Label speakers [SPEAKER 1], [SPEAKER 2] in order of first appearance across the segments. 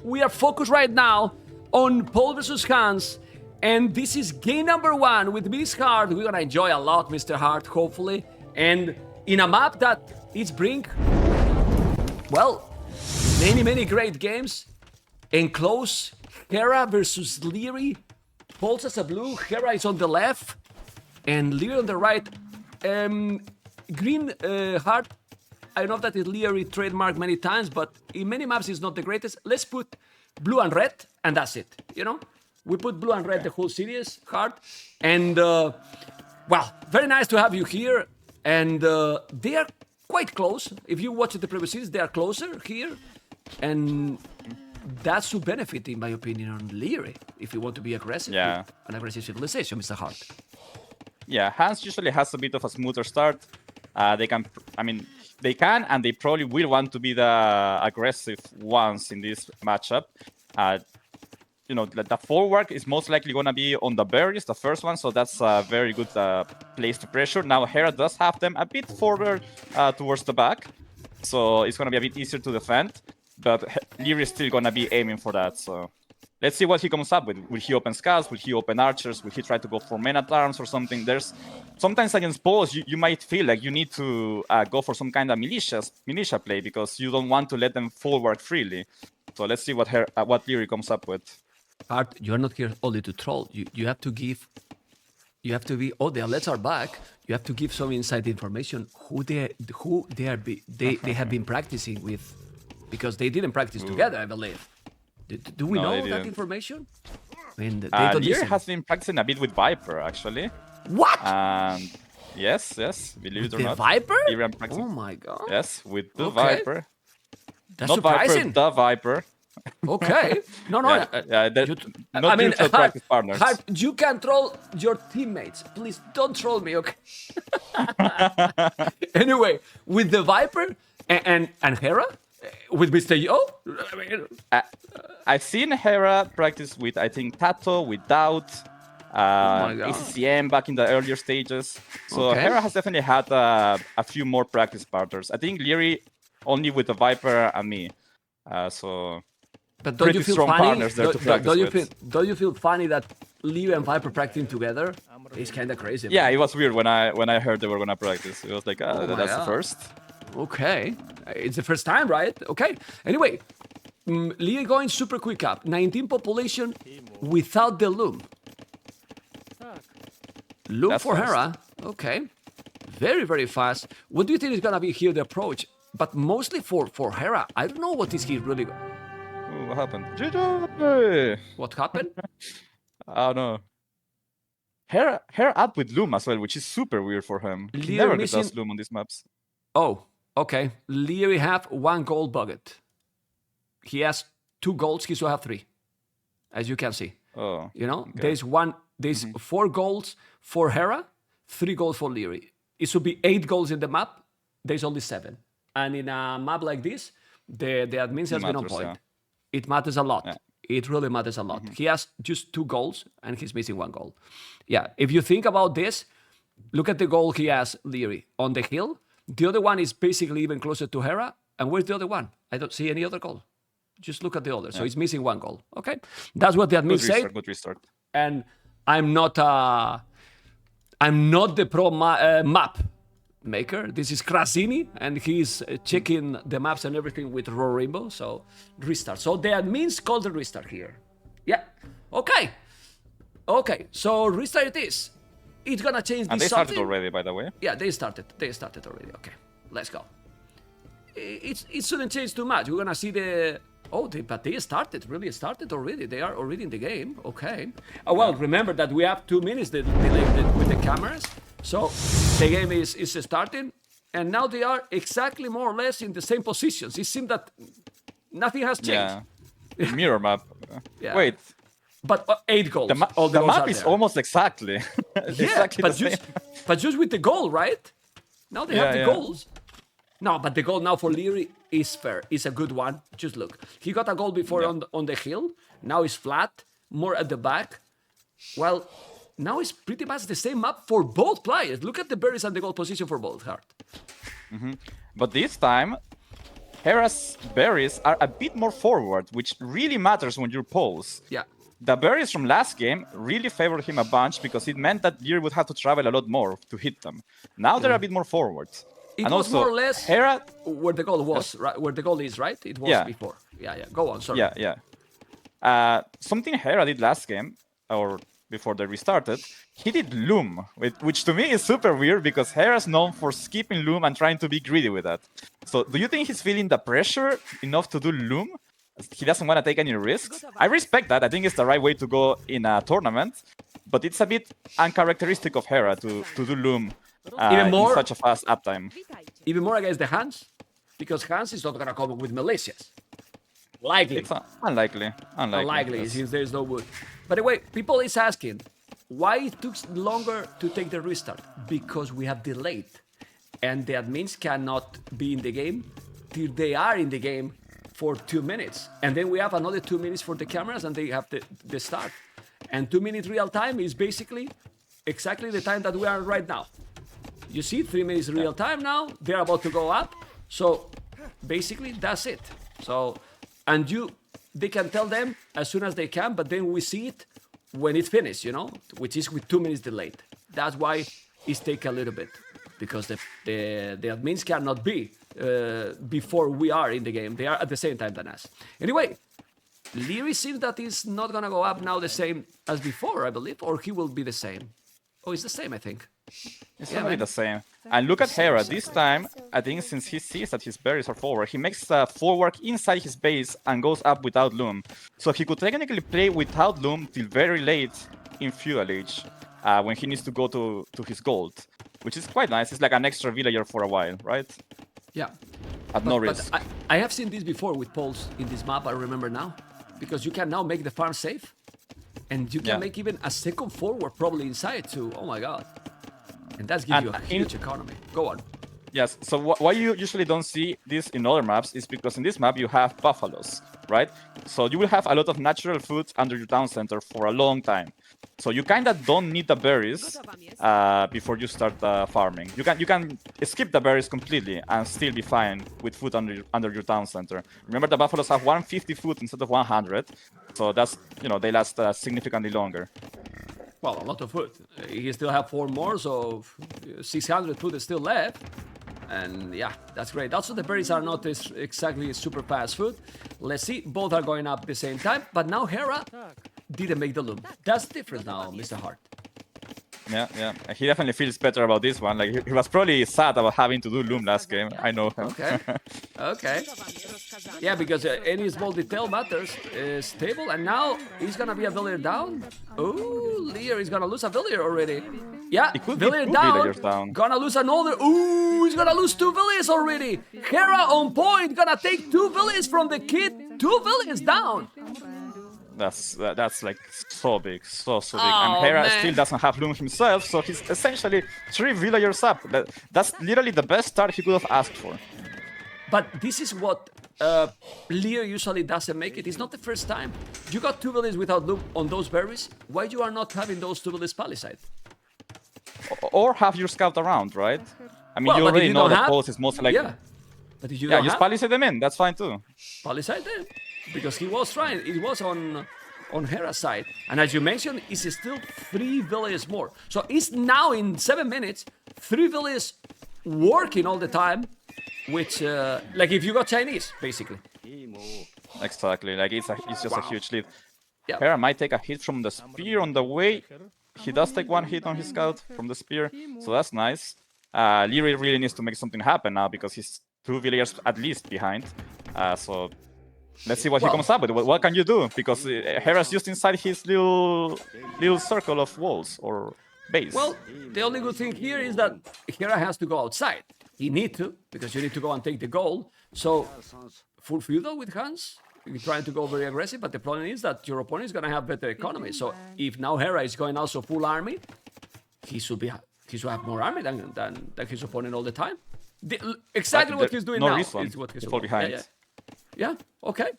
[SPEAKER 1] We are focused right now on Paul versus Hans. And this is game number 1 with Miss Hart. We're gonna enjoy a lot, Mr. Hart, hopefully. And in a map that is bring, well, many great games. And close, Hera versus Liereyy. Paul's as a blue, Hera is on the left, and Liereyy on the right. Green Hart, I know that is Liereyy trademark many times, but in many maps it's not the greatest. Let's put blue and red, and that's it, you know? We put blue and red the whole series, Hart. And, well, very nice to have you here. And they are quite close. If you watch the previous series, they are closer here. And that's to benefit, in my opinion, on Liereyy, if you want to be aggressive.
[SPEAKER 2] Yeah.
[SPEAKER 1] An aggressive civilization, Mr. Hart.
[SPEAKER 2] Yeah, Hans usually has a bit of a smoother start. They can and they probably will want to be the aggressive ones in this matchup. You know, the forward is most likely going to be on the berries, the first one, so that's a very good place to pressure. Now, Hera does have them a bit further towards the back, so it's going to be a bit easier to defend, but Liereyy is still going to be aiming for that, so let's see what he comes up with. Will he open scouts? Will he open archers? Will he try to go for men-at-arms or something? There's sometimes against Poles, you might feel like you need to go for some kind of militia play because you don't want to let them forward freely. So let's see what Liereyy comes up with.
[SPEAKER 1] Hart, you're not here only to troll. You have to give. You have to be. Oh, the alerts are back. You have to give some inside information who they have been practicing with, because they didn't practice together, I believe. Do we know that information? I mean, they don't
[SPEAKER 2] Liereyy has been practicing a bit with Viper, actually.
[SPEAKER 1] What?
[SPEAKER 2] Yes, believe it or not.
[SPEAKER 1] Viper?
[SPEAKER 2] Oh
[SPEAKER 1] my god.
[SPEAKER 2] Yes, with the Viper.
[SPEAKER 1] That's
[SPEAKER 2] not
[SPEAKER 1] surprising.
[SPEAKER 2] Viper, the Viper.
[SPEAKER 1] Okay. No.
[SPEAKER 2] I mean, practice partners.
[SPEAKER 1] Hart, you can troll your teammates. Please don't troll me, okay? Anyway, with the Viper and Hera, with Mr. Yo,
[SPEAKER 2] I've seen Hera practice with, I think, Tato, with Doubt, ACCM back in the earlier stages. So Hera has definitely had a few more practice partners. I think Liereyy only with the Viper and me.
[SPEAKER 1] But don't you feel funny? Don't you feel funny that Liereyy and Viper practicing together? It's kind of crazy.
[SPEAKER 2] Yeah, it was weird when I heard they were gonna practice. It was like, that's the first.
[SPEAKER 1] Okay, it's the first time, right? Okay. Anyway, Liereyy going super quick up. 19 population without the loom. Loom that's for fast. Hera. Okay. Very fast. What do you think is gonna be here the approach? But mostly for Hera, I don't know what is he really.
[SPEAKER 2] Ooh, what happened?
[SPEAKER 1] What happened?
[SPEAKER 2] I don't know. Hera up with Loom as well, which is super weird for him. He never does Loom on these maps.
[SPEAKER 1] Oh, okay. Liereyy have 1 gold bucket. He has 2 golds. He should have 3, as you can see.
[SPEAKER 2] Oh,
[SPEAKER 1] you know,
[SPEAKER 2] okay.
[SPEAKER 1] There's 4 golds for Hera, 3 golds for Liereyy. It should be 8 golds in the map. There's only 7. And in a map like this, the admin has been on point. Yeah. It matters a lot. Yeah. It really matters a lot. He has just 2 goals, and he's missing 1 goal. Yeah, if you think about this, look at the goal he has, Liereyy, on the hill. The other one is basically even closer to Hera. And where's the other one? I don't see any other goal. Just look at the other. Yeah. So he's missing 1 goal. Okay, that's what the admin said.
[SPEAKER 2] Good restart.
[SPEAKER 1] And I'm not the pro map maker. This is Krasini, and he's checking the maps and everything with Raw Rainbow. So restart. So the admins called the restart here. Yeah. Okay. So restart it is. It's gonna change this.
[SPEAKER 2] And they started already, by the way.
[SPEAKER 1] Yeah, they started already. Okay, let's go. It shouldn't change too much. We're gonna see the. But they really started already. They are already in the game. Okay. Well, remember that we have 2 minutes delay with the cameras. So the game is starting, and now they are exactly more or less in the same positions. It seems that nothing has changed.
[SPEAKER 2] Yeah. Mirror map. Yeah. Wait.
[SPEAKER 1] But 8 goals.
[SPEAKER 2] The map is almost exactly.
[SPEAKER 1] But just with the goal, right? Now they have the goals. No, but the goal now for Liereyy is fair. It's a good one. Just look. He got a goal before on the hill. Now he's flat, more at the back. Well, now it's pretty much the same map for both players. Look at the berries and the goal position for both, Hart.
[SPEAKER 2] But this time, Hera's berries are a bit more forward, which really matters when you're poles.
[SPEAKER 1] Yeah.
[SPEAKER 2] The berries from last game really favored him a bunch because it meant that Liereyy would have to travel a lot more to hit them. Now they're a bit more forward.
[SPEAKER 1] It
[SPEAKER 2] and
[SPEAKER 1] was
[SPEAKER 2] also,
[SPEAKER 1] more or less
[SPEAKER 2] Hera,
[SPEAKER 1] where the goal was, right? Where the goal is, right? It was before. Yeah. Go on, sorry.
[SPEAKER 2] Yeah. Something Hera did last game, or before they restarted, he did Loom, which to me is super weird because Hera's known for skipping Loom and trying to be greedy with that. So do you think he's feeling the pressure enough to do Loom? He doesn't want to take any risks. I respect that. I think it's the right way to go in a tournament, but it's a bit uncharacteristic of Hera to do Loom
[SPEAKER 1] Even more,
[SPEAKER 2] in such a fast uptime.
[SPEAKER 1] Even more against the Hans, because Hans is not going to come up with militias. Likely.
[SPEAKER 2] It's unlikely.
[SPEAKER 1] Unlikely,
[SPEAKER 2] Yes.
[SPEAKER 1] since there's no wood. By the way, people is asking, why it took longer to take the restart? Because we have delayed. And the admins cannot be in the game till they are in the game for 2 minutes. And then we have another 2 minutes for the cameras and they have the start. And 2 minutes real time is basically exactly the time that we are right now. You see, 3 minutes real time now. They're about to go up. So basically that's it. So, and they can tell them as soon as they can, but then we see it when it's finished, you know, which is with 2 minutes delayed. That's why it's take a little bit, because the admins cannot be before we are in the game. They are at the same time than us. Anyway, Liereyy seems that he's not gonna go up now the same as before, I believe, or he will be the same. Oh, it's the same, I think.
[SPEAKER 2] It's probably the same. And look at Hera. This time, I think since he sees that his berries are forward, he makes a forward inside his base and goes up without Loom. So he could technically play without Loom till very late in Feudal Age, when he needs to go to his gold, which is quite nice. It's like an extra villager for a while, right?
[SPEAKER 1] Yeah.
[SPEAKER 2] At no risk.
[SPEAKER 1] But I have seen this before with poles in this map, I remember now. Because you can now make the farm safe. And you can make even a second forward probably inside too. Oh my god. And that's giving you a huge economy. Go on.
[SPEAKER 2] Yes, so why you usually don't see this in other maps is because in this map you have buffaloes, right? So you will have a lot of natural food under your town center for a long time. So you kind of don't need the berries before you start farming. You can skip the berries completely and still be fine with food under your town center. Remember, the buffaloes have 150 food instead of 100, so that's, you know, they last significantly longer.
[SPEAKER 1] Well, a lot of food. He still have 4 more, so 600 food is still left. And yeah, that's great. Also, the berries are not exactly super fast food. Let's see, both are going up at the same time. But now Hera didn't make the loom. That's different now, Mr. Hart.
[SPEAKER 2] Yeah. He definitely feels better about this one. Like, he was probably sad about having to do loom last game. I know him.
[SPEAKER 1] Okay. Yeah, because any small detail matters. Stable, and now he's gonna be a villager down. Oh, Liereyy is gonna lose a villager already. Yeah, villager down. Gonna lose another. Ooh, he's gonna lose 2 villagers already. Hera on point, gonna take 2 villagers from the kid. 2 villagers down.
[SPEAKER 2] That's like so big, so big. And Hera still doesn't have loom himself, so he's essentially 3 villagers up. That's literally the best start he could have asked for.
[SPEAKER 1] But this is what Liereyy usually doesn't make it. It's not the first time. You got 2 villagers without loom on those berries. Why you are not having those 2 villagers palisade?
[SPEAKER 2] Or have your scout around, right? I mean, you already know that pulse is most likely.
[SPEAKER 1] Yeah, but if you don't
[SPEAKER 2] just palisade them in. That's fine too.
[SPEAKER 1] Palisade them, because he was trying. It was on Hera's side, and as you mentioned, it's still 3 villages more. So it's now in 7 minutes, 3 villages working all the time, which like if you got Chinese, basically.
[SPEAKER 2] Exactly. Like it's just a huge lead.
[SPEAKER 1] Yeah.
[SPEAKER 2] Hera might take a hit from the spear on the way. He does take 1 hit on his scout from the spear, so that's nice. Liereyy really needs to make something happen now because he's 2 villagers at least behind. So let's see what he comes up with. What can you do? Because Hera's just inside his little circle of walls or base.
[SPEAKER 1] Well, the only good thing here is that Hera has to go outside. He needs to, because you need to go and take the goal. So full feudal with Hans. You're trying to go very aggressive, but the problem is that your opponent is going to have better economy. So if now Hera is going also full army, he should have more army than his opponent all the time. Exactly what he's doing now is what he's
[SPEAKER 2] fall behind.
[SPEAKER 1] Yeah, okay.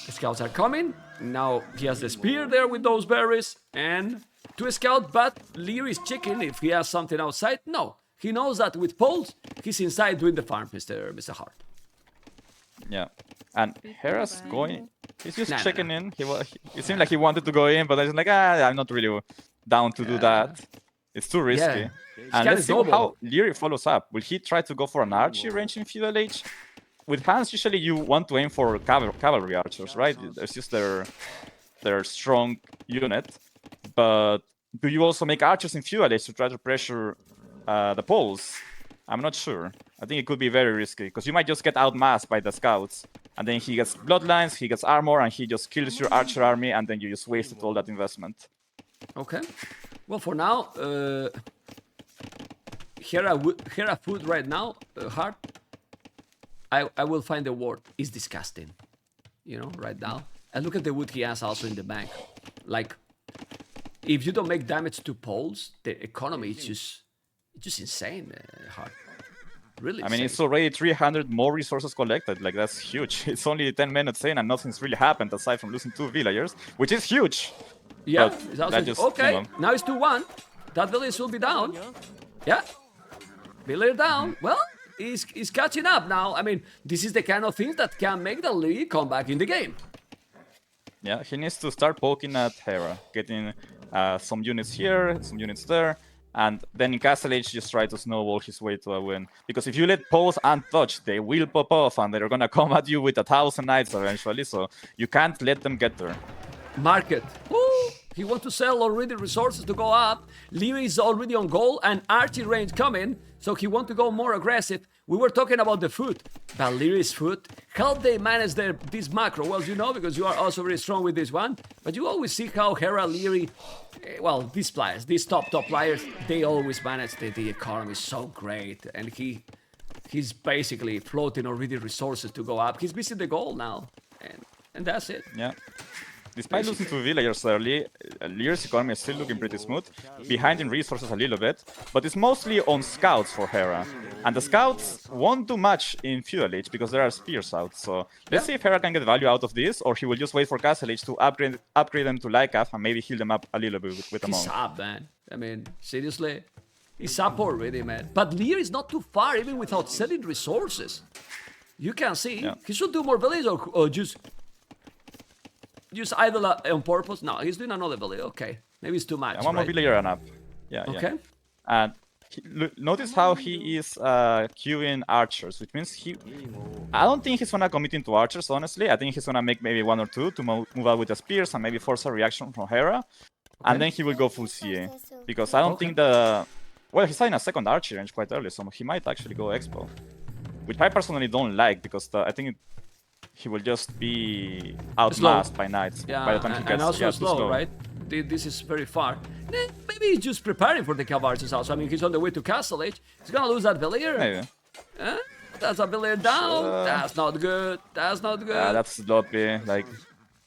[SPEAKER 1] The scouts are coming. Now he has the spear there with those berries and 2 scouts, but Liereyy is checking if he has something outside. No, he knows that with poles, he's inside doing the farm, Mr. Hart.
[SPEAKER 2] Yeah, and Hera's going. He's just
[SPEAKER 1] Nah, nah,
[SPEAKER 2] checking in. It seemed like he wanted to go in, but I was like, I'm not really down to do that. It's too risky.
[SPEAKER 1] Yeah.
[SPEAKER 2] And
[SPEAKER 1] kinda
[SPEAKER 2] let's see
[SPEAKER 1] snowball.
[SPEAKER 2] how Liereyy follows up. Will he try to go for an archer range in Feudal Age? With Hans, usually you want to aim for cavalry archers, right? It's just their strong unit. But do you also make archers in Feudal Age to try to pressure the poles? I'm not sure. I think it could be very risky, because you might just get outmassed by the scouts. And then he gets bloodlines, he gets armor, and he just kills your archer army, and then you just wasted all that investment.
[SPEAKER 1] Okay. Well, for now, Hera food right now, hard. I will find the word. Is disgusting. You know, right now. And look at the wood he has also in the bank. Like, if you don't make damage to poles, the economy is just insane, hard. Really
[SPEAKER 2] I mean,
[SPEAKER 1] insane.
[SPEAKER 2] it's already 300 more resources collected. Like, that's huge. It's only 10 minutes in, and nothing's really happened aside from losing 2 villagers, which is huge.
[SPEAKER 1] Yeah,
[SPEAKER 2] But
[SPEAKER 1] it's also,
[SPEAKER 2] that just,
[SPEAKER 1] okay,
[SPEAKER 2] you know.
[SPEAKER 1] now it's 2-1. That village will be down. Yeah, villager down. Well, he's catching up now. I mean, this is the kind of things that can make the league come back in the game.
[SPEAKER 2] Yeah, he needs to start poking at Hera, getting some units here, some units there, and then in Castle Age just try to snowball his way to a win. Because if you let poles untouched, they will pop off, and they're gonna come at you with 1,000 knights eventually, so you can't let them get there.
[SPEAKER 1] Market. Woo! He wants to sell already resources to go up. Liereyy is already on goal and archery range coming, so he wants to go more aggressive. We were talking about the food, but Lierey's food. How they manage this macro? Well, you know, because you are also very strong with this one. But you always see how Hera, Liereyy, well, these players, these top players, they always manage the economy so great, and he's basically floating already resources to go up. He's missing the goal now, and that's it.
[SPEAKER 2] Yeah. Despite losing 2 villagers early, Lierey's economy is still looking pretty smooth, behind in resources a little bit, but it's mostly on scouts for Hera. And the scouts won't do much in Feudal Age because there are spears out, so let's see if Hera can get value out of this, or he will just wait for Castle Age to upgrade them to Lycath and maybe heal them up a little bit with a monk.
[SPEAKER 1] He's up, man. I mean, seriously, he's up already, man. But Liereyy is not too far, even without selling resources. You can see, he should do more villages or just idle on purpose. No, he's doing another village. Okay, maybe it's too much.
[SPEAKER 2] One more villager and up. Yeah,
[SPEAKER 1] okay.
[SPEAKER 2] And notice how he is queuing archers, which means I don't think he's gonna commit into archers, honestly. I think he's gonna make maybe 1 or 2 to move out with the spears and maybe force a reaction from Hera. And then he will go full CA. Because I don't think well, he's in a second archer range quite early, so he might actually go Expo. Which I personally don't like, because I think he will just be outmassed by knights by the time he gets
[SPEAKER 1] and also
[SPEAKER 2] too slow,
[SPEAKER 1] right? This is very far. Maybe he's just preparing for the Cavarches also. I mean, he's on the way to Castle Age. He's gonna lose that villager.
[SPEAKER 2] Maybe.
[SPEAKER 1] That's a villager down. That's not good. That's not good.
[SPEAKER 2] Yeah, that's sloppy. Like,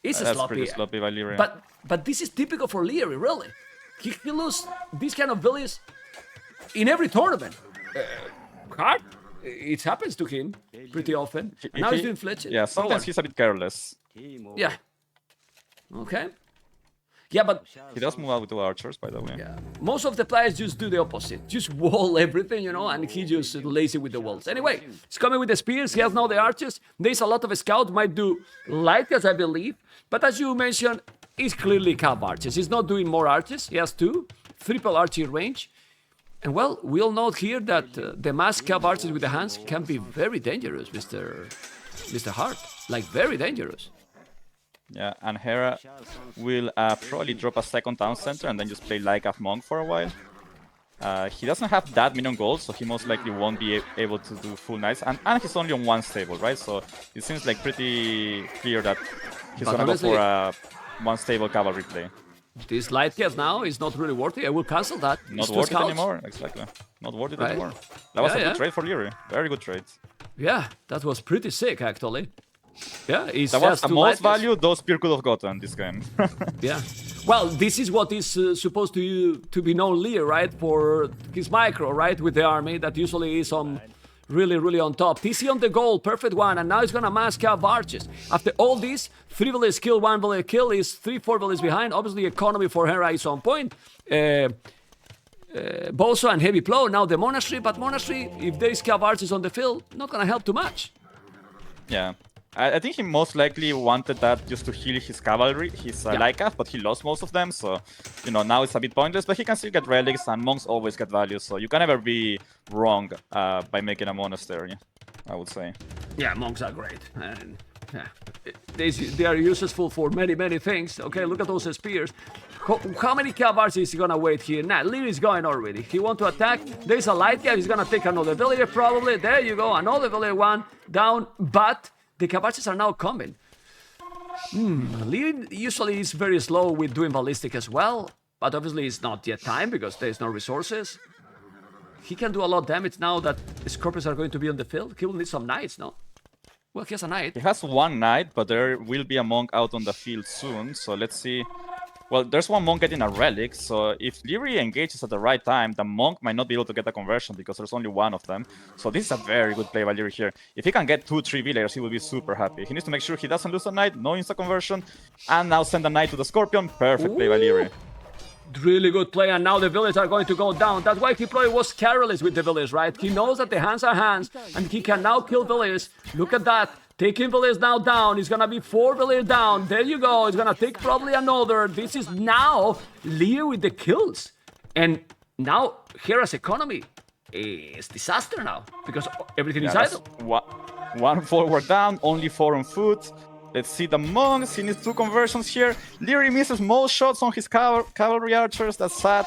[SPEAKER 1] it's
[SPEAKER 2] that's
[SPEAKER 1] sloppy.
[SPEAKER 2] pretty sloppy by Liereyy.
[SPEAKER 1] But this is typical for Liereyy, really. He loses these kind of villages in every tournament. Hard. It happens to him pretty often. And now he's doing fletches.
[SPEAKER 2] Yeah, sometimes he's a bit careless.
[SPEAKER 1] Yeah. Okay. Yeah, but
[SPEAKER 2] he does move out with 2 archers, by the way.
[SPEAKER 1] Yeah. Most of the players just do the opposite. Just wall everything, you know, and he just lazy with the walls. Anyway, he's coming with the spears. He has now the archers. There's a lot of scouts. Might do Lycath, I believe. But as you mentioned, he's clearly cav archers. He's not doing more archers. He has 2. Triple archer range. And well, we'll note here that the mass cav archers with the hands can be very dangerous, Mr. Hart. Like, very dangerous.
[SPEAKER 2] Yeah, and Hera will probably drop a second town center and then just play Lycath Monk for a while. He doesn't have that many gold, so he most likely won't be able to do full knights. And he's only on 1 stable, right? So it seems like pretty clear that he's gonna go for a 1 stable cavalry play.
[SPEAKER 1] This light cast now is not really worth it. I will cancel that.
[SPEAKER 2] Not worth it anymore, exactly. Not worth it anymore. That was a good trade for Liereyy. Very good trade.
[SPEAKER 1] Yeah, that was pretty sick, actually. Yeah,
[SPEAKER 2] that was the most value those Spear could have gotten this game.
[SPEAKER 1] Yeah. Well, this is what is supposed to be known Liereyy, right? For his micro, right? With the army that usually is on really on top. TC on the goal, perfect one, and now he's gonna mass cav archers. After all this, 3 villages kill, 1 village kill is 3-4 villages behind. Obviously, economy for Hera is on point. Boso and heavy plow. Now the monastery, but monastery, if there is cav archers on the field, not gonna help too much.
[SPEAKER 2] Yeah, I think he most likely wanted that just to heal his cavalry, his Lyca, but he lost most of them, so, you know, now it's a bit pointless, but he can still get relics, and monks always get value, so you can never be wrong by making a monastery, I would say.
[SPEAKER 1] Yeah, monks are great, and yeah, they are useful for many things. Okay, look at those spears. How many cavalry is he gonna wait here? Nah, Liereyy is going already. He want to attack. There's a light guy. He's gonna take another villager probably. There you go, another villager one down, but the cavalries are now coming. Liereyy usually is very slow with doing ballistic as well, but obviously it's not yet time because there's no resources. He can do a lot of damage now that Scorpions are going to be on the field. He will need some knights, no? Well, he has a knight.
[SPEAKER 2] He has one knight, but there will be a monk out on the field soon, so let's see. Well, there's one monk getting a relic, so if Liereyy engages at the right time, the monk might not be able to get a conversion because there's only one of them. So this is a very good play by Liereyy here. If he can get 2-3 villagers, he will be super happy. He needs to make sure he doesn't lose a knight, no insta-conversion, and now send a knight to the Scorpion. Perfect play by Liereyy.
[SPEAKER 1] Really good play, and now the villagers are going to go down. That's why he probably was careless with the villagers, right? He knows that the hands are hands, and he can now kill villagers. Look at that. Taking villagers now down. He's gonna be 4 villagers down. There you go. He's gonna take probably another. This is now Liereyy with the kills. And now Hera's economy is disaster now because everything is idle.
[SPEAKER 2] One forward down, only 4 on foot. Let's see the monks. He needs 2 conversions here. Liereyy misses most shots on his cavalry archers. That's sad.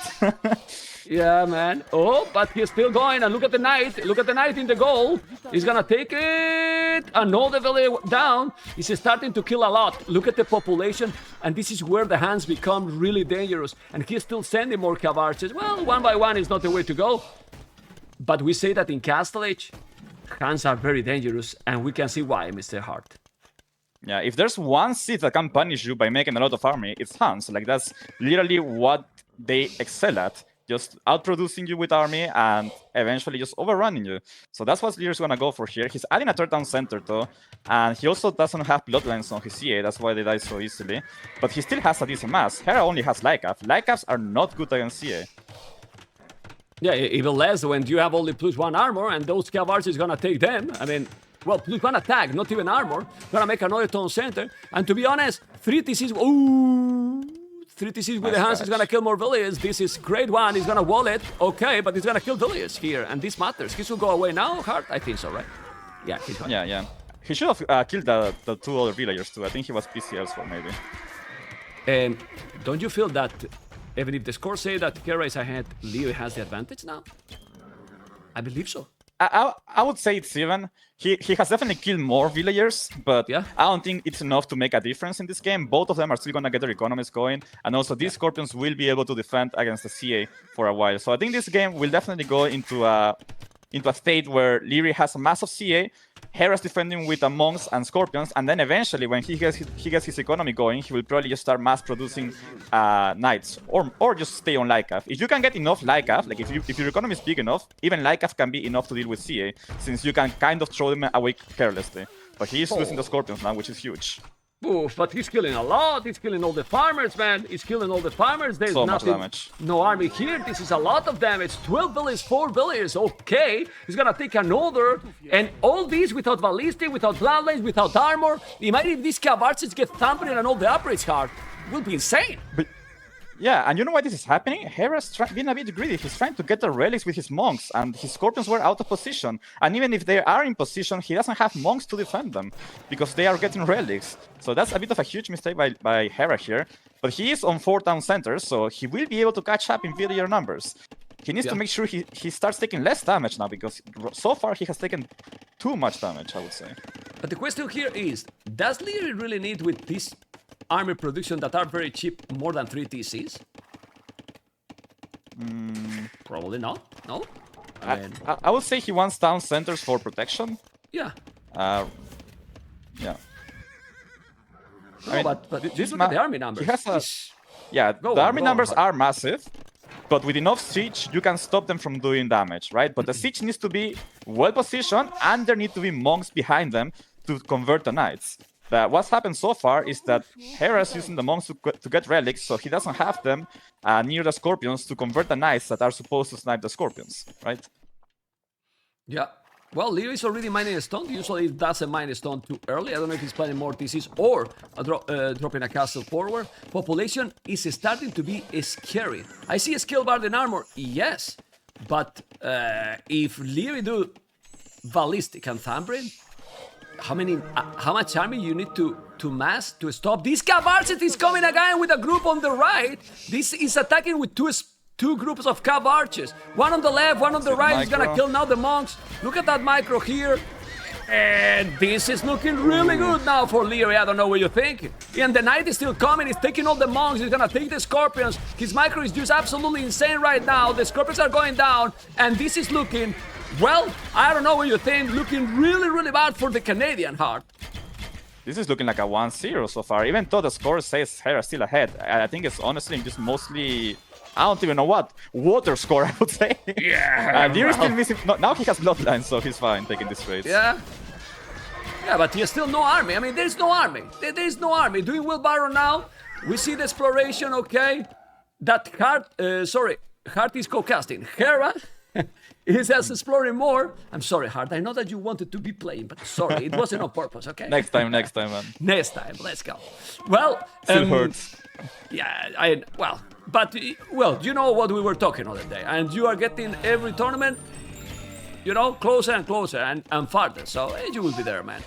[SPEAKER 1] Yeah, man. Oh, but he's still going. And look at the knight. Look at the knight in the goal. He's gonna take it. Another village down. He's starting to kill a lot. Look at the population. And this is where the hands become really dangerous. And he's still sending more cavalries. Well, one by one is not the way to go. But we say that in Castle Age, hands are very dangerous. And we can see why, Mr. Hart.
[SPEAKER 2] Yeah, if there's one seed that can punish you by making a lot of army, it's hands. Like, that's literally what they excel at. Just outproducing you with army and eventually just overrunning you. So that's what Lierey's gonna go for here. He's adding a third down center though, and he also doesn't have bloodlines on his CA, that's why they die so easily. But he still has a decent mass. Hera only has Lycaf. Lycafs are not good against CA.
[SPEAKER 1] Yeah, even less when you have only +1 armor and those cavalry is gonna take them. I mean, well, +1 attack, not even armor. Gonna make another town center. And to be honest, 3 TCs. Ooh! 3 TCs with the hands is gonna kill more villagers. This is great one. He's gonna wall it. Okay, but he's gonna kill villagers here. And this matters. He should go away now, Hart? I think so, right? Yeah, he's going.
[SPEAKER 2] Yeah. He should have killed the 2 other villagers too. I think he was PC elsewhere, maybe.
[SPEAKER 1] Don't you feel that even if the scores say that Hera is ahead, Liereyy has the advantage now? I believe so.
[SPEAKER 2] I would say it's even. He has definitely killed more villagers, but
[SPEAKER 1] yeah.
[SPEAKER 2] I don't think it's enough to make a difference in this game. Both of them are still going to get their economies going, and also these Scorpions will be able to defend against the CA for a while. So I think this game will definitely go into a state where Liereyy has a massive CA, Hera's defending with the monks and Scorpions, and then eventually when he gets his economy going, he will probably just start mass producing knights or just stay on Lycaf. If you can get enough Lycaf, like if your economy is big enough, even Lycaf can be enough to deal with CA, since you can kind of throw them away carelessly. But he is losing the Scorpions now, which is huge.
[SPEAKER 1] Oof, but he's killing a lot. He's killing all the farmers, man. He's killing all the farmers. There's
[SPEAKER 2] so
[SPEAKER 1] nothing,
[SPEAKER 2] much damage.
[SPEAKER 1] No army here. This is a lot of damage. 12 villages, 4 villages. Okay, he's gonna take another, and all these without ballistic, without bloodlines, without armor. Imagine if these cavalry get thumping and all the upgrades hard. It will be insane.
[SPEAKER 2] But yeah, and you know why this is happening? Hera's being a bit greedy. He's trying to get the relics with his monks, and his Scorpions were out of position. And even if they are in position, he doesn't have monks to defend them, because they are getting relics. So that's a bit of a huge mistake by Hera here. But he is on 4 town centers, so he will be able to catch up in villager numbers. He needs to make sure he starts taking less damage now, because so far he has taken too much damage, I would say.
[SPEAKER 1] But the question here is, does Liereyy really need with this army production that are very cheap more than 3 TCs? Probably not. No?
[SPEAKER 2] I would say he wants town centers for protection.
[SPEAKER 1] Yeah.
[SPEAKER 2] Yeah.
[SPEAKER 1] No, I mean, but just look at the army numbers.
[SPEAKER 2] The army numbers are massive, but with enough siege, you can stop them from doing damage, right? But the siege needs to be well positioned, and there need to be monks behind them to convert the knights. What's happened so far is that Hera's using the monks to get relics, so he doesn't have them near the Scorpions to convert the knights that are supposed to snipe the Scorpions, right?
[SPEAKER 1] Yeah. Well, Liereyy is already mining a stone. Usually it doesn't mine a stone too early. I don't know if he's planning more TCs or dropping a castle forward. Population is starting to be scary. I see a skill bar and armor, yes. But if Liereyy do ballistic and thundering, how much army you need to mass to stop? This Cav is coming again with a group on the right. This is attacking with two groups of Cav archers. One on the left, one on the right. He's gonna kill now the monks. Look at that micro here. And this is looking really good now for Liereyy. I don't know what you think. And the knight is still coming. He's taking all the monks. He's gonna take the scorpions. His micro is just absolutely insane right now. The scorpions are going down. And this is looking, well, I don't know what you think. Looking really, really bad for the Canadian Heart.
[SPEAKER 2] This is looking like a 1-0 so far. Even though the score says Hera still ahead, I think it's honestly just mostly... I don't even know what. Water score, I would say.
[SPEAKER 1] Yeah.
[SPEAKER 2] Lierey's still missing. No, now he has bloodline, so he's fine taking this trade.
[SPEAKER 1] Yeah. Yeah, but he has still no army. I mean, there's no army. There's no army. Doing Will Barrow now. We see the exploration, okay? That Hart is co-casting. Hera is just exploring more. I'm sorry, Hart. I know that you wanted to be playing, but sorry, it wasn't on purpose, okay?
[SPEAKER 2] Next time, man.
[SPEAKER 1] Next time, let's go. Well,
[SPEAKER 2] still hurts.
[SPEAKER 1] Yeah, but you know what we were talking all the day, and you are getting every tournament, you know, closer and closer and farther. So you will be there, man.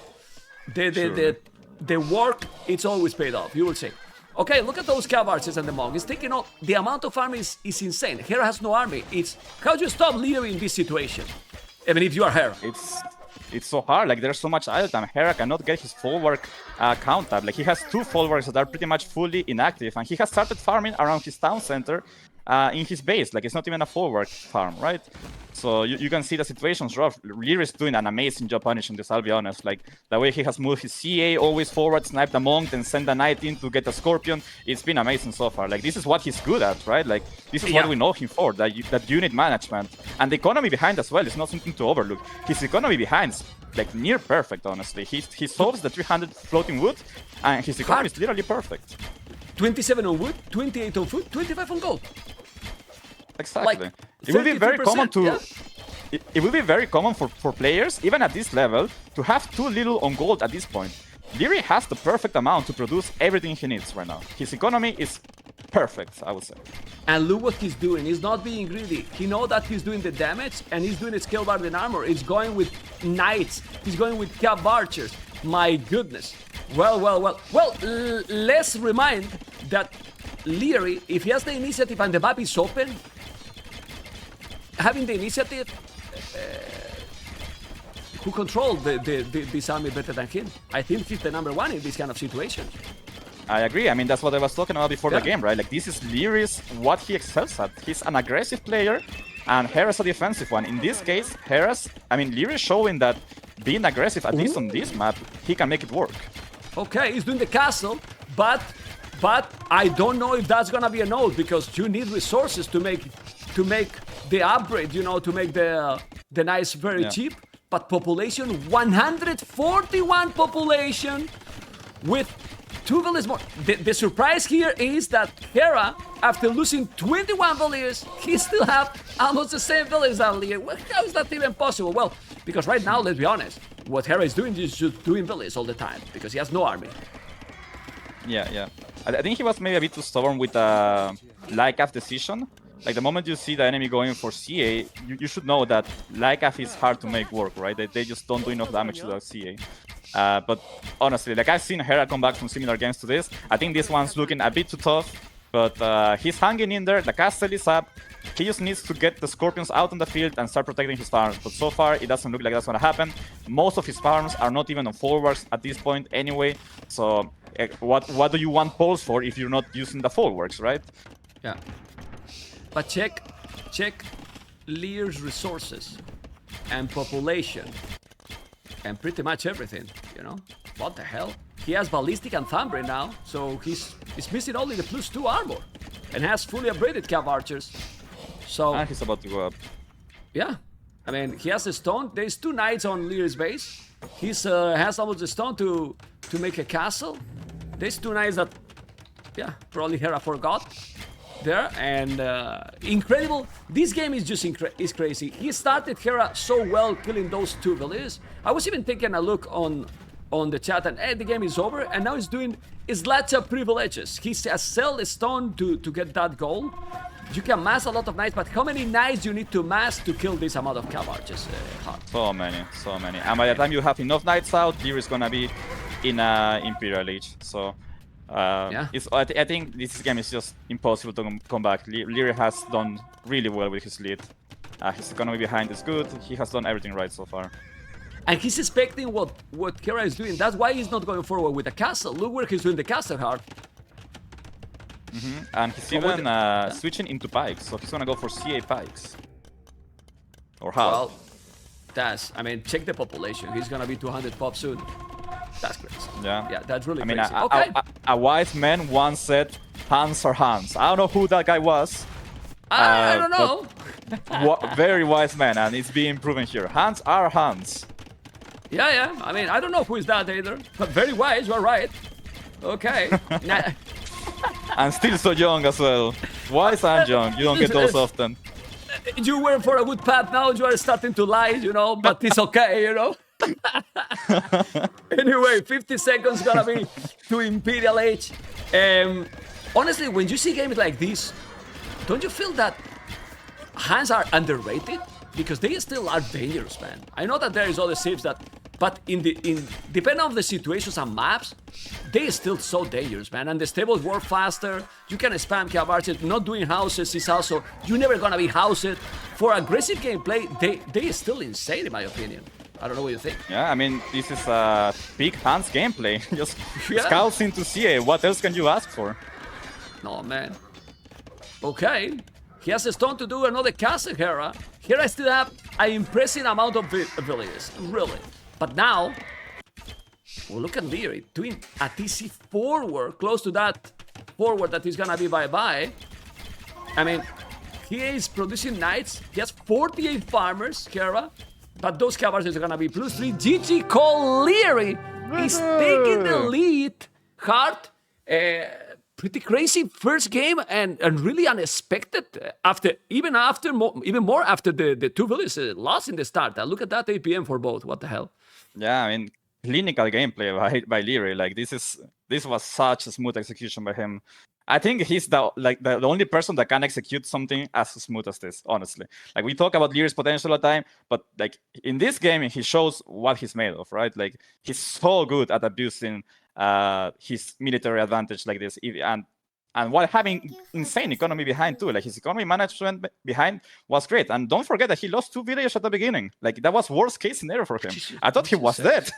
[SPEAKER 1] The work, it's always paid off. You will see. Okay, look at those Cav archers and the monk. It's taking off. The amount of army is insane. Hera has no army. It's how do you stop Liereyy in this situation? I mean, if you are Hera.
[SPEAKER 2] It's so hard, like there's so much idle time. Hera cannot get his folwark count up. Like he has 2 folwarks that are pretty much fully inactive, and he has started farming around his town center in his base. Like it's not even a folwark farm, right? So you can see the situation's rough. Liereyy is doing an amazing job punishing this, I'll be honest. Like the way he has moved his CA always forward, snipe the monk, then send the knight in to get the scorpion. It's been amazing so far. Like this is what he's good at, right? Like this is what we know him for, that unit management. And the economy behind as well is not something to overlook. His economy behind's like near perfect, honestly. He solves the 300 floating wood, and his economy is literally perfect.
[SPEAKER 1] 27 on wood, 28 on food, 25 on gold.
[SPEAKER 2] Exactly.
[SPEAKER 1] Like,
[SPEAKER 2] it will be very common to...
[SPEAKER 1] Yeah.
[SPEAKER 2] It will be very common for players, even at this level, to have too little on gold at this point. Liereyy has the perfect amount to produce everything he needs right now. His economy is perfect, I would say.
[SPEAKER 1] And look what he's doing. He's not being greedy. He knows that he's doing the damage, and he's doing a skill bar and armor. He's going with knights. He's going with Cav archers. My goodness. Well, let's remind that Liereyy, if he has the initiative and the map is open, having the initiative, who controls this army better than him? I think he's the #1 in this kind of situation.
[SPEAKER 2] I agree. I mean, that's what I was talking about before the game, right? Like, this is Lierey's what he excels at. He's an aggressive player, and Hera's a defensive one. In this case, Lierey's showing that being aggressive, at least on this map, he can make it work.
[SPEAKER 1] Okay, he's doing the castle, but I don't know if that's gonna be a node, because you need resources to make the upgrade, you know, to make the knights very cheap. But population, 141 population with 2 villages more. The surprise here is that Hera, after losing 21 villages, he still have almost the same village as Liereyy. Well, how is that even possible? Well, because right now, let's be honest, what Hera is doing is just doing villages all the time, because he has no army.
[SPEAKER 2] Yeah. I think he was maybe a bit too stubborn with the Lycaf decision. Like, the moment you see the enemy going for CA, you should know that Lycaf is hard to make work, right? They just don't do enough damage to the CA. But honestly, like, I've seen Hera come back from similar games to this. I think this one's looking a bit too tough, but he's hanging in there. The castle is up. He just needs to get the scorpions out on the field and start protecting his farms. But so far, it doesn't look like that's gonna happen. Most of his farms are not even on forwards at this point anyway. So what do you want poles for if you're not using the forwards, right?
[SPEAKER 1] Yeah. But check Lierey's resources and population and pretty much everything, you know? What the hell? He has ballistic and thundering now, so he's missing only the +2 armor and has fully upgraded Cav archers. So
[SPEAKER 2] and he's about to go up.
[SPEAKER 1] Yeah, I mean, he has a stone. There's 2 knights on Lierey's base. He's has almost a stone to make a castle. There's 2 knights that, yeah, probably Hera forgot. there, and incredible. This game is just is crazy. He started Hera so well, killing those 2 villagers. I was even taking a look on the chat, and the game is over, and now he's doing his lots of privileges. He has sell a stone to get that goal. You can mass a lot of knights, but how many knights you need to mass to kill this amount of cav archers?
[SPEAKER 2] So many. And by the time you have enough knights out, Liereyy is gonna be in Imperial Age. So I think this game is just impossible to come back. Liereyy has done really well with his lead. His economy behind is good. He has done everything right so far.
[SPEAKER 1] And he's expecting what Hera is doing. That's why he's not going forward with the castle. Look where he's doing the castle hard.
[SPEAKER 2] And he's even switching into pikes, so he's gonna go for CA pikes. Or how?
[SPEAKER 1] Well, I mean, check the population. He's gonna be 200 pop soon. That's crazy. Yeah, that's really crazy. Okay.
[SPEAKER 2] A wise man once said, "Hands are hands." I don't know who that guy was.
[SPEAKER 1] I don't know.
[SPEAKER 2] Very wise man, and it's being proven here. Hands are hands.
[SPEAKER 1] Yeah. I mean, I don't know who is that either, but very wise. You're right. Okay.
[SPEAKER 2] And still so young as well. Wise and young. You don't get those often.
[SPEAKER 1] You were for a good path. Now you are starting to lie, but it's okay, Anyway, 50 seconds gonna be to Imperial Age. Honestly, when you see games like this, don't you feel that hands are underrated? Because they still are dangerous, man. I know that there is other saves but depending on the situations and maps, they are still so dangerous, man. And the stables work faster. You can spam cav archers. Not doing houses is also, you're never gonna be housed. For aggressive gameplay, they are still insane in my opinion. I don't know what you think.
[SPEAKER 2] Yeah, I mean, this is a big hands gameplay. Just scouts into CA. What else can you ask for?
[SPEAKER 1] No, man. Okay. He has a stone to do another castle, Hera. Hera still have an impressive amount of villages, really. But now, well, look at Liereyy doing a TC forward, close to that forward that is gonna be bye-bye. I mean, he is producing knights. He has 48 farmers, Hera. But those cavalries are gonna be +3. GG call. Liereyy is taking the lead. Hard. Pretty crazy first game and really unexpected even more after the 2 villages lost in the start. Look at that APM for both. What the hell?
[SPEAKER 2] Yeah, I mean, clinical gameplay by Liereyy. Like this was such a smooth execution by him. I think he's the only person that can execute something as smooth as this, honestly. Like, we talk about Lierey's potential all the time, but like in this game, he shows what he's made of, right? Like, he's so good at abusing his military advantage like this, and while having insane economy behind too. Like, his economy management behind was great. And don't forget that he lost 2 villages at the beginning. Like, that was worst case scenario for him. I thought he was dead.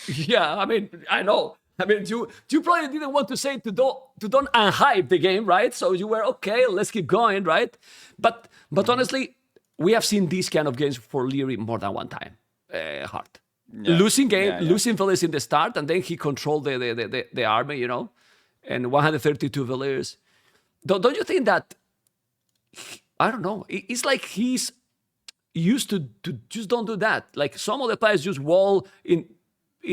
[SPEAKER 1] Yeah, I mean, I know. I mean, you probably didn't want to say to don't unhype the game, right? So you were okay, let's keep going, right? But honestly, we have seen these kind of games for Liereyy more than one time. Hard. Yeah. Losing villages in the start, and then he controlled the army, and 132 villagers. Don't you think that? I don't know. It's like he's used to just don't do that. Like, some of the players just wall in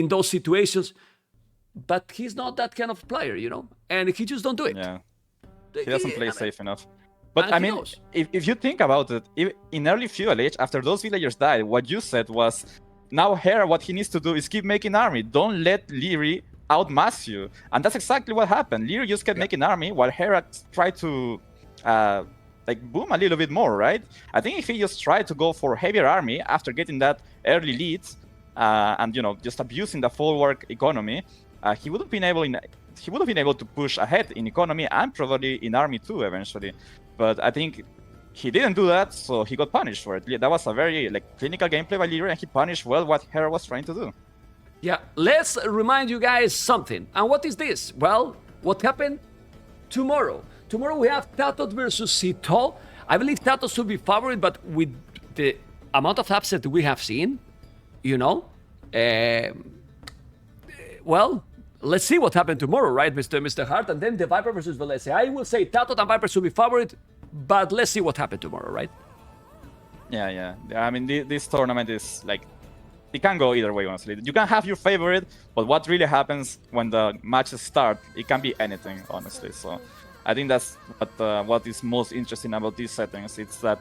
[SPEAKER 1] those situations, but he's not that kind of player, and he just don't do it.
[SPEAKER 2] Yeah, he doesn't play safe enough. But I mean, if you think about it, in early feudal age, after those villagers died, what you said was, now Hera, what he needs to do is keep making army. Don't let Liereyy outmass you. And that's exactly what happened. Liereyy just kept making army while Hera tried to boom a little bit more, right? I think if he just tried to go for heavier army after getting that early lead, and just abusing the forward economy, he would have been able to push ahead in economy and probably in army too eventually. But I think he didn't do that, so he got punished for it. That was a very clinical gameplay by Liereyy, and he punished well what Hera was trying to do.
[SPEAKER 1] Yeah, let's remind you guys something. And what is this? Well, what happened tomorrow? Tomorrow we have Tatot versus Sito. I believe Tatot should be favorite, but with the amount of upset we have seen, well, let's see what happened tomorrow, right, Mr. Hart? And then the Viper versus Velese. I will say Tatot and Viper should be favorite, but let's see what happened tomorrow, right?
[SPEAKER 2] Yeah. I mean, this tournament is it can go either way, honestly. You can have your favorite, but what really happens when the matches start, it can be anything, honestly. So I think that's what is most interesting about these settings. It's that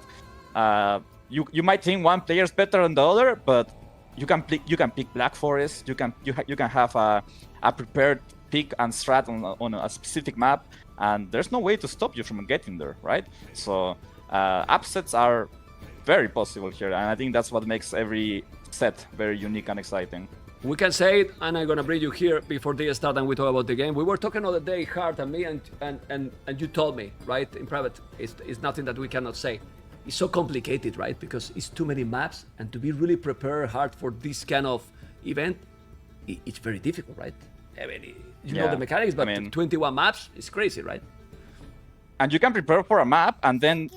[SPEAKER 2] you might think one player is better than the other, but you can pick Black Forest. You can have a prepared pick and strat on a specific map, and there's no way to stop you from getting there, right? So upsets are very possible here, and I think that's what makes every set very unique and exciting.
[SPEAKER 1] We can say it, and I'm gonna bring you here before they start and we talk about the game. We were talking the other day, Hart and me, and you told me, right, in private, it's nothing that we cannot say. It's so complicated, right? Because it's too many maps, and to be really prepared hard for this kind of event, it's very difficult, right? I mean, you know the mechanics, but 21 maps is crazy, right?
[SPEAKER 2] And you can prepare for a map, and then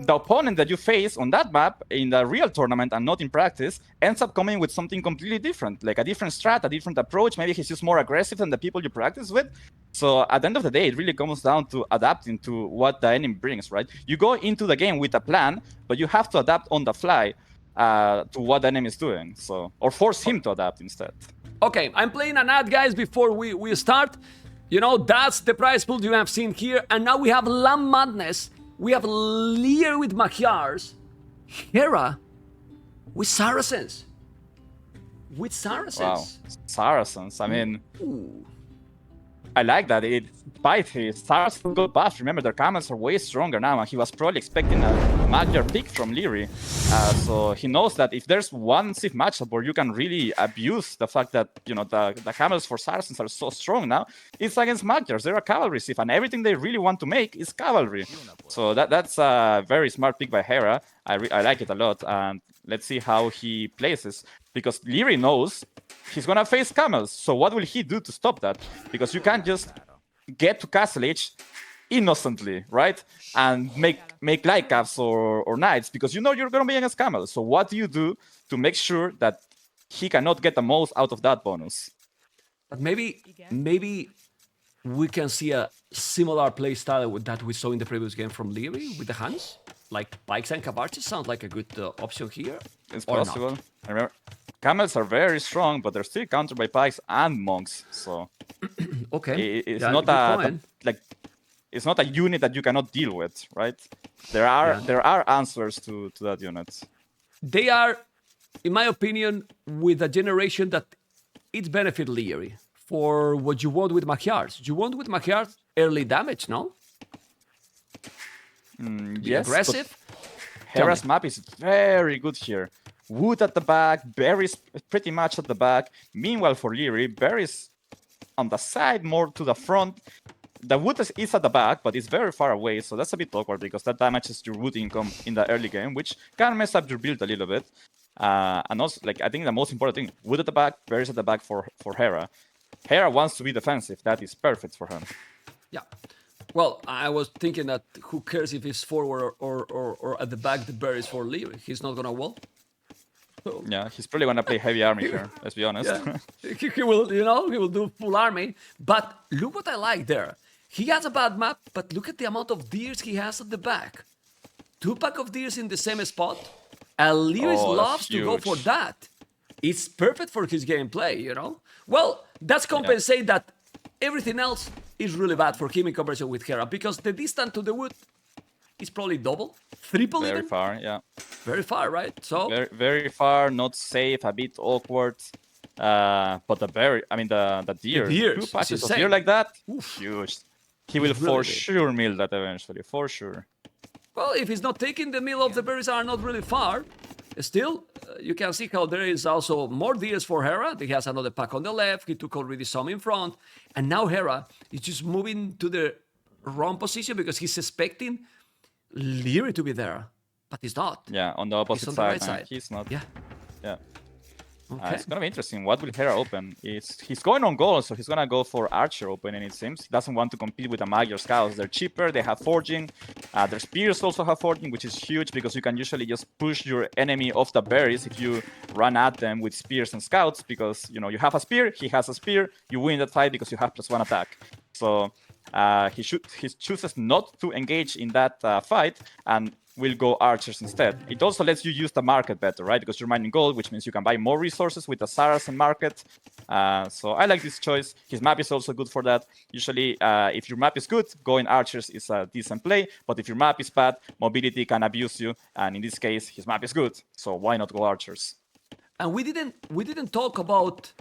[SPEAKER 2] the opponent that you face on that map in the real tournament and not in practice ends up coming with something completely different, like a different strat, a different approach. Maybe he's just more aggressive than the people you practice with. So at the end of the day, it really comes down to adapting to what the enemy brings, right? You go into the game with a plan, but you have to adapt on the fly to what the enemy is doing. So, or force him to adapt instead.
[SPEAKER 1] Okay, I'm playing an ad, guys, before we start. You know, that's the prize pool you have seen here. And now we have Lamb Madness. We have Liereyy with Magyars, Hera with Saracens. With Saracens.
[SPEAKER 2] Wow, Saracens. I mean, I like that. Saracens got buffed. Remember, their camels are way stronger now, and he was probably expecting a Magyar pick from Liereyy. So he knows that if there's one Civ matchup where you can really abuse the fact that, you know, the camels for Saracens are so strong now, it's against Magyars. They're a cavalry Civ, and everything they really want to make is cavalry. So that's a very smart pick by Hera. I like it a lot, and let's see how he plays this. Because Liereyy knows he's gonna face camels. So what will he do to stop that? Because you can't just get to Castle Age innocently, right? And make light caps or knights, because you know you're gonna be against camels. So what do you do to make sure that he cannot get the most out of that bonus?
[SPEAKER 1] But maybe we can see a similar play style with that we saw in the previous game from Liereyy with the Hans. Like Pikes and Kabarchi sounds like a good option here.
[SPEAKER 2] It's possible. Remember, camels are very strong, but they're still countered by Pikes and Monks. So
[SPEAKER 1] okay,
[SPEAKER 2] it's not a unit that you cannot deal with, right? There are answers to that unit.
[SPEAKER 1] They are, in my opinion, with a generation that it benefit Liereyy for what you want with Magyars. You want with Magyars early damage, no?
[SPEAKER 2] Yes,
[SPEAKER 1] aggressive.
[SPEAKER 2] Hera's map is very good here. Wood at the back, berries pretty much at the back. Meanwhile, for Liereyy, berries on the side, more to the front. The wood is at the back, but it's very far away, so that's a bit awkward because that damages your wood income in the early game, which can mess up your build a little bit. And also, like, I think the most important thing, wood at the back, berries at the back for Hera. Hera wants to be defensive. That is perfect for him.
[SPEAKER 1] Yeah. Well, I was thinking that who cares if he's forward or at the back, the berries for Liereyy. He's not gonna wall. So,
[SPEAKER 2] yeah, he's probably gonna play heavy army here, let's be honest.
[SPEAKER 1] Yeah. he will, you know, he will do full army. But look what I like there. He has a bad map, but look at the amount of deers he has at the back. 2 pack of deers in the same spot. And Liereyy loves to go for that. It's perfect for his gameplay, you know? Well, that's compensate that everything else is really bad for him in comparison with Hera, because the distance to the wood is probably double, triple
[SPEAKER 2] very
[SPEAKER 1] even.
[SPEAKER 2] Far, yeah.
[SPEAKER 1] Very far, right? So
[SPEAKER 2] very, very far, not safe, a bit awkward. But the deer, 2 patches of deer like that, huge. He will for sure mill that eventually, for sure.
[SPEAKER 1] Well, if he's not taking the mill of the berries are not really far, still, you can see how there is also more deers for Hera. He has another pack on the left. He took already some in front. And now Hera is just moving to the wrong position because he's expecting Liereyy to be there. But he's not.
[SPEAKER 2] Yeah, on the opposite
[SPEAKER 1] on
[SPEAKER 2] side.
[SPEAKER 1] The right side.
[SPEAKER 2] He's not.
[SPEAKER 1] Yeah.
[SPEAKER 2] Yeah.
[SPEAKER 1] Okay.
[SPEAKER 2] It's gonna be interesting. What will Hera open? He's going on gold, so he's gonna go for Archer opening, it seems. He doesn't want to compete with the Magyar Scouts. They're cheaper, they have forging. Their spears also have forging, which is huge because you can usually just push your enemy off the berries if you run at them with spears and scouts, because you know you have a spear, he has a spear, you win that fight because you have +1 attack. So he chooses not to engage in that fight, and will go archers instead. It also lets you use the market better, right? Because you're mining gold, which means you can buy more resources with the Saracen market. So I like this choice. His map is also good for that. Usually, if your map is good, going archers is a decent play. But if your map is bad, mobility can abuse you. And in this case, his map is good. So why not go archers?
[SPEAKER 1] And we didn't talk about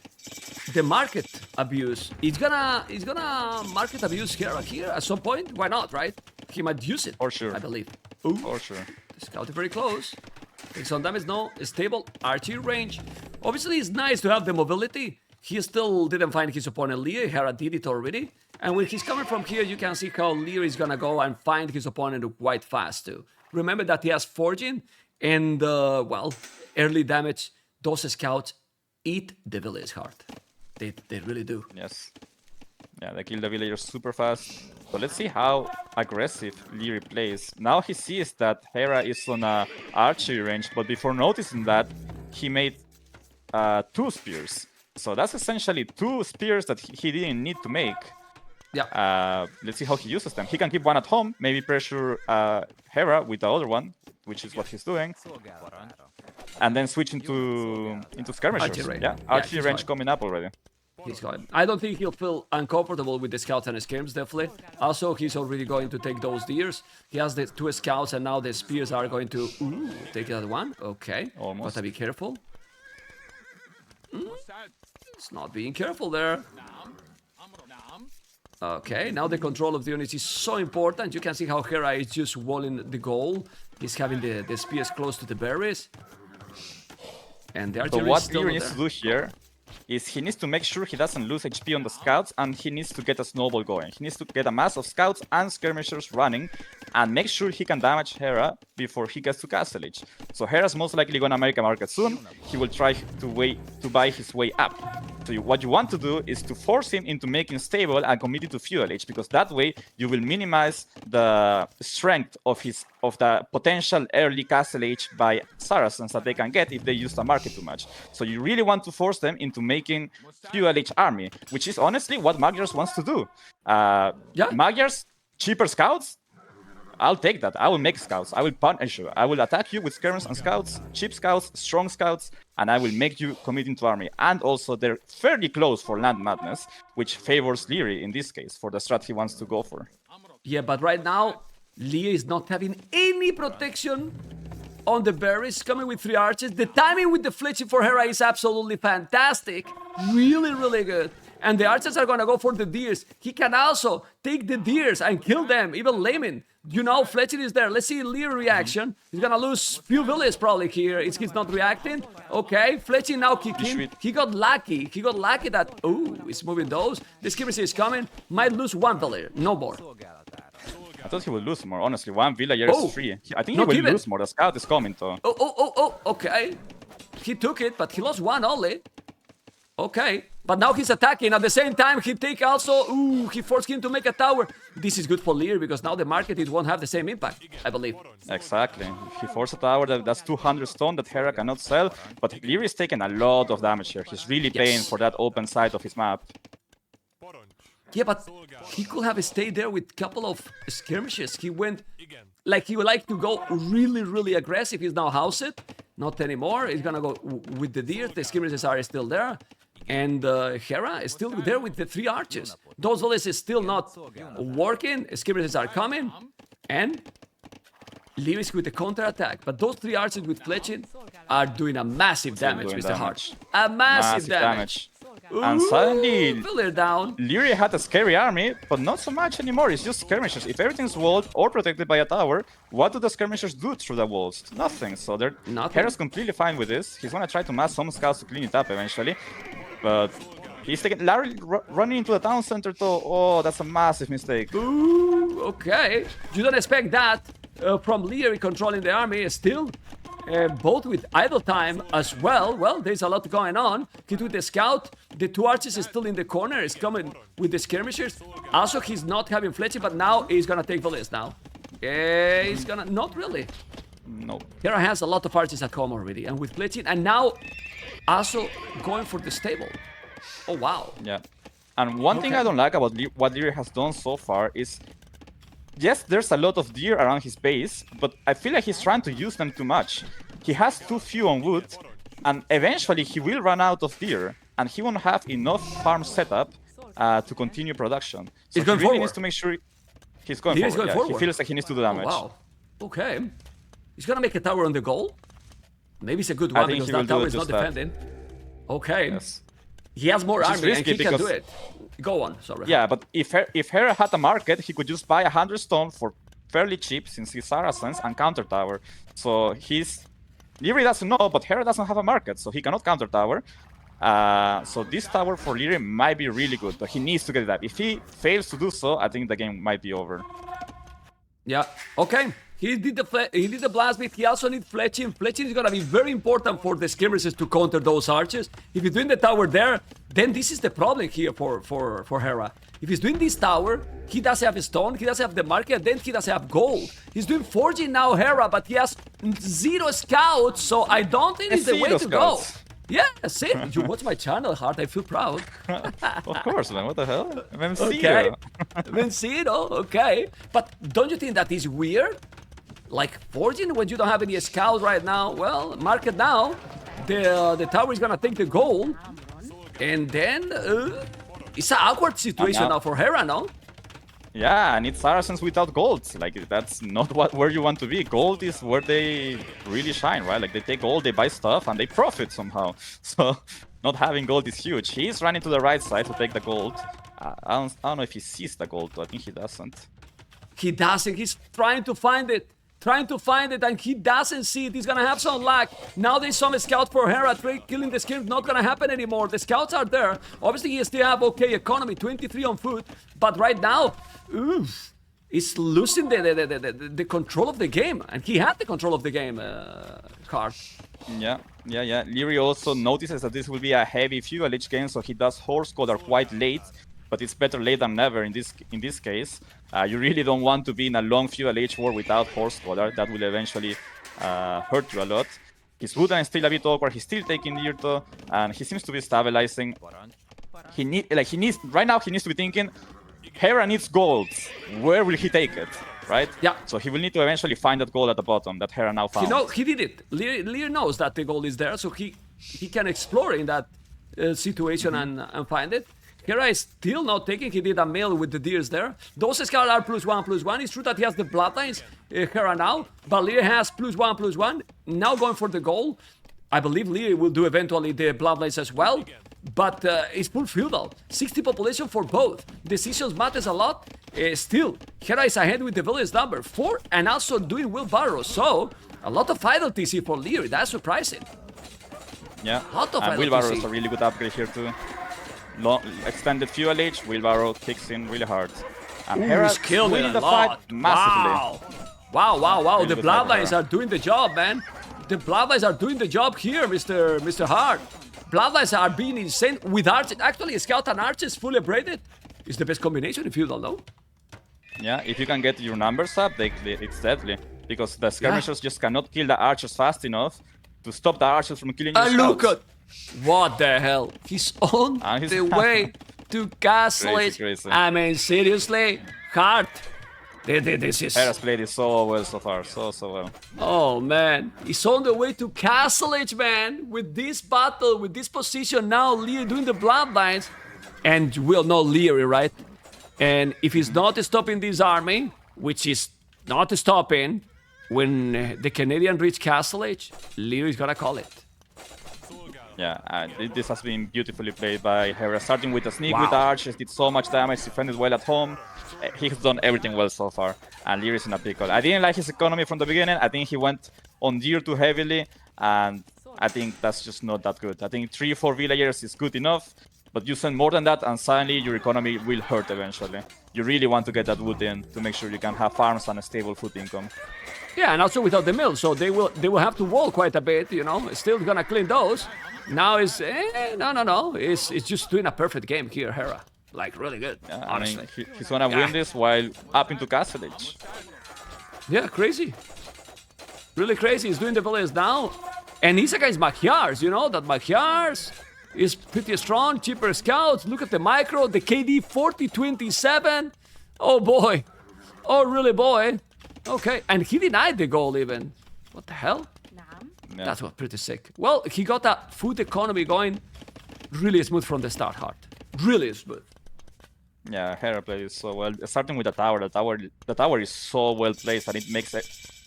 [SPEAKER 1] the market abuse. He's gonna market abuse Hera here at some point. Why not, right? He might use it.
[SPEAKER 2] For sure.
[SPEAKER 1] I believe. Ooh.
[SPEAKER 2] For sure.
[SPEAKER 1] The scout is very close. Takes some damage, no. Stable archery range. Obviously, it's nice to have the mobility. He still didn't find his opponent Liereyy. Hera did it already. And when he's coming from here, you can see how Liereyy is gonna go and find his opponent quite fast too. Remember that he has forging and well, early damage. Those scouts eat the village heart. They really do.
[SPEAKER 2] Yes. Yeah, they kill the villagers super fast. So let's see how aggressive Liereyy plays. Now he sees that Hera is on a archery range, but before noticing that, he made 2 spears. So that's essentially 2 spears that he didn't need to make.
[SPEAKER 1] Yeah.
[SPEAKER 2] Let's see how he uses them. He can keep one at home, maybe pressure Hera with the other one, which is what he's doing. And then switch into skirmishers.
[SPEAKER 1] Archery range.
[SPEAKER 2] Yeah, archery range coming up already.
[SPEAKER 1] He's going. I don't think he'll feel uncomfortable with the scouts and skirms, definitely. Also, he's already going to take those deers. He has the 2 scouts, and now the spears are going to take that one. Okay.
[SPEAKER 2] Almost.
[SPEAKER 1] Gotta be careful. It's not being careful there. Okay, now the control of the units is so important. You can see how Hera is just walling the goal. He's having the spears close to the berries. And the archery
[SPEAKER 2] So what
[SPEAKER 1] is still
[SPEAKER 2] Liereyy
[SPEAKER 1] there.
[SPEAKER 2] needs to do here is he needs to make sure he doesn't lose HP on the scouts, and he needs to get a snowball going. He needs to get a mass of scouts and skirmishers running and make sure he can damage Hera before he gets to Castle Age. So Hera's most likely gonna make a market soon. He will try to buy his way up. So what you want to do is to force him into making stable and committed to feudal age, because that way you will minimize the strength of the potential early Castle Age by Saracens that they can get if they use the market too much. So you really want to force them into making feudal age army, which is honestly what Magyars wants to do. Magyars, cheaper scouts, I'll take that. I will make scouts. I will punish you. I will attack you with skirmers and scouts, cheap scouts, strong scouts, and I will make you commit into army. And also, they're fairly close for Land Madness, which favors Liereyy in this case for the strat he wants to go for.
[SPEAKER 1] Yeah, but right now, Liereyy is not having any protection on the berries, coming with 3 archers. The timing with the fletching for Hera is absolutely fantastic. Really, really good. And the archers are gonna go for the deers. He can also take the deers and kill them, even laymen. You know, Fletcher is there. Let's see Liereyy reaction. He's gonna lose few villages probably here. He's not reacting. Okay, Fletcher now kicking. He got lucky. He got lucky that, he's moving those. The skirmish is coming. Might lose 1 villager, no more.
[SPEAKER 2] I thought he would lose more, honestly. 1 villager is 3. I think he will lose more. The scout is coming, though.
[SPEAKER 1] Okay. He took it, but he lost 1 only. Okay. But now he's attacking. At the same time, he take also... he forced him to make a tower. This is good for Liereyy, because now the market, it won't have the same impact, I believe.
[SPEAKER 2] Exactly. If he forced a tower, that's 200 stone that Hera cannot sell. But Liereyy is taking a lot of damage here. He's really paying for that open side of his map.
[SPEAKER 1] Yeah, but he could have stayed there with a couple of skirmishes. He went... Like, he would like to go really, really aggressive. He's now housed. Not anymore. He's gonna go with the deer. The skirmishes are still there. And Hera is still there with the 3 archers. Those villages is still not working. Skirmishes are coming. And Liereyy with the counter-attack. But those 3 archers with fletching are doing a massive damage, Mr. Hart. A massive damage.
[SPEAKER 2] And suddenly,
[SPEAKER 1] down.
[SPEAKER 2] Liereyy had a scary army, but not so much anymore. It's just skirmishers. If everything's walled or protected by a tower, what do the skirmishers do through the walls? Nothing. So Hera's completely fine with this. He's gonna try to mass some scouts to clean it up eventually. But he's taking running into the town center though. Oh, that's a massive mistake.
[SPEAKER 1] Okay. You don't expect that from Liereyy controlling the army still. Both with idle time as well. Well, there's a lot going on. He took the scout. The 2 archers is still in the corner. He's coming with the skirmishers. Also, he's not having fletching, but now he's gonna take villages now. He's gonna... Not really.
[SPEAKER 2] No.
[SPEAKER 1] Hera has a lot of archers at home already. And with fletching, and now also going for the stable. Oh, wow.
[SPEAKER 2] Yeah. And one thing I don't like about what Liereyy has done so far is yes, there's a lot of deer around his base, but I feel like he's trying to use them too much. He has too few on wood, and eventually he will run out of deer, and he won't have enough farm setup to continue production. So
[SPEAKER 1] He's going
[SPEAKER 2] he really
[SPEAKER 1] forward.
[SPEAKER 2] needs to make sure he's going
[SPEAKER 1] He
[SPEAKER 2] forward.
[SPEAKER 1] is going
[SPEAKER 2] Yeah,
[SPEAKER 1] forward.
[SPEAKER 2] he feels like he needs to do damage.
[SPEAKER 1] Wow. Okay. He's gonna make a tower on the goal. Maybe it's a good
[SPEAKER 2] I
[SPEAKER 1] one
[SPEAKER 2] think
[SPEAKER 1] because
[SPEAKER 2] he will
[SPEAKER 1] that
[SPEAKER 2] do
[SPEAKER 1] tower
[SPEAKER 2] it
[SPEAKER 1] is not
[SPEAKER 2] just that.
[SPEAKER 1] defending. Okay.
[SPEAKER 2] Yes.
[SPEAKER 1] He has more
[SPEAKER 2] Which is
[SPEAKER 1] army and
[SPEAKER 2] risky
[SPEAKER 1] he can do
[SPEAKER 2] because-
[SPEAKER 1] it. Go on, sorry.
[SPEAKER 2] Yeah, but if Hera had a market, he could just buy 100 stone for fairly cheap since he's Saracens and counter tower. So Liereyy doesn't know, but Hera doesn't have a market, so he cannot counter tower. So this tower for Liereyy might be really good, but he needs to get it up. If he fails to do so, I think the game might be over.
[SPEAKER 1] Yeah. Okay. He did the blast beat. He also needs fletching. Fletching is gonna be very important for the skirmishes to counter those archers. If he's doing the tower there, then this is the problem here for Hera. If he's doing this tower, he doesn't have a stone, he doesn't have the market, then he doesn't have gold. He's doing forging now, Hera, but he has 0 scouts, so I don't think it's the way to go. Yeah, see, you watch my channel, Hart. I feel proud.
[SPEAKER 2] Of course, man. What the hell?
[SPEAKER 1] Okay. Vencido, okay. But don't you think that is weird? Like forging when you don't have any scouts right now? Well, mark it now. The tower is gonna take the gold, and then it's an awkward situation now for Hera, no?
[SPEAKER 2] Yeah, and it's Saracens without gold. Like, that's not where you want to be. Gold is where they really shine, right? Like, they take gold, they buy stuff, and they profit somehow. So, not having gold is huge. He's running to the right side to take the gold. I don't know if he sees the gold, though. I think he doesn't.
[SPEAKER 1] He doesn't. He's trying to find it. And he doesn't see it. He's gonna have some luck. Now there's some scout for Hera. Killing the skirmish not gonna happen anymore. The scouts are there. Obviously, he still have okay economy, 23 on foot. But right now, he's losing the control of the game. And he had the control of the game, card.
[SPEAKER 2] Yeah. Liereyy also notices that this will be a heavy fuel each game, so he does Horse Collar quite late. But it's better late than never in this case. You really don't want to be in a long fuel age war without Horse Collar. That will eventually hurt you a lot. His Wooden is still a bit awkward. He's still taking Liereyy, and he seems to be stabilizing. Right now he needs to be thinking, Hera needs gold. Where will he take it? Right?
[SPEAKER 1] Yeah.
[SPEAKER 2] So he will need to eventually find that gold at the bottom that Hera now found.
[SPEAKER 1] He did it. Liereyy knows that the gold is there, so he can explore in that situation and find it. Hera is still not taking. He did a mill with the deers there. Those scouts are +1/+1. It's true that he has the bloodlines, Hera now, but Liereyy has +1/+1. Now going for the goal. I believe Liereyy will do eventually the bloodlines as well. But it's full feudal. 60 population for both. Decisions matters a lot. Still, Hera is ahead with the village number 4 and also doing wheelbarrow. So, a lot of fidelity here for Liereyy. That's surprising.
[SPEAKER 2] Yeah,
[SPEAKER 1] Lot of
[SPEAKER 2] and Wheelbarrow
[SPEAKER 1] LTC.
[SPEAKER 2] is a really good upgrade here too. Long, extended fuel age, Wheelbarrow kicks in really hard. And Hera's
[SPEAKER 1] killed it
[SPEAKER 2] winning
[SPEAKER 1] a
[SPEAKER 2] the fight
[SPEAKER 1] lot.
[SPEAKER 2] massively.
[SPEAKER 1] Wow.
[SPEAKER 2] Really
[SPEAKER 1] The
[SPEAKER 2] good fight for
[SPEAKER 1] bloodlines
[SPEAKER 2] Hera.
[SPEAKER 1] are doing the job, man. The bloodlines are doing the job here, Mr. Hart. Bloodlines are being insane with archers. Actually, scout and archers fully braided is the best combination in feudal, though.
[SPEAKER 2] Yeah, if you can get your numbers up, it's deadly. Because the skirmishers just cannot kill the archers fast enough to stop the archers from killing your
[SPEAKER 1] And
[SPEAKER 2] scouts.
[SPEAKER 1] look at what the hell. He's on
[SPEAKER 2] And he's-
[SPEAKER 1] the way to castle
[SPEAKER 2] Crazy,
[SPEAKER 1] it.
[SPEAKER 2] crazy.
[SPEAKER 1] I mean, seriously, Hart. This is.
[SPEAKER 2] Hera's played it so well so far, so well.
[SPEAKER 1] Oh man, he's on the way to Castle Edge, man. With this battle, with this position now, Liereyy doing the bloodlines, and we'll know Liereyy, right? And if he's not stopping this army, which is not stopping, when the Canadian reach Castle Edge, Liereyy is gonna call it.
[SPEAKER 2] Yeah, this has been beautifully played by Hera, starting with a sneak
[SPEAKER 1] Wow.
[SPEAKER 2] with the archers, did so much damage, defended well at home. He's done everything well so far, and Lierey's in a pickle. I didn't like his economy from the beginning. I think he went on deer too heavily, and I think that's just not that good. I think 3-4 villagers is good enough, but you send more than that, and suddenly your economy will hurt eventually. You really want to get that wood in to make sure you can have farms and a stable food income.
[SPEAKER 1] Yeah, and also without the mill, so they will have to wall quite a bit, you know. Still gonna clean those. Now is no. It's just doing a perfect game here, Hera. Like really good,
[SPEAKER 2] Yeah,
[SPEAKER 1] honestly.
[SPEAKER 2] I mean, he's gonna win this while up into Castle Edge.
[SPEAKER 1] Yeah, crazy. Really crazy. He's doing the villas now. And he's against Magyars, you know, that Magyars is pretty strong, cheaper scouts. Look at the micro, the KD 4027. Oh boy. Oh, really, boy? Okay, and he denied the goal even. What the hell?
[SPEAKER 2] Yeah.
[SPEAKER 1] That was pretty sick. Well, he got a food economy going really smooth from the start, Hart. Really smooth.
[SPEAKER 2] Yeah, Hera plays so well. Starting with the tower, the tower is so well placed, and it makes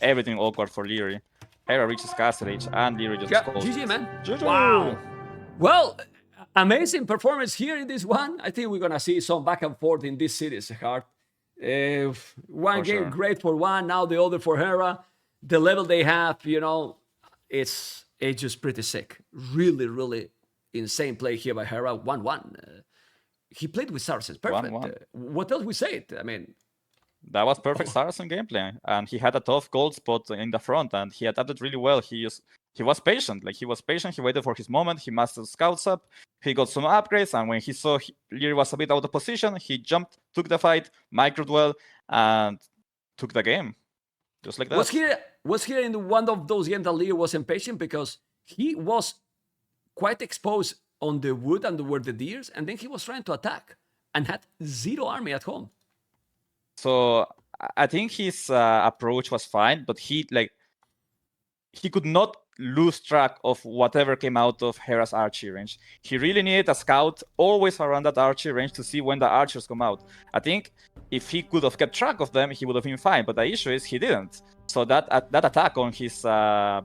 [SPEAKER 2] everything awkward for Liereyy. Hera reaches castle age, and Liereyy just
[SPEAKER 1] Yeah,
[SPEAKER 2] calls.
[SPEAKER 1] GG, man.
[SPEAKER 2] GG.
[SPEAKER 1] Wow. Well, amazing performance here in this one. I think we're gonna see some back and forth in this series, Hart. One
[SPEAKER 2] For
[SPEAKER 1] game
[SPEAKER 2] sure.
[SPEAKER 1] great for one, now the other for Hera. The level they have, you know, it's just pretty sick. Really, really insane play here by Hera. 1-1. He played with Saracens. Perfect.
[SPEAKER 2] 1-1.
[SPEAKER 1] What else we say? I mean,
[SPEAKER 2] That was perfect Saracen gameplay, and he had a tough gold spot in the front, and he adapted really well. He was patient. Like, he was patient. He waited for his moment. He mastered scouts up. He got some upgrades, and when he saw Liereyy was a bit out of position, he jumped, took the fight, microed well, and took the game. Just like that.
[SPEAKER 1] was here in one of those games that Liereyy was impatient because he was quite exposed on the wood and where the deers, and then he was trying to attack and had zero army at home.
[SPEAKER 2] So I think his approach was fine, but he could not lose track of whatever came out of Hera's archery range. He really needed a scout always around that archery range to see when the archers come out. I think if he could have kept track of them, he would have been fine, but the issue is he didn't. So that attack on his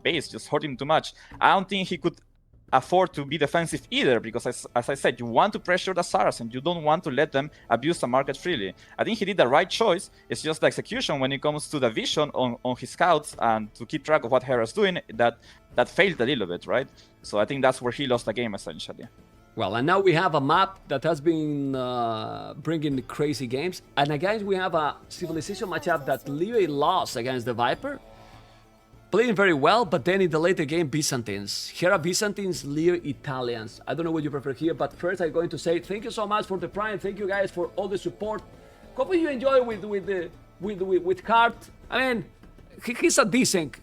[SPEAKER 2] base just hurt him too much. I don't think he could afford to be defensive either, because as I said, you want to pressure the Saracen. You don't want to let them abuse the market freely. I think he did the right choice. It's just the execution when it comes to the vision on his scouts and to keep track of what Hera's doing that failed a little bit, right? So I think that's where he lost the game, essentially.
[SPEAKER 1] Well, and now we have a map that has been bringing crazy games. And again, we have a Civilization matchup that Liereyy lost against the Viper. Playing very well, but then in the later game, Byzantines. Hera Byzantines, Liereyy Italians. I don't know what you prefer here, but first I'm going to say thank you so much for the Prime. Thank you guys for all the support. Hope you enjoy with Cart. I mean, he's a decent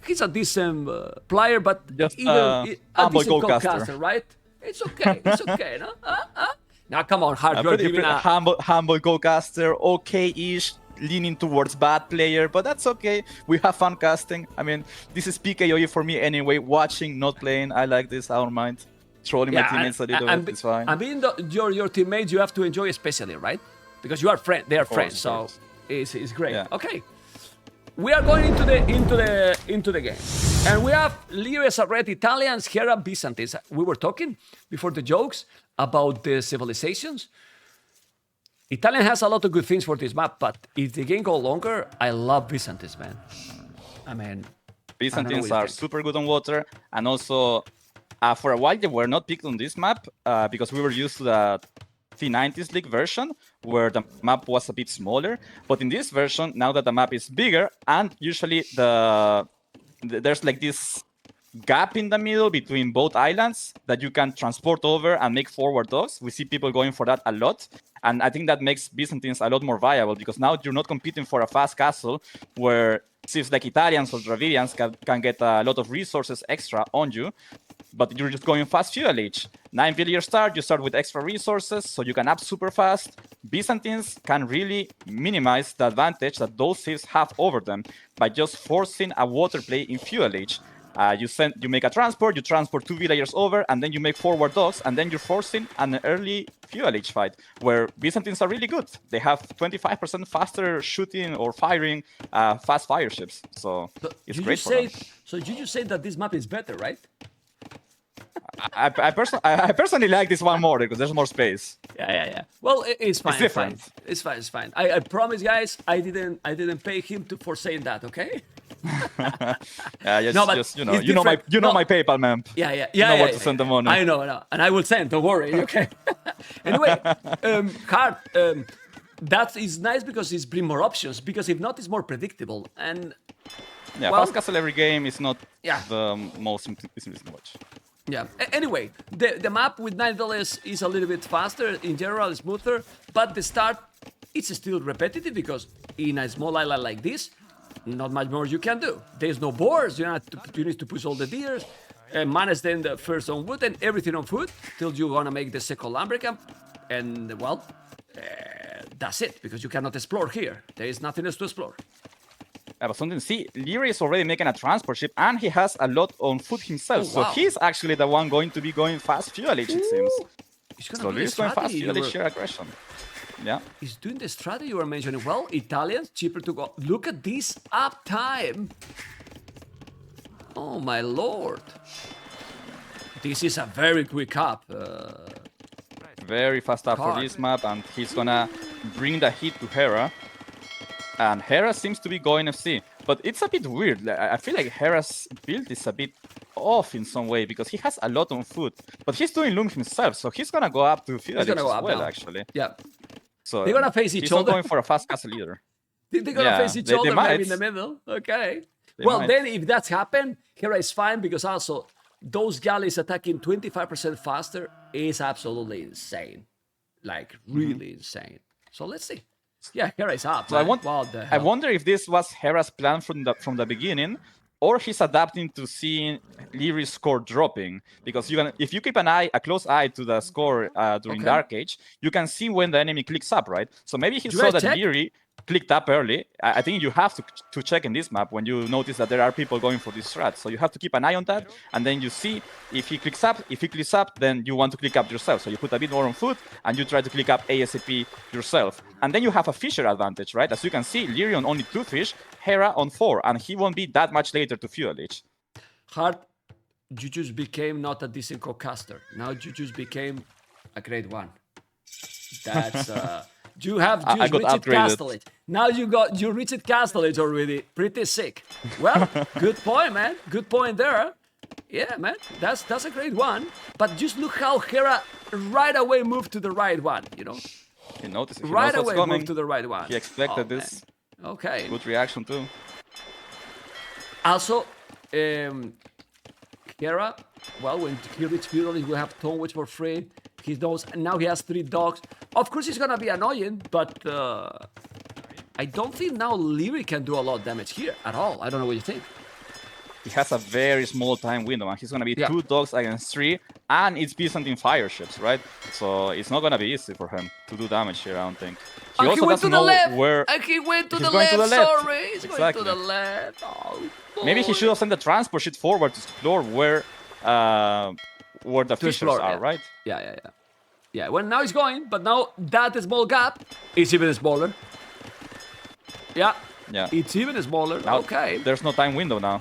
[SPEAKER 1] player, but
[SPEAKER 2] Just
[SPEAKER 1] even a
[SPEAKER 2] humble
[SPEAKER 1] decent
[SPEAKER 2] goalcaster.
[SPEAKER 1] goalcaster, right? It's okay. It's okay, no? Now come on, Hart. You're
[SPEAKER 2] Pretty
[SPEAKER 1] giving a
[SPEAKER 2] humble goalcaster, okay-ish, leaning towards bad player, but that's okay. We have fun casting. I mean, this is PKOE for me anyway. Watching, not playing. I like this. I don't mind. Trolling my teammates a little bit. It's fine.
[SPEAKER 1] I mean, your teammates you have to enjoy especially, right? Because you are friends. They are friends, so it's great.
[SPEAKER 2] Yeah.
[SPEAKER 1] Okay, we are going into the game, and we have Liereyy Red Italians, Hera Byzantines. We were talking before the jokes about the civilizations. Italian has a lot of good things for this map, but if the game go longer, I love Byzantines, man. I mean,
[SPEAKER 2] Byzantines are super good on water, and also for a while they were not picked on this map because we were used to the T90s League version where the map was a bit smaller. But in this version, now that the map is bigger, and usually there's like this gap in the middle between both islands that you can transport over and make forward docks. We see people going for that a lot. And I think that makes Byzantines a lot more viable because now you're not competing for a fast castle where cities like Italians or Dravidians can get a lot of resources extra on you, but you're just going fast feudal age. 9 villager start, you start with extra resources, so you can up super fast. Byzantines can really minimize the advantage that those cities have over them by just forcing a water play in feudal age. You make a transport, you transport 2 villagers over, and then you make forward docks, and then you're forcing an early feudal age fight, where Byzantines are really good. They have 25% faster shooting or firing fast fire ships, so it's great for them.
[SPEAKER 1] So you just say that this map is better, right?
[SPEAKER 2] I personally like this one more because there's more space.
[SPEAKER 1] Yeah. Well, it's fine.
[SPEAKER 2] It's different.
[SPEAKER 1] It's fine. I promise, guys, I didn't pay him for saying that, okay?
[SPEAKER 2] You know my PayPal, man.
[SPEAKER 1] Yeah.
[SPEAKER 2] You know where to send the money.
[SPEAKER 1] I know, and I will send. Don't worry, okay? Anyway, Card, that is nice because it's bring more options. Because if not, it's more predictable. And
[SPEAKER 2] fast castle every game is not the most interesting to watch.
[SPEAKER 1] Yeah. Anyway, the map with 9 villages is a little bit faster. In general, smoother. But the start, it's still repetitive because in a small island like this, not much more you can do. There's no boards. You need to push all the deers, manage then the first on wood and everything on foot till you're gonna make the second lumber camp. And well, that's it, because you cannot explore here. There is nothing else to explore.
[SPEAKER 2] But something, see, Liereyy is already making a transport ship, and he has a lot on foot himself.
[SPEAKER 1] Oh, wow.
[SPEAKER 2] So he's actually the one going to be going fast fuel age, it seems. So
[SPEAKER 1] He's
[SPEAKER 2] Lierey's going fast fuel age, sheer aggression. Yeah.
[SPEAKER 1] He's doing the strategy you were mentioning. Well, Italians, cheaper to go. Look at this uptime. Oh, my lord. This is a very quick up.
[SPEAKER 2] Very fast up for this map, and he's gonna bring the hit to Hera. And Hera seems to be going FC, but it's a bit weird. I feel like Hera's build is a bit off in some way because he has a lot on foot, but he's doing Loom himself, so he's gonna go up to Feudal as well,
[SPEAKER 1] now.
[SPEAKER 2] actually.
[SPEAKER 1] Yeah.
[SPEAKER 2] So
[SPEAKER 1] they're gonna face each
[SPEAKER 2] he's
[SPEAKER 1] other.
[SPEAKER 2] Not going for a fast castle either.
[SPEAKER 1] They're gonna face each other maybe in the middle. Okay. Well, then if that's happened, Hera is fine because also those galleys attacking 25% faster is absolutely insane. Like, really insane. So let's see. Yeah, Hera is up.
[SPEAKER 2] So I wonder if this was Hera's plan from the beginning, or he's adapting to seeing Lierey's score dropping. Because if you keep a close eye to the score during Dark Age, you can see when the enemy clicks up, right? So maybe he saw that Liereyy clicked up early. I think you have to check in this map when you notice that there are people going for this strat. So you have to keep an eye on that, and then you see if he clicks up. If he clicks up, then you want to click up yourself. So you put a bit more on foot, and you try to click up ASAP yourself. And then you have a fisher advantage, right? As you can see, Liereyy on only 2 fish, Hera on 4, and he won't be that much later to fuel age.
[SPEAKER 1] Hard, Juju's became not a decent co-caster. Now Juju's became a grade 1. That's you have reached castle age. Now you reached castle age already. Pretty sick. Well, good point, man. Good point there. Yeah, man. That's a great one. But just look how Hera right away moved to the right one, you know?
[SPEAKER 2] He noticed it.
[SPEAKER 1] Right away moved to the right one.
[SPEAKER 2] He expected this.
[SPEAKER 1] Man. Okay.
[SPEAKER 2] Good reaction too.
[SPEAKER 1] Also, Hera, well, when he reaches Feudal, he will have Tone Witch for free. He knows, and now he has 3 dogs. Of course, he's gonna be annoying, but I don't think now Liereyy can do a lot of damage here at all. I don't know what you think.
[SPEAKER 2] He has a very small time window, and he's gonna be 2 dogs against 3, and it's Byzantine fire ships, right? So it's not gonna be easy for him to do damage here, I don't think.
[SPEAKER 1] He also
[SPEAKER 2] doesn't know where.
[SPEAKER 1] And he went to the left. Sorry, he's going to the left. Oh,
[SPEAKER 2] maybe he should have sent the transport ship forward to explore where the fishers are, right?
[SPEAKER 1] Yeah, well, now he's going, but now that small gap is even smaller. Yeah, it's even smaller.
[SPEAKER 2] Now,
[SPEAKER 1] okay.
[SPEAKER 2] There's no time window now.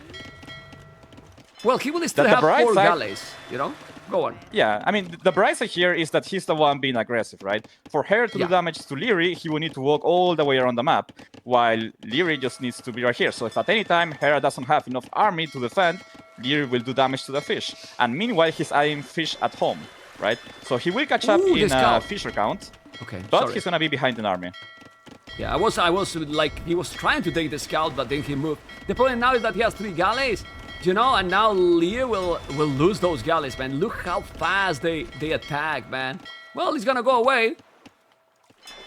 [SPEAKER 1] Well, he will still have 4 galleys, you know? Go on.
[SPEAKER 2] Yeah, I mean, the bright side here is that he's the one being aggressive, right? For Hera to do damage to Liereyy, he will need to walk all the way around the map, while Liereyy just needs to be right here. So if at any time Hera doesn't have enough army to defend, Liereyy will do damage to the fish. And meanwhile, he's eyeing fish at home, right? So he will catch up in fisher count, but he's gonna be behind an army.
[SPEAKER 1] Yeah, I was like, he was trying to take the scout, but then he moved. The problem now is that he has 3 galleys. You know, and now Liereyy will lose those galleys, man. Look how fast they attack, man. Well, he's gonna go away.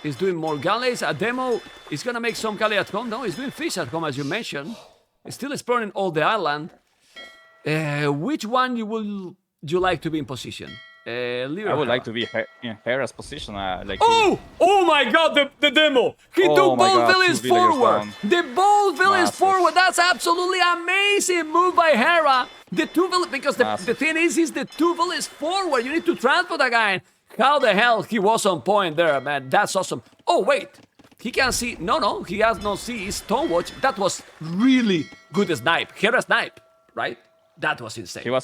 [SPEAKER 1] He's doing more galleys. A demo, he's gonna make some galley at home. No, he's doing fish at home, as you mentioned. He's still exploring all the island. Which one you like to be in position? Liereyy.
[SPEAKER 2] I would like to be in Hera's position.
[SPEAKER 1] Oh my God! The demo. He took both villains forward. The both villains forward. That's absolutely amazing move by Hera. The 2 villains, because the thing is the 2 villains forward. You need to transport again. How the hell he was on point there, man? That's awesome. Oh wait, he can see. No, he has no see. It's Stonewatch. That was really good snipe. Hera snipe, right? That was insane.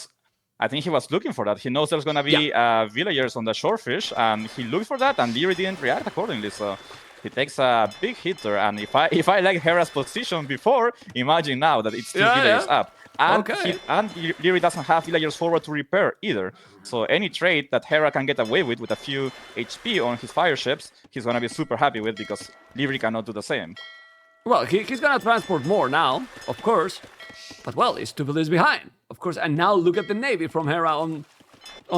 [SPEAKER 2] I think he was looking for that. He knows there's gonna be villagers on the shorefish, and he looked for that, and Liereyy didn't react accordingly. So he takes a big hit there. And if I like Hera's position before, imagine now that it's 2 villagers up, and Liereyy doesn't have villagers forward to repair either. So any trade that Hera can get away with a few HP on his fire ships, he's gonna be super happy with, because Liereyy cannot do the same.
[SPEAKER 1] Well, he's gonna transport more now, of course. But well, it's 2 villages behind, of course. And now look at the navy from Hera on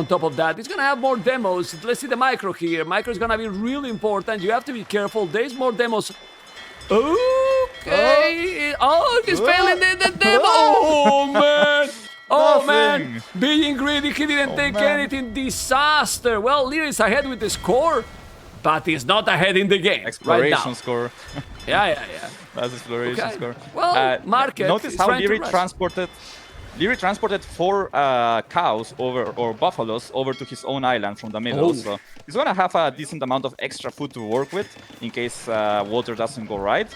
[SPEAKER 1] top of that. It's gonna have more demos. Let's see the micro here. Micro is gonna be really important. You have to be careful. There's more demos. Okay. Oh, he's failing the demo. Oh man. Oh man. Being greedy, he didn't take anything. Disaster. Well, Lierey's ahead with the score. but he's not ahead in the game
[SPEAKER 2] Exploration
[SPEAKER 1] right now.
[SPEAKER 2] score.
[SPEAKER 1] Yeah.
[SPEAKER 2] That's exploration
[SPEAKER 1] Okay.
[SPEAKER 2] score.
[SPEAKER 1] Well, Market
[SPEAKER 2] notice
[SPEAKER 1] is
[SPEAKER 2] how
[SPEAKER 1] trying to
[SPEAKER 2] Liereyy
[SPEAKER 1] rush.
[SPEAKER 2] transported 4 cows or buffaloes over to his own island from the middle.
[SPEAKER 1] Oh.
[SPEAKER 2] So he's gonna have a decent amount of extra food to work with in case water doesn't go right.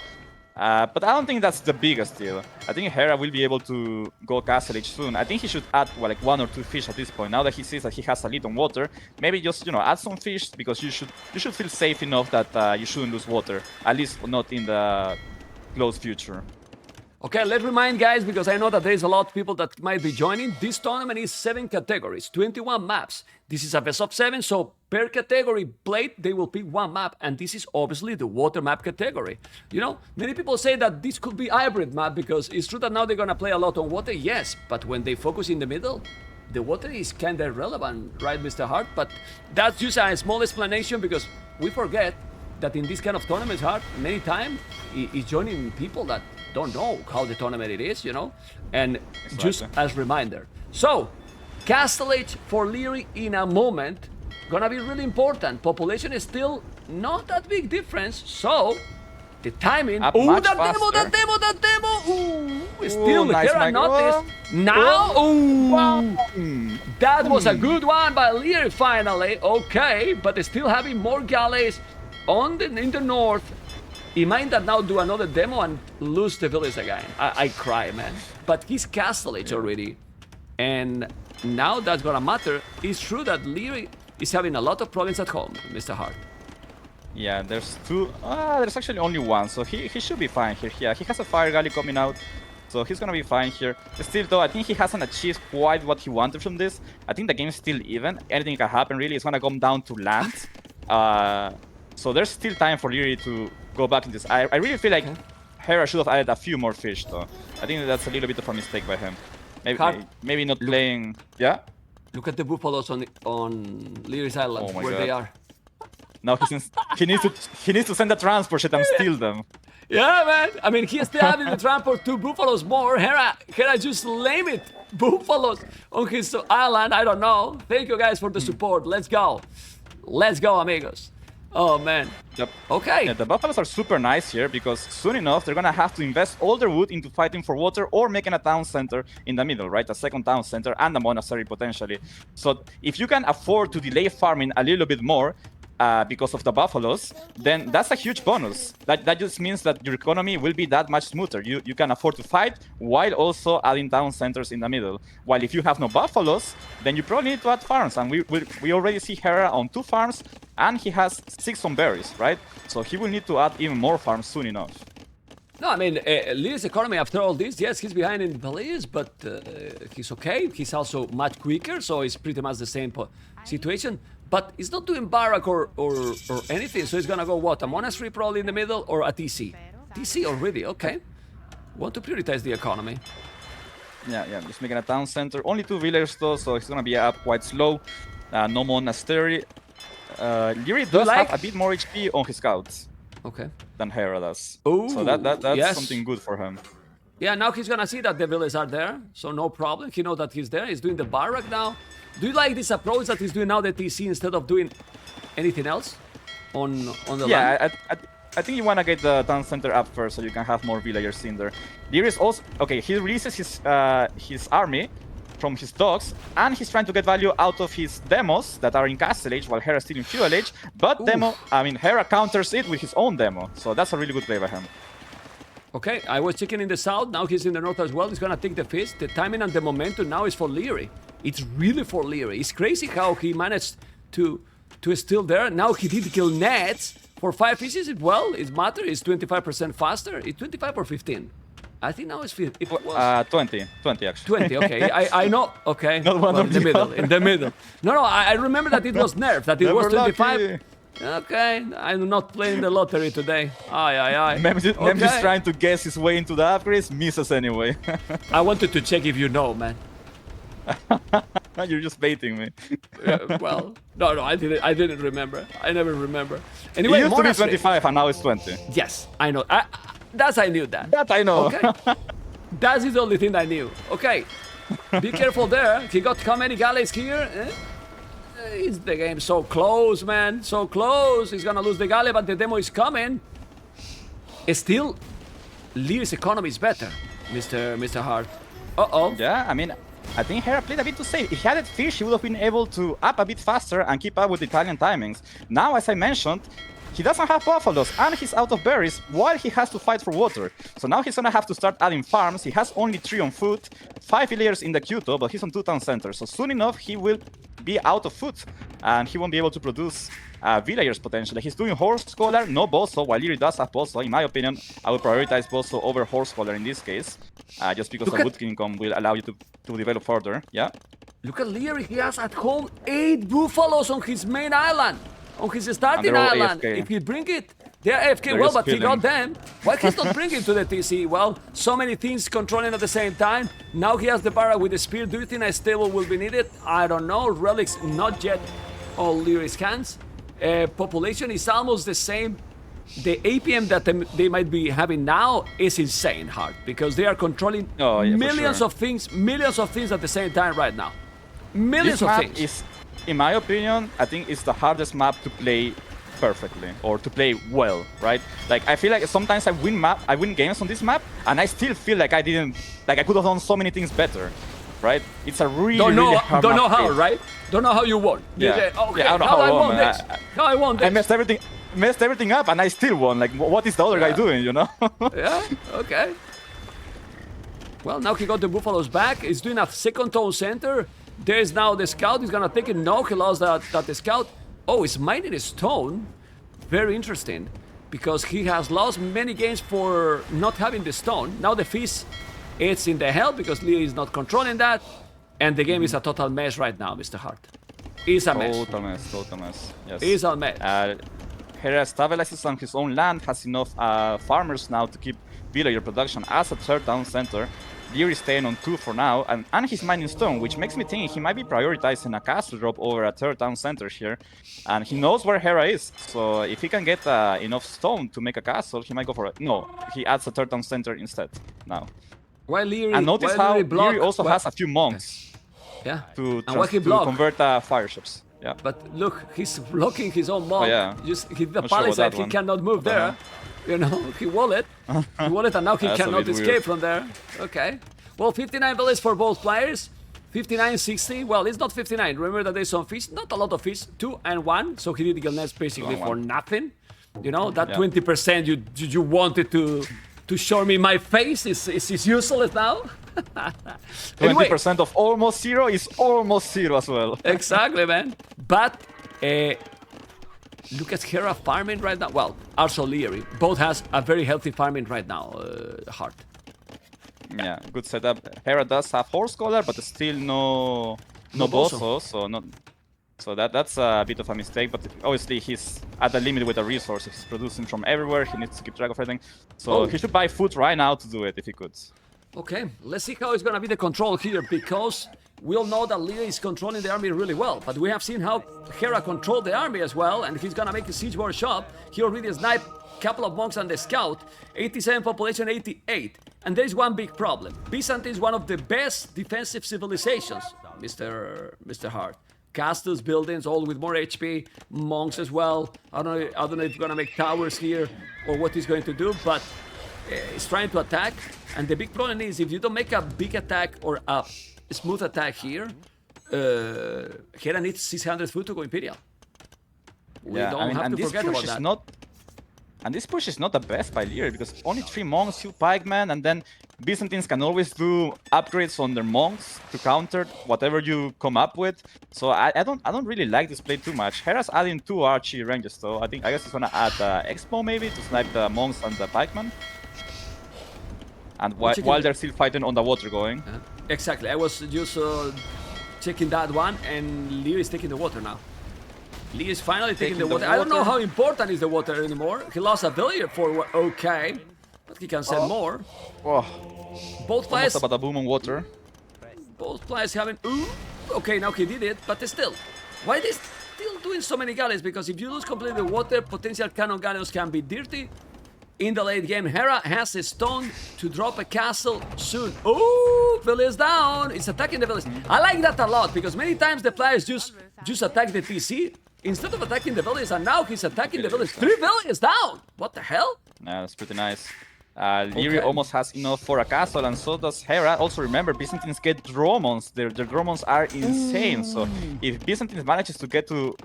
[SPEAKER 2] But I don't think that's the biggest deal. I think Hera will be able to go Castle Age soon. I think he should add like 1 or 2 fish at this point. Now that he sees that he has a lead on water, maybe just add some fish because you should feel safe enough that you shouldn't lose water, at least not in the close future.
[SPEAKER 1] Okay, let's remind guys, because I know that there's a lot of people that might be joining. This tournament is 7 categories, 21 maps. This is a best of 7, so per category played, they will pick 1 map, and this is obviously the water map category. Many people say that this could be hybrid map, because it's true that now they're gonna play a lot on water, yes, but when they focus in the middle, the water is kinda irrelevant, right, Mr. Hart? But that's just a small explanation, because we forget that in this kind of tournaments, Hart, many times, is joining people that don't know how the tournament it is, and
[SPEAKER 2] Exactly.
[SPEAKER 1] just as reminder. So, Castle Age for Liereyy in a moment, gonna be really important. Population is still not that big difference, so the timing.
[SPEAKER 2] Up
[SPEAKER 1] Oh,
[SPEAKER 2] much
[SPEAKER 1] that
[SPEAKER 2] faster.
[SPEAKER 1] demo! Ooh, still
[SPEAKER 2] nice
[SPEAKER 1] Hera
[SPEAKER 2] mic.
[SPEAKER 1] noticed.
[SPEAKER 2] Oh.
[SPEAKER 1] Now, ooh,
[SPEAKER 2] Mm.
[SPEAKER 1] that was a good one by Liereyy finally. Okay, but still having more galleys in the north. He might that now do another demo and lose the village again. I cry, man. But he's Castle Age already. And now that's gonna matter. It's true that Liereyy is having a lot of problems at home, Mr. Hart.
[SPEAKER 2] Yeah, there's 2. There's actually only 1, so he should be fine here. Yeah, he has a fire galley coming out, so he's gonna be fine here. Still, though, I think he hasn't achieved quite what he wanted from this. I think the game's still even. Anything can happen, really. It's gonna come down to land. So there's still time for Liereyy to go back in this. I really feel like Hera should have added a few more fish, though. I think that's a little bit of a mistake by him. Maybe not playing. Yeah.
[SPEAKER 1] Look at the buffaloes on Lierey's island,
[SPEAKER 2] Oh my
[SPEAKER 1] where
[SPEAKER 2] God.
[SPEAKER 1] they are.
[SPEAKER 2] Now he needs to send a transport ship and steal them.
[SPEAKER 1] Yeah, man. I mean, he's still having to transport 2 buffaloes more. Hera just lame it. Buffaloes on his island. I don't know. Thank you guys for the support. Let's go. Let's go, amigos. Oh, man.
[SPEAKER 2] Yep.
[SPEAKER 1] Okay.
[SPEAKER 2] Yeah, the buffaloes are super nice here because soon enough they're gonna have to invest all their wood into fighting for water or making a town center in the middle, right? A second town center and a monastery potentially. So if you can afford to delay farming a little bit more, because of the buffaloes, then that's a huge bonus. That just means that your economy will be that much smoother. You can afford to fight while also adding town centers in the middle. While if you have no buffaloes, then you probably need to add farms. And we already see Hera on 2 farms, and he has 6 on berries, right? So he will need to add even more farms soon enough.
[SPEAKER 1] No, I mean, Lierey's economy after all this, yes, he's behind in players, but he's okay. He's also much quicker, so it's pretty much the same situation. But he's not doing barrack or anything, so he's gonna go what? A monastery probably in the middle or a TC? TC already, okay. Want to prioritize the economy.
[SPEAKER 2] Yeah, just making a town center. Only 2 villagers though, so it's gonna be up quite slow. No monastery. Liereyy does have a bit more HP on his scouts.
[SPEAKER 1] Okay.
[SPEAKER 2] Than Hera does.
[SPEAKER 1] Ooh,
[SPEAKER 2] so that's
[SPEAKER 1] yes.
[SPEAKER 2] something good for him.
[SPEAKER 1] Yeah, now he's gonna see that the villagers are there, so no problem. He knows that he's there. He's doing the barrack now. Do you like this approach that he's doing now, the TC, instead of doing anything else on the land?
[SPEAKER 2] Yeah, I think you want to get the town center up first so you can have more villagers in there. Lierey's also... Okay, he releases his army from his dogs, and he's trying to get value out of his demos that are in Castle Age while Hera's still in Feudal Age. But Hera counters it with his own demo, so that's a really good play by him.
[SPEAKER 1] Okay, I was checking in the south, now he's in the north as well. He's gonna take the fish. The timing and the momentum now is for Liereyy. It's really for Liereyy. It's crazy how he managed to steal there. Now he did kill Nets for 5 fishes. Well, it matters. It's 25% faster. It's 25 or 15. I think now it's 50. It was
[SPEAKER 2] 20 actually.
[SPEAKER 1] 20, okay. I know, okay.
[SPEAKER 2] Not one
[SPEAKER 1] well,
[SPEAKER 2] of
[SPEAKER 1] in the
[SPEAKER 2] the
[SPEAKER 1] middle,
[SPEAKER 2] other.
[SPEAKER 1] in the middle. No, I remember that it was nerfed, that it was
[SPEAKER 2] Never
[SPEAKER 1] 25.
[SPEAKER 2] lucky.
[SPEAKER 1] Okay, I'm not playing the lottery today. Aye.
[SPEAKER 2] Mem's just trying to guess his way into the upgrades, misses anyway.
[SPEAKER 1] I wanted to check if you know, man.
[SPEAKER 2] You're just baiting me.
[SPEAKER 1] Well, no, I didn't remember. I never remember.
[SPEAKER 2] It
[SPEAKER 1] Anyway,
[SPEAKER 2] used to be
[SPEAKER 1] monastery.
[SPEAKER 2] 25 and now it's 20.
[SPEAKER 1] Yes, I know. I knew that.
[SPEAKER 2] That I know.
[SPEAKER 1] Okay. That is the only thing I knew. Okay. Be careful there. He got how many galleys here? Is the game so close, man? So close. He's gonna lose the galley, but the demo is coming. Still, Lierey's economy is better, Mr. Hart. Uh-oh.
[SPEAKER 2] Yeah, I mean, I think Hera played a bit too safe. If he had it fish, he would have been able to up a bit faster and keep up with Italian timings. Now, as I mentioned, he doesn't have buffaloes and he's out of berries while he has to fight for water. So now he's gonna have to start adding farms. He has only 3 on foot, 5 villagers in the Kyoto, but he's on 2 town centers. So soon enough, he will be out of food and he won't be able to produce villagers potentially. He's doing horse collar, no bosso, while Liereyy does have bosso. In my opinion, I would prioritize bosso over horse collar in this case, just because the wood income will allow you to develop further. Yeah.
[SPEAKER 1] Look at Liereyy, he has at home 8 buffaloes on his main island, on his starting island.
[SPEAKER 2] AFK.
[SPEAKER 1] If he bring it, they're AFK, well, but he got them. Why he's not bringing to the TC? Well, so many things controlling at the same time. Now he has the barra with the spear. Do you think a stable will be needed? I don't know. Relics not yet on Lierey's hands. Population is almost the same. The APM that they might be having now is insane hard because they are controlling millions of things at the same time right now. Millions of things.
[SPEAKER 2] Is, in my opinion, I think it's the hardest map to play perfectly or to play well, right? Like I feel like sometimes I win games on this map, and I still feel like I could have done so many things better, right? It's a really hard map.
[SPEAKER 1] Don't know how, right? Don't know how you won.
[SPEAKER 2] Yeah.
[SPEAKER 1] Okay,
[SPEAKER 2] yeah, I don't know
[SPEAKER 1] how I
[SPEAKER 2] won
[SPEAKER 1] won
[SPEAKER 2] man.
[SPEAKER 1] this. How I won this.
[SPEAKER 2] I messed everything up, and I still won. Like, what is the other guy doing? You know?
[SPEAKER 1] Yeah. Okay. Well, now he got the buffaloes back. He's doing a second town center. There's now the scout. He's gonna take it. No, he lost that the scout. Oh, he's mining his stone. Very interesting, because he has lost many games for not having the stone. Now the fish, it's in the hell because Liereyy is not controlling that, and the game is a total mess right now, Mr. Hart. It's a mess.
[SPEAKER 2] Total mess. Yes.
[SPEAKER 1] It's a mess.
[SPEAKER 2] Hera stabilizes on his own land, has enough farmers now to keep villager production as a 3rd town center. Liereyy is staying on 2 for now, and he's mining stone, which makes me think he might be prioritizing a castle drop over a 3rd town center here. And he knows where Hera is, so if he can get enough stone to make a castle, he might go for it. No, he adds a 3rd town center instead now.
[SPEAKER 1] While Liereyy,
[SPEAKER 2] and notice how Liereyy also has a few monks to convert fire ships. Yeah.
[SPEAKER 1] But look, he's blocking his own monk.
[SPEAKER 2] Oh, yeah.
[SPEAKER 1] Just hit the palisade, he cannot move there. You know, he wall it, and now he cannot escape from there. Okay. Well, 59 villages for both players. 59-60. Well, it's not 59. Remember that there's some fish, not a lot of fish. 2 and 1. So he did the kill nest basically for nothing. You know, that 20% you wanted to show me my face is useless now.
[SPEAKER 2] 20% of almost 0 is almost 0 as well.
[SPEAKER 1] Exactly, man. But look at Hera farming right now. Well, also Liereyy. Both has a very healthy farming right now, Hart.
[SPEAKER 2] Yeah, good setup. Hera does have horse collar, but still no bosso, so that's a bit of a mistake. But obviously he's at the limit with the resources. He's producing from everywhere. He needs to keep track of everything. So he should buy food right now to do it if he could. Okay,
[SPEAKER 1] let's see how it's gonna be the control here, because we all know that Liereyy is controlling the army really well, but we have seen how Hera controlled the army as well, and he's gonna make a siege war shop. He already sniped a couple of monks and the scout. 87 population, 88. And there's one big problem. Byzantine is one of the best defensive civilizations, Mr. Hart. Castles, buildings, all with more HP, monks as well. I don't know if he's gonna make towers here or what he's going to do, but he's trying to attack. And the big problem is, if you don't make a big attack or a smooth attack here, Hera needs 600 food to go Imperial. We don't have to forget about that.
[SPEAKER 2] And this push is not the best by Liereyy, because only 3 monks, 2 pikemen, and then Byzantines can always do upgrades on their monks to counter whatever you come up with. So I don't really like this play too much. Hera's adding 2 archery ranges though. I guess he's gonna add Expo maybe to snipe the monks and the pikemen. And while they're still fighting on the water going.
[SPEAKER 1] Exactly, I was just checking that one, and Liereyy is taking the water now. Liereyy is finally taking the water. I don't know how important is the water anymore. He lost a villager for okay, but he can send more. Both players
[SPEAKER 2] about a boom on water.
[SPEAKER 1] Both players having okay, now he did it, but still, why they still doing so many galleys? Because if you lose completely the water, potential cannon galleys can be dirty. In the late game, Hera has a stone to drop a castle soon. Oh, village down. It's attacking the village. I like that a lot, because many times the players just just attack the TC instead of attacking the villages, and now he's attacking the villages. 3 villages down! What the hell?
[SPEAKER 2] Yeah, that's pretty nice. Liereyy almost has enough for a castle, and so does Hera. Also remember, Byzantines get Dromons. Their Dromons are insane. So if Byzantines manages to get to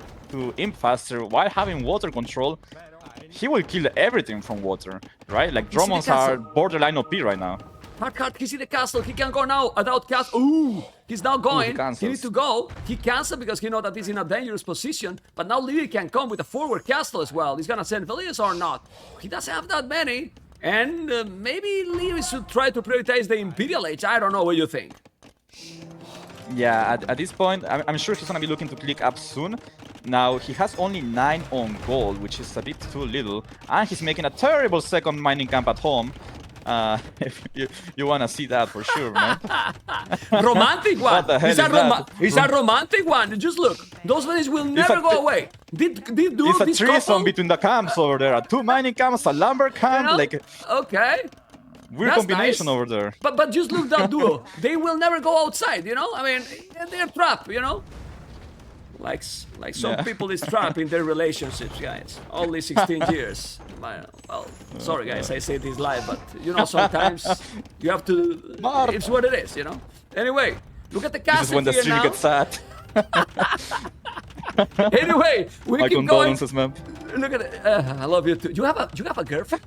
[SPEAKER 2] Imp faster while having water control, he will kill everything from water, right? Like Dromons are borderline OP right now.
[SPEAKER 1] Hard, he's in the castle. He can go now without castle. Ooh, he's now going. He needs to go. He cancels because he knows that he's in a dangerous position. But now Liereyy can come with a forward castle as well. He's gonna send villages or not. He doesn't have that many. And maybe Liereyy should try to prioritize the Imperial Age. I don't know what you think.
[SPEAKER 2] Yeah, at this point, I'm sure he's gonna be looking to click up soon. Now, he has only 9 on gold, which is a bit too little. And he's making a terrible second mining camp at home. If you wanna see that for sure, man.
[SPEAKER 1] Romantic one.
[SPEAKER 2] What the hell
[SPEAKER 1] It's a romantic one. Just look. Those villages will never go away.
[SPEAKER 2] It's a threesome between the camps over there. 2 mining camps, a lumber camp,
[SPEAKER 1] You know?
[SPEAKER 2] like
[SPEAKER 1] okay.
[SPEAKER 2] weird
[SPEAKER 1] That's
[SPEAKER 2] combination
[SPEAKER 1] nice.
[SPEAKER 2] over there.
[SPEAKER 1] But just look that duo. They will never go outside, you know? I mean, they're trapped, you know? Like some people is trapped in their relationships, guys. Only 16 years. Well, sorry guys, I say this live, but you know, sometimes you have to. It's what it is, you know. Anyway, look at the castle.
[SPEAKER 2] This is when the
[SPEAKER 1] here
[SPEAKER 2] stream
[SPEAKER 1] now.
[SPEAKER 2] gets sad.
[SPEAKER 1] Anyway, we
[SPEAKER 2] My
[SPEAKER 1] keep going.
[SPEAKER 2] condolences, man.
[SPEAKER 1] Look at it. I love you too. You have a girlfriend?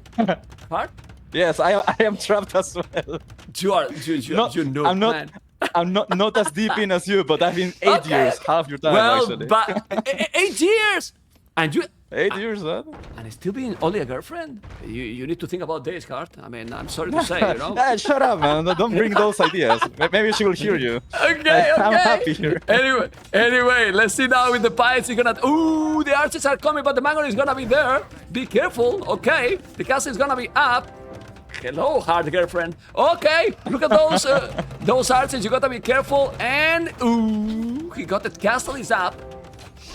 [SPEAKER 1] Hard?
[SPEAKER 2] Yes, I am trapped as well.
[SPEAKER 1] You know, man.
[SPEAKER 2] I'm not as deep in as you, but I've been 8 years, half your time
[SPEAKER 1] Well,
[SPEAKER 2] actually.
[SPEAKER 1] but 8 years, and you
[SPEAKER 2] 8 years, huh?
[SPEAKER 1] and still being only a girlfriend. You need to think about this, Cart. I mean, I'm sorry to say, you know.
[SPEAKER 2] Hey, shut up, man! Don't bring those ideas. Maybe she will hear you.
[SPEAKER 1] Okay.
[SPEAKER 2] I'm happy here.
[SPEAKER 1] Anyway, let's see now with the pirates. You're gonna. Ooh, the archers are coming, but the mango is gonna be there. Be careful. Okay, the castle is gonna be up. Hello, hard girlfriend. Okay, look at those archers. You gotta be careful. And ooh, he got the castle is up,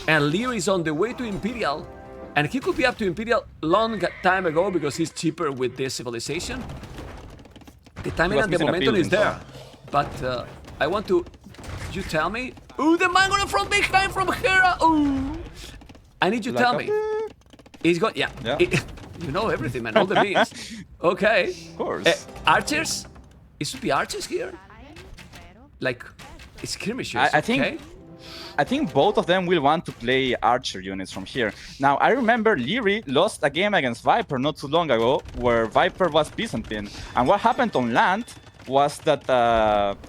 [SPEAKER 1] and Liereyy is on the way to Imperial, and he could be up to Imperial long time ago because he's cheaper with this civilization. The timing and the momentum is there, but I want to. You tell me. Ooh, the mango from behind from Hera. Ooh, I need you to tell me. He's got yeah. You know everything, man. All the beans. Okay.
[SPEAKER 2] Of course.
[SPEAKER 1] Archers? It should be archers here? Like, skirmishers,
[SPEAKER 2] I think both of them will want to play archer units from here. Now, I remember Liereyy lost a game against Viper not too long ago, where Viper was Byzantine. And what happened on land was that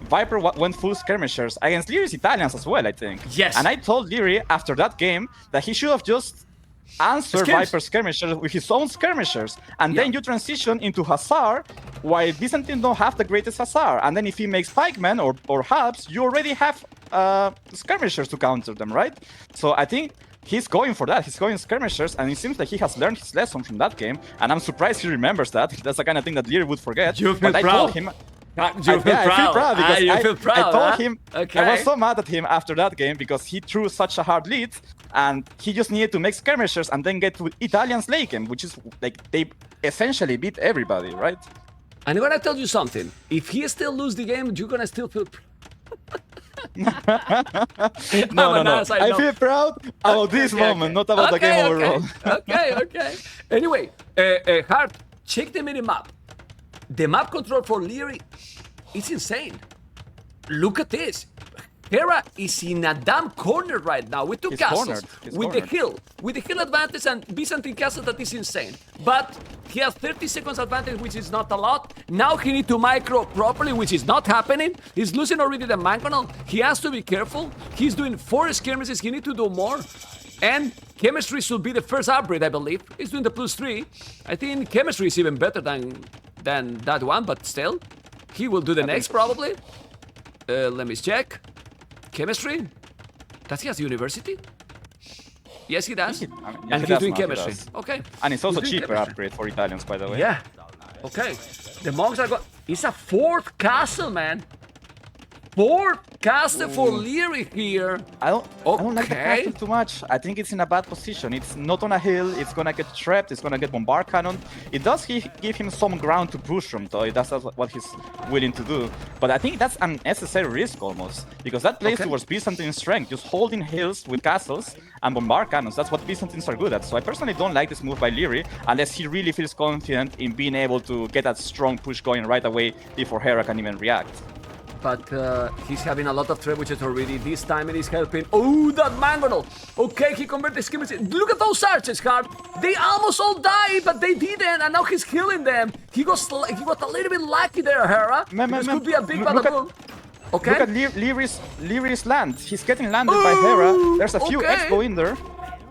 [SPEAKER 2] Viper went full skirmishers against Lierey's Italians as well, I think.
[SPEAKER 1] Yes.
[SPEAKER 2] And I told Liereyy after that game that he should have just answer Viper skirmishers with his own skirmishers, and then you transition into Hussar, while Byzantine don't have the greatest Hussar, and then if he makes pikemen or halves, you already have skirmishers to counter them, right? So I think he's going for that. He's going skirmishers, and it seems like he has learned his lesson from that game, and I'm surprised he remembers that. That's the kind of thing that Liereyy would forget.
[SPEAKER 1] You feel
[SPEAKER 2] but
[SPEAKER 1] proud.
[SPEAKER 2] I told him.
[SPEAKER 1] I feel proud because
[SPEAKER 2] I told him
[SPEAKER 1] okay.
[SPEAKER 2] I was so mad at him after that game because he threw such a hard lead, and he just needed to make skirmishers and then get to Italians Laken, which is like they essentially beat everybody, right?
[SPEAKER 1] I'm gonna tell you something. If he still lose the game, you're gonna still feel.
[SPEAKER 2] No. I feel proud about this moment, not about the game overall.
[SPEAKER 1] Okay. Anyway, Hart, check the mini map. The map control for Liereyy is insane. Look at this. Hera is in a damn corner right now with two castles. With the hill advantage and Byzantine castle that is insane. But he has 30 seconds advantage, which is not a lot. Now he needs to micro properly, which is not happening. He's losing already the mangonel. He has to be careful. He's doing 4 skirmishes. He needs to do more. And chemistry should be the first upgrade, I believe. He's doing the +3. I think chemistry is even better than that one, but still. He will do the next, probably. Let me check. Chemistry? Does he have university? Yes, he does. And he's doing chemistry. Okay.
[SPEAKER 2] And it's also cheaper upgrade for Italians, by the way.
[SPEAKER 1] Yeah. Okay. The monks are going. It's a 4th castle, man. 4th castle for Liereyy here.
[SPEAKER 2] I don't like the
[SPEAKER 1] Okay.
[SPEAKER 2] castle too much. I think it's in a bad position. It's not on a hill. It's gonna get trapped. It's gonna get bombard cannon. It does give him some ground to push from, though. That's what he's willing to do. But I think that's an unnecessary risk almost, because that plays towards Byzantine strength, just holding hills with castles and bombard cannons. That's what Byzantines are good at. So I personally don't like this move by Liereyy unless he really feels confident in being able to get that strong push going right away before Hera can even react.
[SPEAKER 1] But he's having a lot of trebuchets already. This time it is helping. Oh, that mangonel. Okay, he converted the skirmishers. Look at those archers, Hard. They almost all died, but they didn't, and now he's killing them. He got a little bit lucky there, Hera. This could be a big badaboom. Okay.
[SPEAKER 2] Look at Lierey's land. He's getting landed by Hera. There's a few X-Bow in there.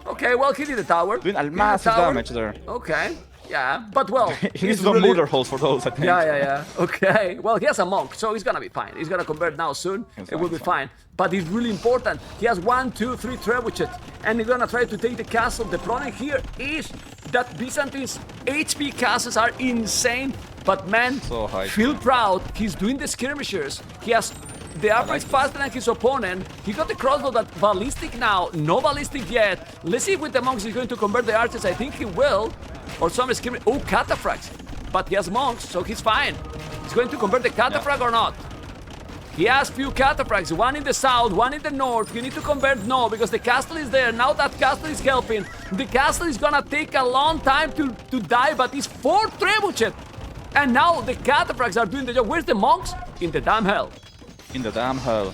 [SPEAKER 1] Okay, well, he did the tower.
[SPEAKER 2] Doing a massive damage there.
[SPEAKER 1] Okay. Yeah, but well,
[SPEAKER 2] he needs some murder holes for those, I think.
[SPEAKER 1] Yeah. Okay. Well, he has a monk, so he's gonna be fine. He's gonna convert now soon. It will be fine. But it's really important. He has 1, 2, 3 trebuchets, and he's gonna try to take the castle. The problem here is that Byzantine's HP castles are insane. But man,
[SPEAKER 2] so high.
[SPEAKER 1] feel proud. He's doing the skirmishers. He has the upgrades faster than his opponent. He got the crossbow that ballistic now. No ballistic yet. Let's see if with the monks he's going to convert the archers. I think he will. Or some skirmish. Oh, cataphracts. But he has monks, so he's fine. He's going to convert the cataphrag or not. He has few cataphracts. One in the south, one in the north. You need to convert no, because the castle is there. Now that castle is helping. The castle is gonna take a long time to die, but it's 4 trebuchet. And now the cataphracts are doing the job. Where's the monks? In the damn hell.
[SPEAKER 2] In the damn hell.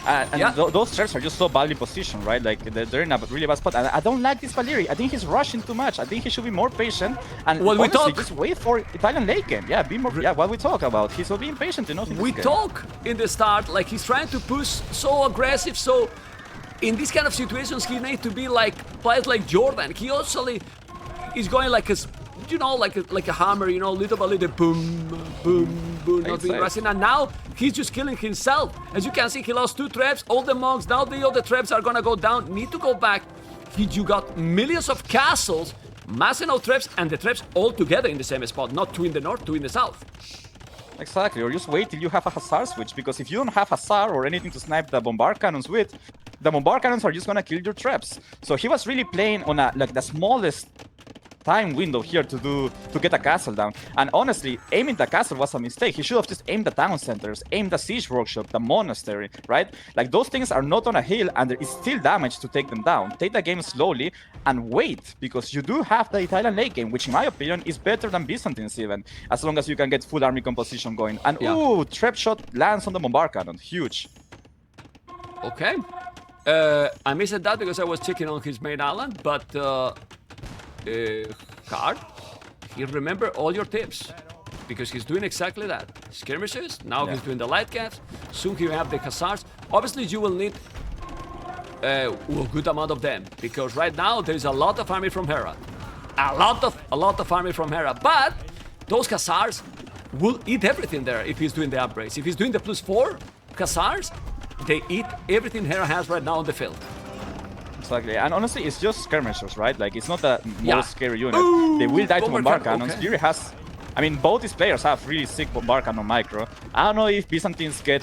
[SPEAKER 2] And those traps are just so badly positioned, right? Like, they're in a really bad spot. And I don't like this Liereyy. I think he's rushing too much. I think he should be more patient. And
[SPEAKER 1] what
[SPEAKER 2] honestly,
[SPEAKER 1] we talk,
[SPEAKER 2] just wait for Italian late game. Yeah, be more. Yeah, what we talk about. He's so being patient enough in this
[SPEAKER 1] we
[SPEAKER 2] game.
[SPEAKER 1] talk in the start, like he's trying to push so aggressive. So in these kind of situations, he needs to be like players like Jordan. He actually is going like a, you know, like a hammer, you know, little by little, boom, boom, boom, not being rushing. And now he's just killing himself. As you can see, he lost 2 traps, all the monks. Now the other traps are gonna go down. Need to go back. You got millions of castles, massive no traps, and the traps all together in the same spot, not 2 in the north, 2 in the south.
[SPEAKER 2] Exactly, or just wait till you have a Hussar switch, because if you don't have Hussar or anything to snipe the bombard cannons with, the bombard cannons are just gonna kill your traps. So he was really playing on like the smallest time window here to get a castle down. And honestly, aiming the castle was a mistake. He should have just aimed the town centers, aimed the siege workshop, the monastery, right? Like, those things are not on a hill, and there is still damage to take them down. Take the game slowly and wait, because you do have the Italian late game, which in my opinion is better than Byzantines even, as long as you can get full army composition going. And ooh, trap shot lands on the bombard cannon. Huge.
[SPEAKER 1] Okay. I missed that because I was checking on his main island, but Card, he'll remember all your tips, because he's doing exactly that. Skirmishes, now he's doing the light caps, soon he'll have the Hussars. Obviously you will need a good amount of them, because right now there's a lot of army from Hera. A lot of army from Hera, but those Hussars will eat everything there if he's doing the upgrades. If he's doing the +4 Hussars, they eat everything Hera has right now on the field.
[SPEAKER 2] Exactly, and honestly, it's just skirmishers, right? Like, it's not the most scary unit. They will die to bombard cannons. Liereyy has, I mean, both these players have really sick bombard cannon micro. I don't know if Byzantines get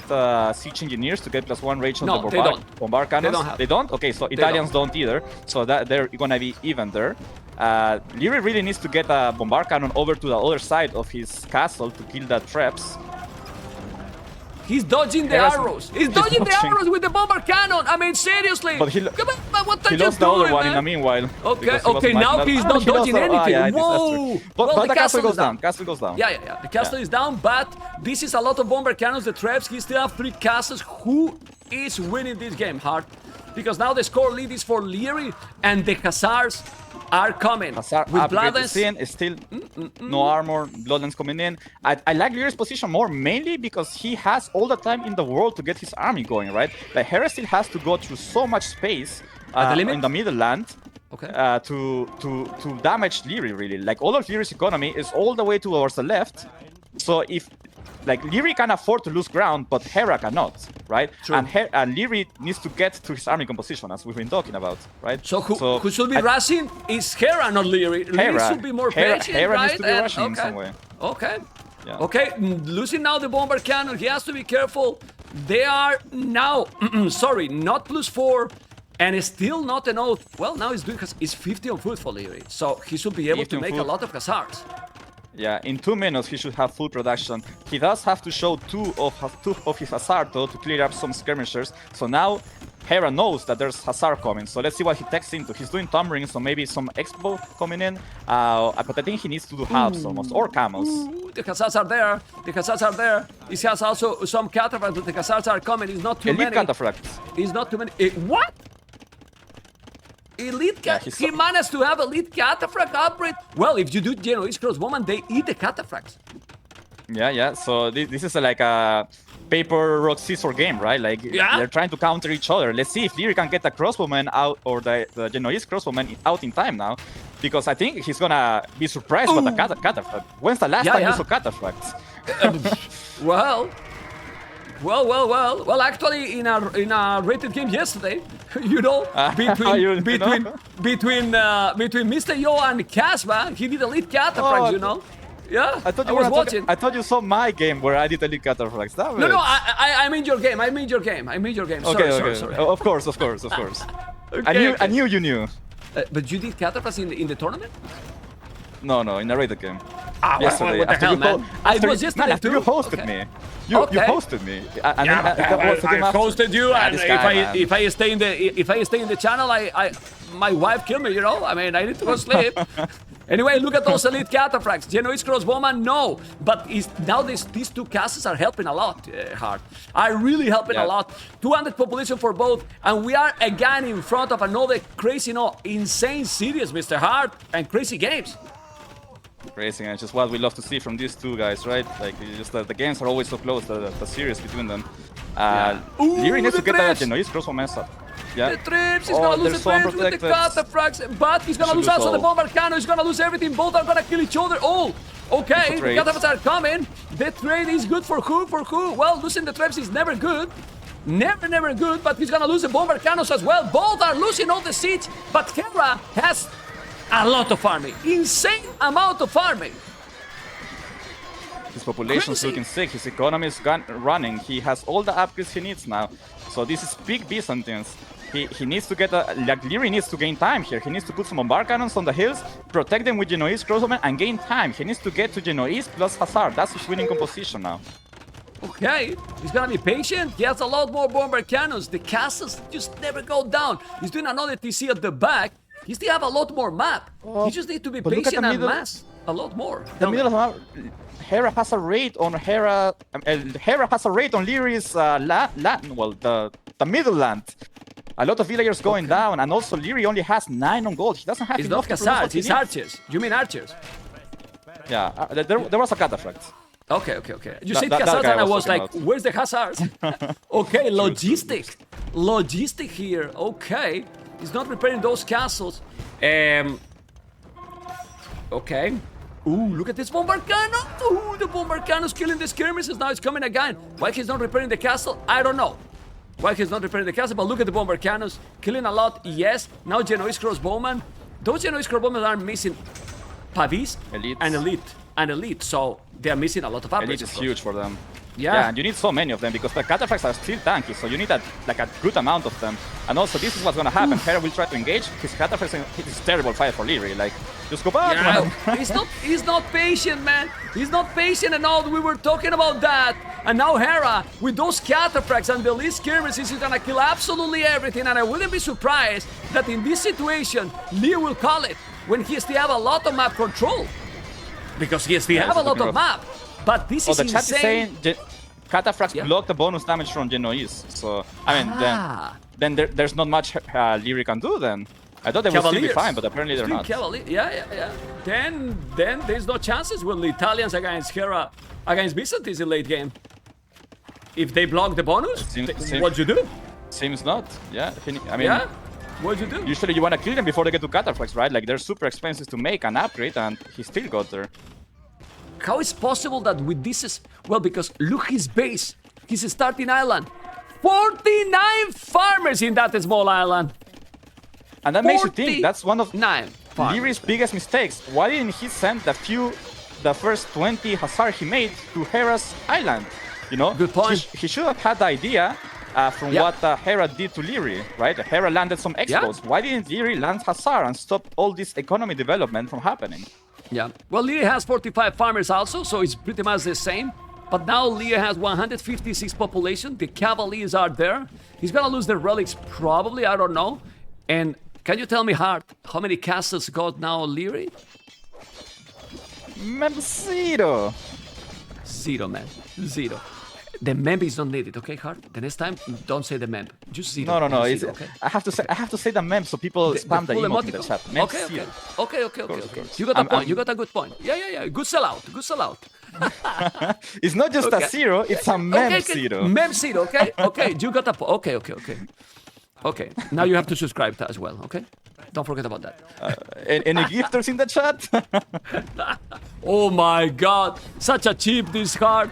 [SPEAKER 2] siege engineers to get +1 rage on the bombard cannons. They don't? Okay, so Italians don't either. So that they're gonna be even there. Liereyy really needs to get a bombard cannon over to the other side of his castle to kill the traps.
[SPEAKER 1] He's dodging the arrows. He's dodging the arrows with the bomber cannon. I mean, seriously.
[SPEAKER 2] But he lost the other one in the meanwhile.
[SPEAKER 1] Okay, now he's not dodging anything. Whoa!
[SPEAKER 2] But the castle goes down. Castle goes down.
[SPEAKER 1] Yeah. The castle is down, but this is a lot of bomber cannons. The traps, he still have 3 castles. Who is winning this game, Hard? Because now the score lead is for Liereyy, and the Hussars are coming.
[SPEAKER 2] Hussar
[SPEAKER 1] with Bloodlines.
[SPEAKER 2] Is still no armor, Bloodlines coming in. I like Lierey's position more, mainly because he has all the time in the world to get his army going, right? Like, Hera still has to go through so much space in the middle land to damage Liereyy, really. Like, all of Lierey's economy is all the way towards the left. So if, like, Liereyy can afford to lose ground, but Hera cannot, right? True. And Liereyy needs to get to his army composition, as we've been talking about, right?
[SPEAKER 1] So who should be rushing is Hera, not Liereyy. Liereyy should be more patient,
[SPEAKER 2] Hera
[SPEAKER 1] right?
[SPEAKER 2] needs to be rushing in some way.
[SPEAKER 1] Okay.
[SPEAKER 2] Yeah.
[SPEAKER 1] Okay, losing now the bomber cannon. He has to be careful. They are now, sorry, not +4, and still not an oath. Well, now he's doing, it's 50 on foot for Liereyy, so he should be able
[SPEAKER 2] 50
[SPEAKER 1] to
[SPEAKER 2] on
[SPEAKER 1] make a
[SPEAKER 2] foot.
[SPEAKER 1] lot of hazards.
[SPEAKER 2] Yeah, in 2 minutes he should have full production. He does have to show two of his hazard though to clear up some skirmishers. So now Hera knows that there's hazard coming. So let's see what he takes into. He's doing Tomb Ring, so maybe some expo coming in. But I think he needs to do halves almost, or camels.
[SPEAKER 1] Ooh, the hazards are there. The hazards are there. He has also some cataphracts, but the hazards are coming. It's not too
[SPEAKER 2] Elite
[SPEAKER 1] many.
[SPEAKER 2] cataphracts.
[SPEAKER 1] It's not too many. What? Elite cat.
[SPEAKER 2] he's
[SPEAKER 1] He
[SPEAKER 2] so-
[SPEAKER 1] managed to have elite cataphract upgrade. Well, if you do Genoese crossbowman, they eat the cataphracts.
[SPEAKER 2] Yeah. So this is like a paper, rock, scissors game, right? Like
[SPEAKER 1] Yeah.
[SPEAKER 2] they're trying to counter each other. Let's see if Liereyy can get the crossbowman out, or the Genoese crossbowman out in time now. Because I think he's gonna be surprised by the cataphract. When's the last time you saw cataphracts?
[SPEAKER 1] Well. Actually, in a rated game yesterday, you know, between Mr. Yo and Casbah, he did elite cataphracts.
[SPEAKER 2] Oh,
[SPEAKER 1] you know. Yeah,
[SPEAKER 2] I thought
[SPEAKER 1] was watching.
[SPEAKER 2] I thought you saw my game where I did elite cataphracts. Damn
[SPEAKER 1] No,
[SPEAKER 2] it.
[SPEAKER 1] I mean your game. I mean your game.
[SPEAKER 2] Okay.
[SPEAKER 1] Sorry.
[SPEAKER 2] Of course.
[SPEAKER 1] Okay,
[SPEAKER 2] I knew you knew.
[SPEAKER 1] But you did cataphracts in the tournament?
[SPEAKER 2] No, in a rated game.
[SPEAKER 1] What the hell, man? I was yesterday
[SPEAKER 2] after
[SPEAKER 1] too.
[SPEAKER 2] you hosted me. You hosted me. And
[SPEAKER 1] Yeah,
[SPEAKER 2] that was the game
[SPEAKER 1] I
[SPEAKER 2] after.
[SPEAKER 1] hosted you, and
[SPEAKER 2] this guy, man.
[SPEAKER 1] if I stay in the channel, my wife killed me. You know, I mean, I need to go sleep. Anyway, look at those elite cataphracts. Genoese crossbowman, no, but now these two castles are helping a lot. Hard, are really helping a lot. 200 population for both, and we are again in front of another crazy, insane series, Mr. Hart, and crazy games.
[SPEAKER 2] Racing, and it's just what we love to see from these two guys, right? Like, it's just that the games are always so close, the series between them. Liereyy needs
[SPEAKER 1] the
[SPEAKER 2] to get
[SPEAKER 1] trips.
[SPEAKER 2] that Genoese crossbowman up. Yeah.
[SPEAKER 1] The trips, he's gonna lose the
[SPEAKER 2] they're so
[SPEAKER 1] trips with the
[SPEAKER 2] unprotected.
[SPEAKER 1] cataphracts, but he's gonna
[SPEAKER 2] Should
[SPEAKER 1] lose
[SPEAKER 2] lose
[SPEAKER 1] also the
[SPEAKER 2] all.
[SPEAKER 1] bomber cannon, he's gonna lose everything, both are gonna kill each other. Oh, okay,
[SPEAKER 2] It's a
[SPEAKER 1] the
[SPEAKER 2] trade.
[SPEAKER 1] cataphracts are coming. The trade is good for who? Well, losing the traps is never good. Never good, but he's gonna lose the bomber cannons as well. Both are losing all the siege, but Hera has a lot of army. Insane amount of army.
[SPEAKER 2] His population's
[SPEAKER 1] Crazy.
[SPEAKER 2] looking sick, his economy is running, he has all the upgrades he needs now. So this is big Byzantines. He needs to get like Liereyy needs to gain time here. He needs to put some bombard cannons on the hills, protect them with Genoese crossbowmen, and gain time. He needs to get to Genoese plus Hazard. That's his winning composition now.
[SPEAKER 1] Okay, he's gonna be patient. He has a lot more bomber cannons. The castles just never go down. He's doing another TC at the back. He still have a lot more map. He just need to be
[SPEAKER 2] but look at
[SPEAKER 1] patient
[SPEAKER 2] the
[SPEAKER 1] and
[SPEAKER 2] middle-
[SPEAKER 1] mass a lot more.
[SPEAKER 2] The middle of the map, Hera has a raid on Hera. Hera has a raid on Lierey's the middle land. A lot of villagers going down, and also Liereyy only has 9 on gold. He doesn't have
[SPEAKER 1] It's
[SPEAKER 2] enough
[SPEAKER 1] not
[SPEAKER 2] to produce what
[SPEAKER 1] hazards,
[SPEAKER 2] he
[SPEAKER 1] it's
[SPEAKER 2] needs.
[SPEAKER 1] archers. You mean archers?
[SPEAKER 2] Yeah, there was a cataphract.
[SPEAKER 1] Okay. You said
[SPEAKER 2] that
[SPEAKER 1] hazards
[SPEAKER 2] guy
[SPEAKER 1] and I
[SPEAKER 2] was
[SPEAKER 1] was like,
[SPEAKER 2] talking
[SPEAKER 1] where's the hazards? Okay, logistic here. Okay, he's not repairing those castles. Okay. Ooh, look at this bomber cannon. Ooh, the bomber cannon's killing the skirmishes. Now it's coming again. Why he's not repairing the castle? I don't know. Why he's not repairing the castle, but look at the bomber cannons. Killing a lot, yes. Now Genoese crossbowmen. Those Genoese crossbowmen are missing Pavis
[SPEAKER 2] Elites.
[SPEAKER 1] and elite. So they are missing a lot of upgrades.
[SPEAKER 2] Elite is
[SPEAKER 1] of course.
[SPEAKER 2] huge for them.
[SPEAKER 1] Yeah.
[SPEAKER 2] And you need so many of them because the cataphracts are still tanky, so you need a good amount of them. And also, this is what's gonna happen. Hera will try to engage. His cataphracts, it's terrible fight for Liereyy. Like, just go back, man.
[SPEAKER 1] Yeah, he's not patient, man. He's not patient at all. We were talking about that. And now Hera, with those cataphracts and the least skirmishes, is gonna kill absolutely everything. And I wouldn't be surprised that in this situation, Liereyy will call it when he still have a lot of map control. Because he still have a lot of map. But this is
[SPEAKER 2] the chat is
[SPEAKER 1] insane.
[SPEAKER 2] saying cataphracts block the bonus damage from Genoese. So, I mean, then there's not much Liereyy can do then. I thought they would still be fine, but apparently they're not.
[SPEAKER 1] Yeah. Then there's no chances with the Italians against Hera, against Byzantines in late game. If they block the bonus, what'd you do?
[SPEAKER 2] Seems not. Yeah. I mean,
[SPEAKER 1] Yeah? What'd you do?
[SPEAKER 2] usually you want to kill them before they get to cataphracts, right? Like, they're super expensive to make and upgrade, and he still got there.
[SPEAKER 1] How is possible that with this is... Well, because look his base. His starting island. 49 farmers in that small island.
[SPEAKER 2] And that makes you think that's one of
[SPEAKER 1] 9 farmers.
[SPEAKER 2] Lierey's biggest mistakes. Why didn't he send the few the first 20 Hazard he made to Hera's island. You know,
[SPEAKER 1] Good point.
[SPEAKER 2] He should have had the idea from what Hera did to Liereyy, right? Hera landed some expos. Why didn't Liereyy land Hazard and stop all this economy development from happening?
[SPEAKER 1] Yeah. Well, Liereyy has 45 farmers also, so it's pretty much the same. But now Liereyy has 156 population. The Cavaliers are there. He's gonna lose the relics probably, I don't know. And can you tell me, Hart, how many castles got now Liereyy?
[SPEAKER 2] Zero.
[SPEAKER 1] Zero, man. Zero. The mem is not needed, okay, Hart? The next time, don't say the mem. Just zero.
[SPEAKER 2] No.
[SPEAKER 1] Zero,
[SPEAKER 2] It's,
[SPEAKER 1] okay?
[SPEAKER 2] I have to say the mem so people spam the
[SPEAKER 1] full
[SPEAKER 2] emote in the
[SPEAKER 1] emoticon.
[SPEAKER 2] chat. Mem
[SPEAKER 1] Okay.
[SPEAKER 2] zero.
[SPEAKER 1] Okay. You got a point. You got a good point. Yeah. Good sellout.
[SPEAKER 2] It's not just a zero, it's a mem zero.
[SPEAKER 1] Mem zero, okay? Okay, you got a point. Okay. Now you have to subscribe to as well, okay? Don't forget about that.
[SPEAKER 2] Any gifters in the chat?
[SPEAKER 1] Oh my god, such a cheap discard.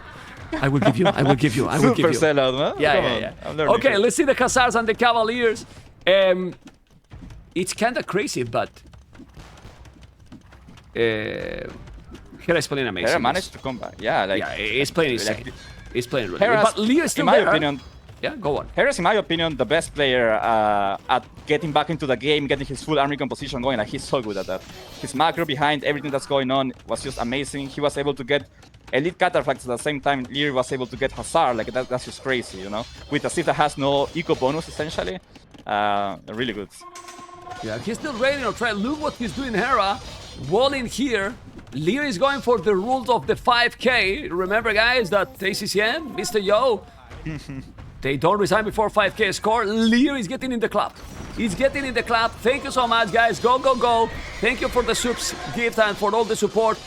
[SPEAKER 1] I will give you.
[SPEAKER 2] Super sellout, man.
[SPEAKER 1] Yeah.
[SPEAKER 2] I'm learning
[SPEAKER 1] Okay,
[SPEAKER 2] here.
[SPEAKER 1] let's see the Hazards and the Cavaliers. It's kind of crazy, but Hera is playing amazing.
[SPEAKER 2] Hera managed to come back. Yeah,
[SPEAKER 1] he's playing insane. He's playing really
[SPEAKER 2] Hera's,
[SPEAKER 1] well. But Lierey's still
[SPEAKER 2] in my
[SPEAKER 1] there.
[SPEAKER 2] opinion,
[SPEAKER 1] Yeah, go on.
[SPEAKER 2] Hera's, in my opinion, the best player at getting back into the game, getting his full army composition going. Like, he's so good at that. His macro behind everything that's going on was just amazing. He was able to get elite cataphracts at the same time Liereyy was able to get Hazard. Like, that's just crazy, you know? With a Sith that has no eco bonus, essentially. Really good.
[SPEAKER 1] Yeah, he's still ready to try. Look what he's doing, Hera. Wall in here. Liereyy is going for the rules of the 5K. Remember, guys, that ACCM, Mr. Yo, they don't resign before 5K score. Liereyy is getting in the club. He's getting in the club. Thank you so much, guys. Go. Thank you for the subs gift and for all the support.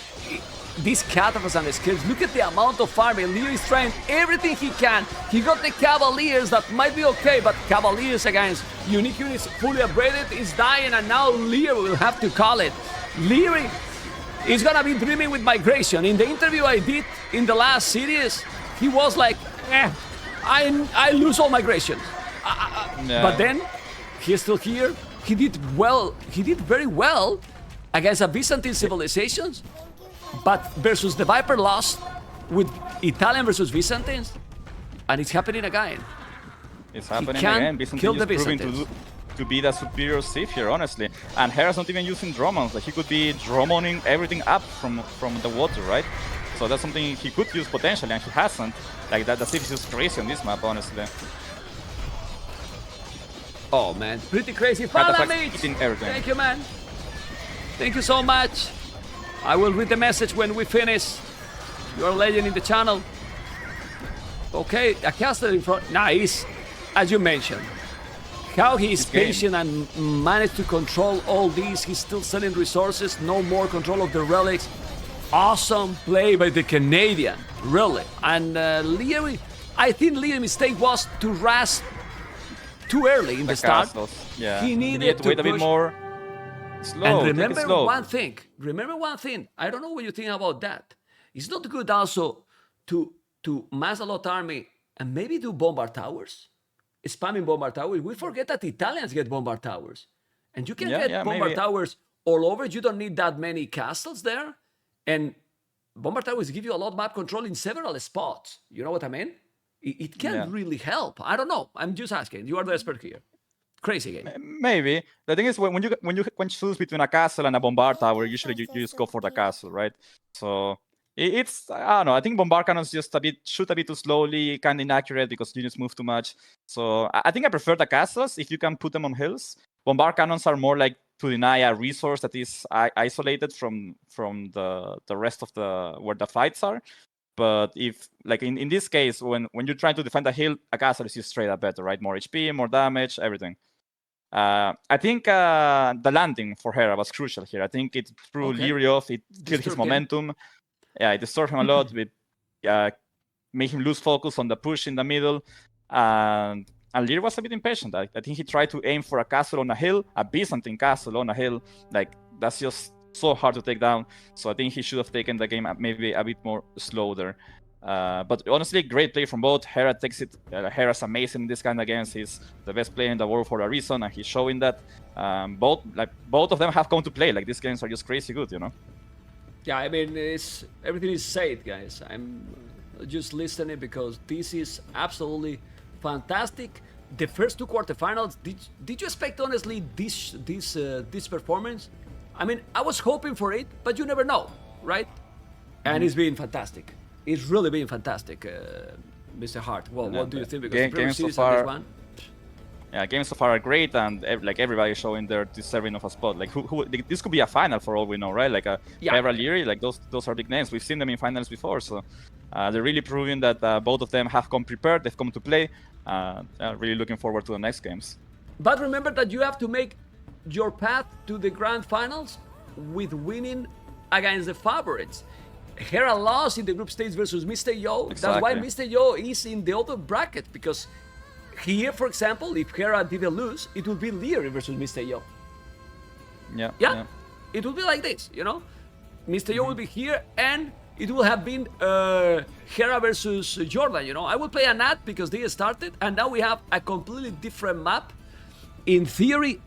[SPEAKER 1] These cataphracts and the skills. Look at the amount of farming. Liereyy is trying everything he can. He got the Cavaliers that might be okay, but Cavaliers against unique units fully upgraded is dying, and now Liereyy will have to call it. Liereyy is gonna be dreaming with migration. In the interview I did in the last series, he was like, I lose all migrations. But then, he's still here. He did well. He did very well against a Byzantine civilizations. But versus the Viper lost with Italian versus Byzantines. And it's happening again.
[SPEAKER 2] It's happening
[SPEAKER 1] can
[SPEAKER 2] again. Byzantine
[SPEAKER 1] kill the
[SPEAKER 2] is proving
[SPEAKER 1] Byzantines.
[SPEAKER 2] to be the superior Sith here, honestly. And Hera's not even using Dromons. Like, he could be Dromoning everything up from the water, right? So that's something he could use potentially, and he hasn't. Like, the Sith is just crazy on this map, honestly.
[SPEAKER 1] Oh man, pretty crazy. Follow me!
[SPEAKER 2] Eating everything.
[SPEAKER 1] Thank you, man. Thank you so much. I will read the message when we finish. You're a legend in the channel. Okay, a castle in front. Nice, as you mentioned. How he is patient and managed to control all these. He's still selling resources. No more control of the relics. Awesome play by the Canadian, really. And Liereyy, I think Lierey's mistake was to rush too early in the start.
[SPEAKER 2] Castles. Yeah.
[SPEAKER 1] He needed
[SPEAKER 2] to wait a bit
[SPEAKER 1] push.
[SPEAKER 2] more. Slow.
[SPEAKER 1] And
[SPEAKER 2] take it
[SPEAKER 1] remember
[SPEAKER 2] slow.
[SPEAKER 1] one thing. I don't know what you think about that. It's not good also to mass a lot army and maybe do bombard towers. Spamming bombard towers. We forget that Italians get bombard towers. And you can get bombard towers all over. You don't need that many castles there. And bombard towers give you a lot of map control in several spots. You know what I mean? It can really help. I don't know. I'm just asking. You are the expert here. Crazy game.
[SPEAKER 2] Maybe. The thing is, when you choose between a castle and a bombard tower, usually you just go for the castle, right? So it's, I don't know, I think bombard cannons just shoot a bit too slowly, kind of inaccurate because units move too much. So I think I prefer the castles if you can put them on hills. Bombard cannons are more like to deny a resource that is isolated from the rest of where the fights are. But if, like in this case, when you're trying to defend a hill, a castle is just straight up better, right? More HP, more damage, everything. I think the landing for Hera was crucial here. I think it threw Liereyy off, it killed his momentum. Yeah, it disturbed him a lot, with made him lose focus on the push in the middle. And Liereyy was a bit impatient. I think he tried to aim for a castle on a hill, a Byzantine castle on a hill. Like, that's just so hard to take down. So I think he should have taken the game maybe a bit more slow there. But honestly, great play from both. Hera takes it. Hera's amazing in this kind of games. He's the best player in the world for a reason, and he's showing that. Both of them have come to play. Like, these games are just crazy good, you know.
[SPEAKER 1] Yeah, I mean, everything is said, guys. I'm just listening because this is absolutely fantastic. The first two quarterfinals. Did you expect honestly this performance? I mean, I was hoping for it, but you never know, right? And it's been fantastic. It's really been fantastic, Mr. Hart. Well, what do you think? Because the previous series and this one.
[SPEAKER 2] Yeah, games so far are great, and like everybody showing they're deserving of a spot. Like this could be a final for all we know, right? Like Hera, Liereyy, like those are big names. We've seen them in finals before, so they're really proving that both of them have come prepared. They've come to play. Really looking forward to the next games.
[SPEAKER 1] But remember that you have to make your path to the grand finals with winning against the favorites. Hera lost in the group stage versus Mr. Yo.
[SPEAKER 2] Exactly.
[SPEAKER 1] That's why Mr. Yo is in the other bracket, because here, for example, if Hera didn't lose, it would be Liereyy versus Mr. Yo. Yeah. It would be like this, you know? Mr. Yo will be here, and it will have been Hera versus Jordan, you know? I will play a Nat because they started, and now we have a completely different map. In theory,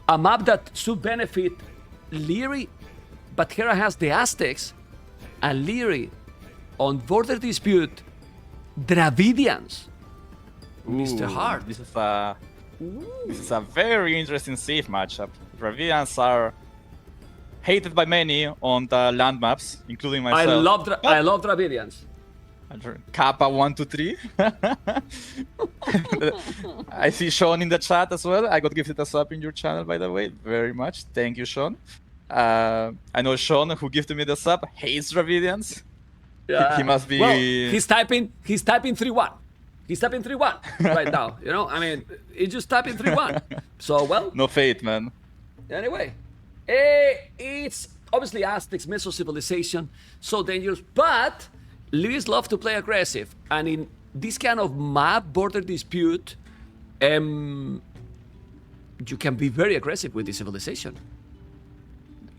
[SPEAKER 1] a map that should benefit Liereyy, but Hera has the Aztecs, and Liereyy on Border Dispute, Dravidians. Mr. Hart.
[SPEAKER 2] This is a very interesting safe matchup. Dravidians are hated by many on the land maps, including myself.
[SPEAKER 1] I love Dravidians.
[SPEAKER 2] Kappa 1, 2, 3. I see Sean in the chat as well. I got gifted a sub in your channel, by the way. Very much. Thank you, Sean. I know Sean, who gifted me the sub, hates Dravidians.
[SPEAKER 1] Yeah.
[SPEAKER 2] He must be.
[SPEAKER 1] Well, he's typing 3-1. He's typing 3-1 right now. You know, I mean, he's just typing 3-1. So, well.
[SPEAKER 2] No fate, man.
[SPEAKER 1] Anyway, it's obviously Aztecs, Meso Civilization, so dangerous, but Liereyy love to play aggressive. And in this kind of map, Border Dispute, you can be very aggressive with the Civilization.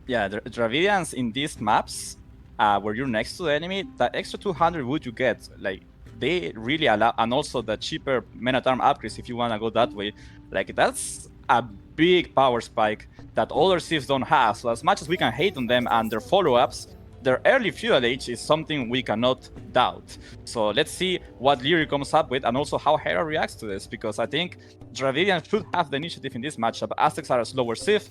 [SPEAKER 2] Yeah, the Dravidians in these maps, where you're next to the enemy, that extra 200 wood you get, like, they really allow, and also the cheaper men-at-arm upgrades if you want to go that way, like that's a big power spike that other civs don't have. So as much as we can hate on them and their follow-ups, their early feudal age is something we cannot doubt. So let's see what Liereyy comes up with, and also how Hera reacts to this, because I think Dravidians should have the initiative in this matchup. Aztecs are a slower civ.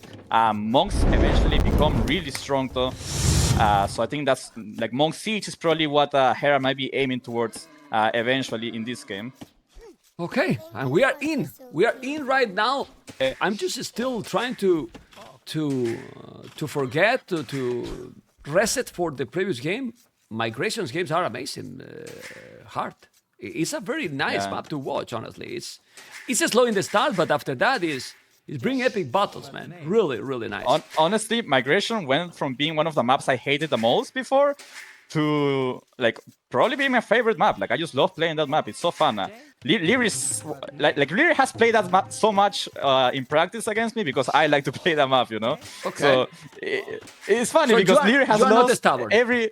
[SPEAKER 2] Monks eventually become really strong though. So I think that's like Monk Siege is probably what Hera might be aiming towards eventually in this game.
[SPEAKER 1] Okay, and we are in. We are in right now. I'm just still trying to forget to reset for the previous game. Migrations games are amazing. Hard. It's a very nice map to watch. Honestly, it's slow in the start, but after that is bring epic battles, man. Really, really nice.
[SPEAKER 2] Honestly, Migration went from being one of the maps I hated the most before to like probably being my favorite map. Like I just love playing that map. It's so fun. Liereyy has played that map so much in practice against me because I like to play that map, you know.
[SPEAKER 1] Okay.
[SPEAKER 2] So it's funny because Liereyy has lost every.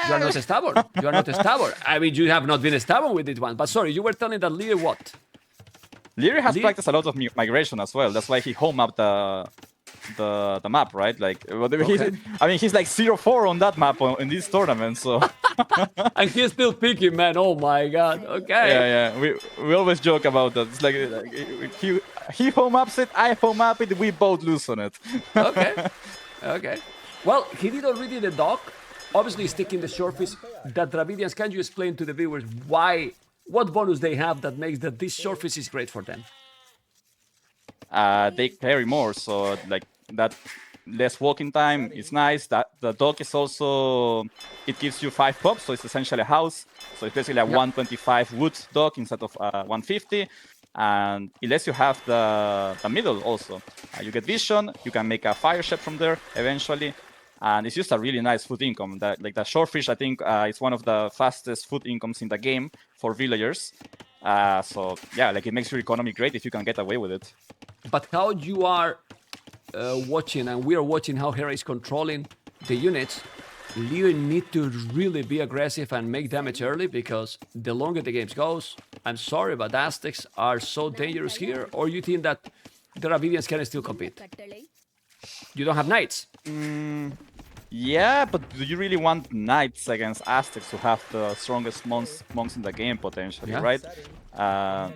[SPEAKER 1] You are not stubborn. You are not stubborn. I mean, you have not been stubborn with it one. But sorry, you were telling that Liereyy what?
[SPEAKER 2] Liereyy has practiced a lot of Migration as well. That's why he home mapped the map, right? Like, he's like 0-4 on that map in this tournament, so.
[SPEAKER 1] And he's still picking, man. Oh my god. Okay.
[SPEAKER 2] Yeah. We always joke about that. It's like he home maps it, I home map it, we both lose on it.
[SPEAKER 1] Okay. Well, he did already the dock. Obviously, sticking the shortfish. That Dravidians, can you explain to the viewers what bonus they have that makes that this shortfish is great for them?
[SPEAKER 2] They carry more, so like that less walking time is nice. That the dock is also, it gives you 5 pops, so it's essentially a house. So it's basically a 125 wood dock instead of 150, and it lets you have the middle also. You get vision, you can make a fire ship from there eventually, and it's just a really nice food income. That like the shorefish, I think, is one of the fastest food incomes in the game for villagers. So yeah, like it makes your economy great if you can get away with it.
[SPEAKER 1] But how you are watching, and we are watching how Hera is controlling the units, Liereyy need to really be aggressive and make damage early, because the longer the game goes, I'm sorry, but Aztecs are so dangerous here. Or you think that the Dravidians can still compete? You don't have knights.
[SPEAKER 2] Yeah, but do you really want knights against Aztecs who have the strongest monks in the game potentially,
[SPEAKER 1] Yeah.
[SPEAKER 2] right?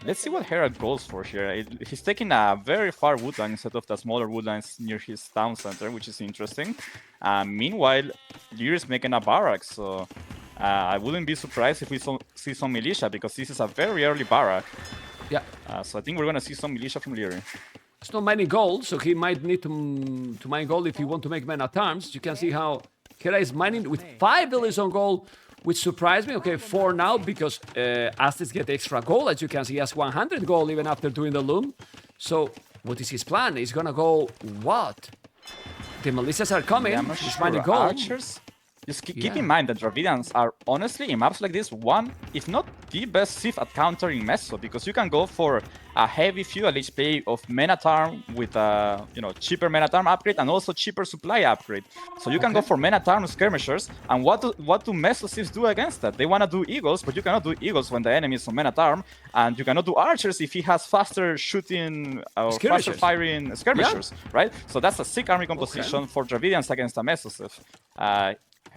[SPEAKER 2] Let's see what Hera goes for here. He's taking a very far woodline instead of the smaller woodlines near his town center, which is interesting. Meanwhile, Liereyy is making a barrack, so I wouldn't be surprised if we see some militia, because this is a very early barrack.
[SPEAKER 1] Yeah.
[SPEAKER 2] So I think we're gonna see some militia from Liereyy.
[SPEAKER 1] It's not mining gold, so he might need to mine gold if he want to make men-at-arms. You can see how Hera is mining with 5 villages on gold, which surprised me. Okay, 4 now because Aztecs get extra gold. As you can see, he has 100 gold even after doing the loom. So what is his plan? He's gonna go what? The militias are coming.
[SPEAKER 2] Yeah, I'm not
[SPEAKER 1] He's
[SPEAKER 2] sure.
[SPEAKER 1] mining gold.
[SPEAKER 2] Archers? Just keep in mind that Dravidians are honestly, in maps like this, one, if not the best Sith at countering Meso, because you can go for a heavy fuel HP of Men-at-Arm with a cheaper Men-at-Arm upgrade and also cheaper supply upgrade. So you can go for Men-at-Arm skirmishers, and what do Meso Siths do against that? They want to do Eagles, but you cannot do Eagles when the enemy is on Men-at-Arm, and you cannot do Archers if he has faster shooting or faster firing skirmishers, right? So that's a sick army composition for Dravidians against a Meso Sith.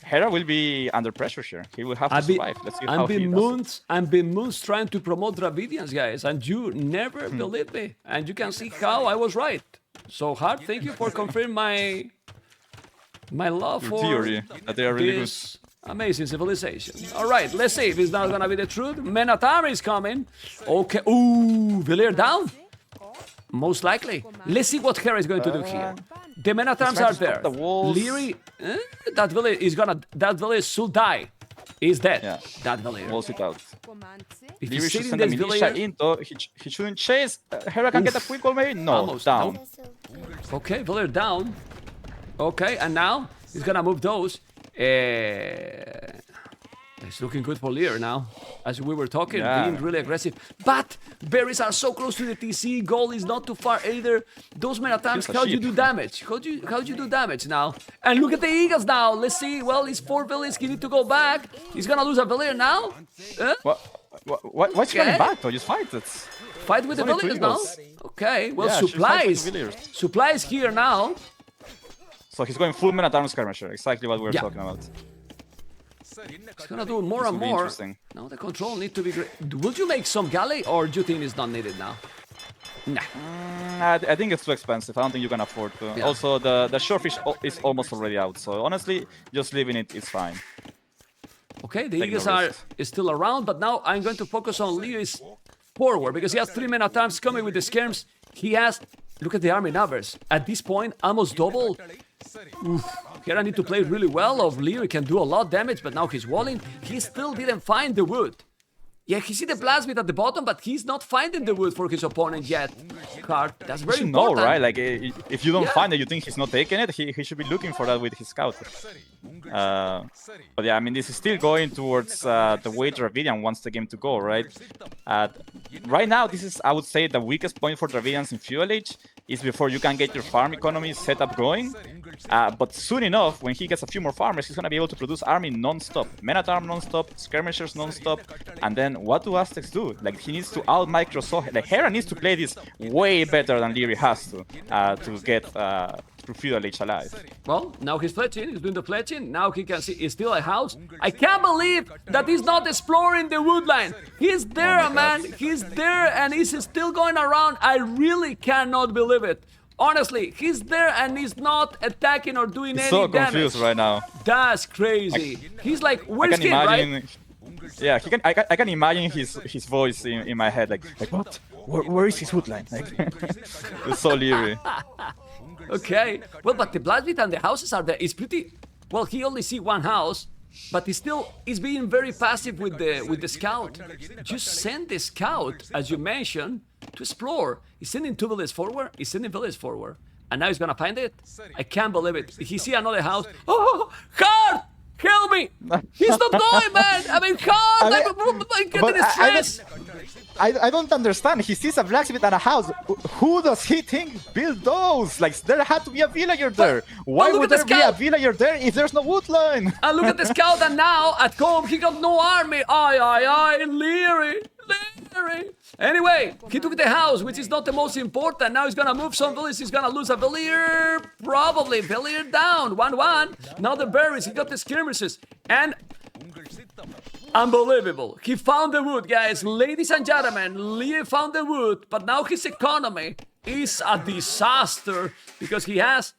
[SPEAKER 2] Hera will be under pressure here. He will have to survive. Let's see how he does.
[SPEAKER 1] I've been months trying to promote Dravidians, guys, and you never believe me. And you can see how I was right. So hard. Thank you for confirming my love for
[SPEAKER 2] theory that they are really
[SPEAKER 1] this amazing civilization. All right, let's see if it's not gonna be the truth. Men-at-Arm is coming. Okay. Ooh, Villiers down. Most likely. Let's see what Hera is going to do here. The Men-at-Arms are there. Liereyy, that village should die. He's dead.
[SPEAKER 2] Yeah.
[SPEAKER 1] That village.
[SPEAKER 2] Walls it out.
[SPEAKER 1] If
[SPEAKER 2] Liereyy
[SPEAKER 1] he's
[SPEAKER 2] should
[SPEAKER 1] sitting
[SPEAKER 2] send the
[SPEAKER 1] this
[SPEAKER 2] militia
[SPEAKER 1] village,
[SPEAKER 2] in, though. He shouldn't chase. Hera can get a quick goal, maybe? No,
[SPEAKER 1] almost
[SPEAKER 2] down.
[SPEAKER 1] Okay, Villiers down. Okay, and now he's gonna move those. It's looking good for Liereyy now. As we were talking, being really aggressive. But berries are so close to the TC. Goal is not too far either. Those Men-at-Arms, how do you do damage? How do you do damage now? And look at the Eagles now. Let's see. Well, it's 4 villages. He need to go back. He's gonna lose a village now.
[SPEAKER 2] What's he coming back though? Just fight it.
[SPEAKER 1] Fight with the villagers now. Okay. Well,
[SPEAKER 2] Yeah,
[SPEAKER 1] supplies here now.
[SPEAKER 2] So he's going full Men-at-Arm skirmisher. Exactly what we were talking about.
[SPEAKER 1] He's gonna do more and more. Now the control need to be great. Would you make some galley, or do you think it's not needed now? Nah.
[SPEAKER 2] I think it's too expensive. I don't think you can afford to.
[SPEAKER 1] Yeah.
[SPEAKER 2] Also, the shorefish is almost already out. So honestly, just leaving it is fine.
[SPEAKER 1] Okay, the Eagles are still around, but now I'm going to focus on Liereyy's forward because he has 3 Men-at-Arms coming with the skirms. He has, look at the army numbers. At this point, almost double. Oof. Hera need to play really well, or Liereyy can do a lot of damage, but now he's walling. He still didn't find the wood. Yeah, he see the plasmid at the bottom, but he's not finding the wood for his opponent yet. Card, that's very important.
[SPEAKER 2] Right? Like, if you don't find it, you think he's not taking it, he should be looking for that with his scout. But yeah, I mean, this is still going towards the way Dravidian wants the game to go, right? Right now, this is, I would say, the weakest point for Dravidians in Fuel Age is before you can get your farm economy set up going. But soon enough, when he gets a few more farmers, he's going to be able to produce army non-stop. Men-at-Arm non-stop, skirmishers non-stop, and then what do Aztecs do? Like, he needs to out-micro, so like, Hera needs to play this way better than Liereyy has to get Feudal Age alive.
[SPEAKER 1] Well, now he's fletching, he's doing the fletching, now he can see it's still a house. I can't believe that he's not exploring the woodline. He's there, man, he's there and he's still going around. I really cannot believe it. Honestly, he's there and he's not attacking or doing any damage.
[SPEAKER 2] So confused right now.
[SPEAKER 1] That's crazy. He's like, where's him, right?
[SPEAKER 2] Yeah, I can imagine his voice in my head, like what? Where is his woodline? Like, it's so Liereyy.
[SPEAKER 1] Okay, well, but the Bloodbeat and the houses are there. It's pretty. Well, he only see one house, but he still is being very passive with the scout. Just send the scout, as you mentioned, to explore. He's sending 2 villages forward. He's sending villages forward, and now he's gonna find it. I can't believe it. He see another house. Oh, Card! Help me! He's not going, man! I mean, Card! I'm getting stressed!
[SPEAKER 2] I don't understand. He sees a blacksmith and a house. Who does he think built those? Like, there had to be a villager there. Why would there be a villager there if there's no woodline?
[SPEAKER 1] And look at the scout, and now at home he got no army. Aye, Liereyy. Anyway, he took the house, which is not the most important. Now he's gonna move some villages. He's gonna lose a villager. Probably. Villager down. 1-1. Now the berries. He got the skirmishes. And unbelievable. He found the wood, guys. Ladies and gentlemen, Liereyy found the wood. But now his economy is a disaster because he has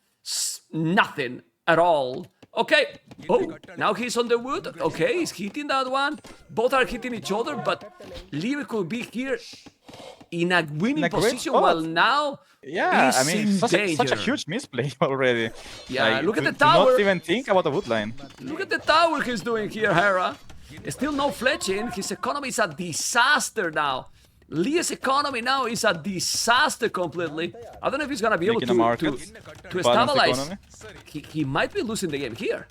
[SPEAKER 1] nothing at all. Okay. Oh, now he's on the wood. Okay, he's hitting that one. Both are hitting each other, but Liereyy could be here in a winning position while now
[SPEAKER 2] I mean,
[SPEAKER 1] in
[SPEAKER 2] such a
[SPEAKER 1] danger.
[SPEAKER 2] huge misplay already.
[SPEAKER 1] Yeah,
[SPEAKER 2] like,
[SPEAKER 1] look at the
[SPEAKER 2] to
[SPEAKER 1] tower.
[SPEAKER 2] not even think about the wood line.
[SPEAKER 1] Look at the tower he's doing here, Hera. Still no fletching. His economy is a disaster now. Liereyy's economy now is a disaster completely. I don't know if he's gonna be able to stabilize. He might be losing the game here.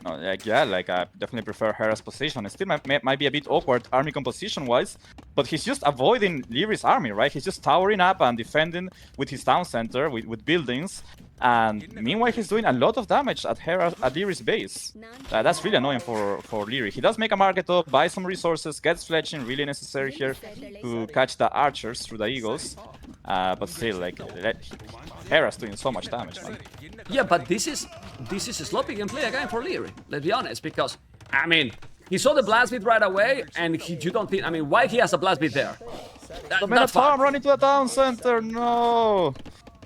[SPEAKER 2] No, I definitely prefer Hera's position. It still might be a bit awkward army composition-wise, but he's just avoiding Liereyy's army, right? He's just towering up and defending with his town center, with buildings, and meanwhile he's doing a lot of damage at Liereyy's base. That's really annoying for Liereyy. He does make a market up, buy some resources, gets fletching, really necessary here to catch the archers through the eagles, but still, Hera's doing so much damage, man.
[SPEAKER 1] Yeah, but this is a sloppy gameplay again for Liereyy. Let's be honest, because I mean, he saw the blast beat right away, and you don't think. I mean, why he has a blast beat there?
[SPEAKER 2] The farm running to the town center. No,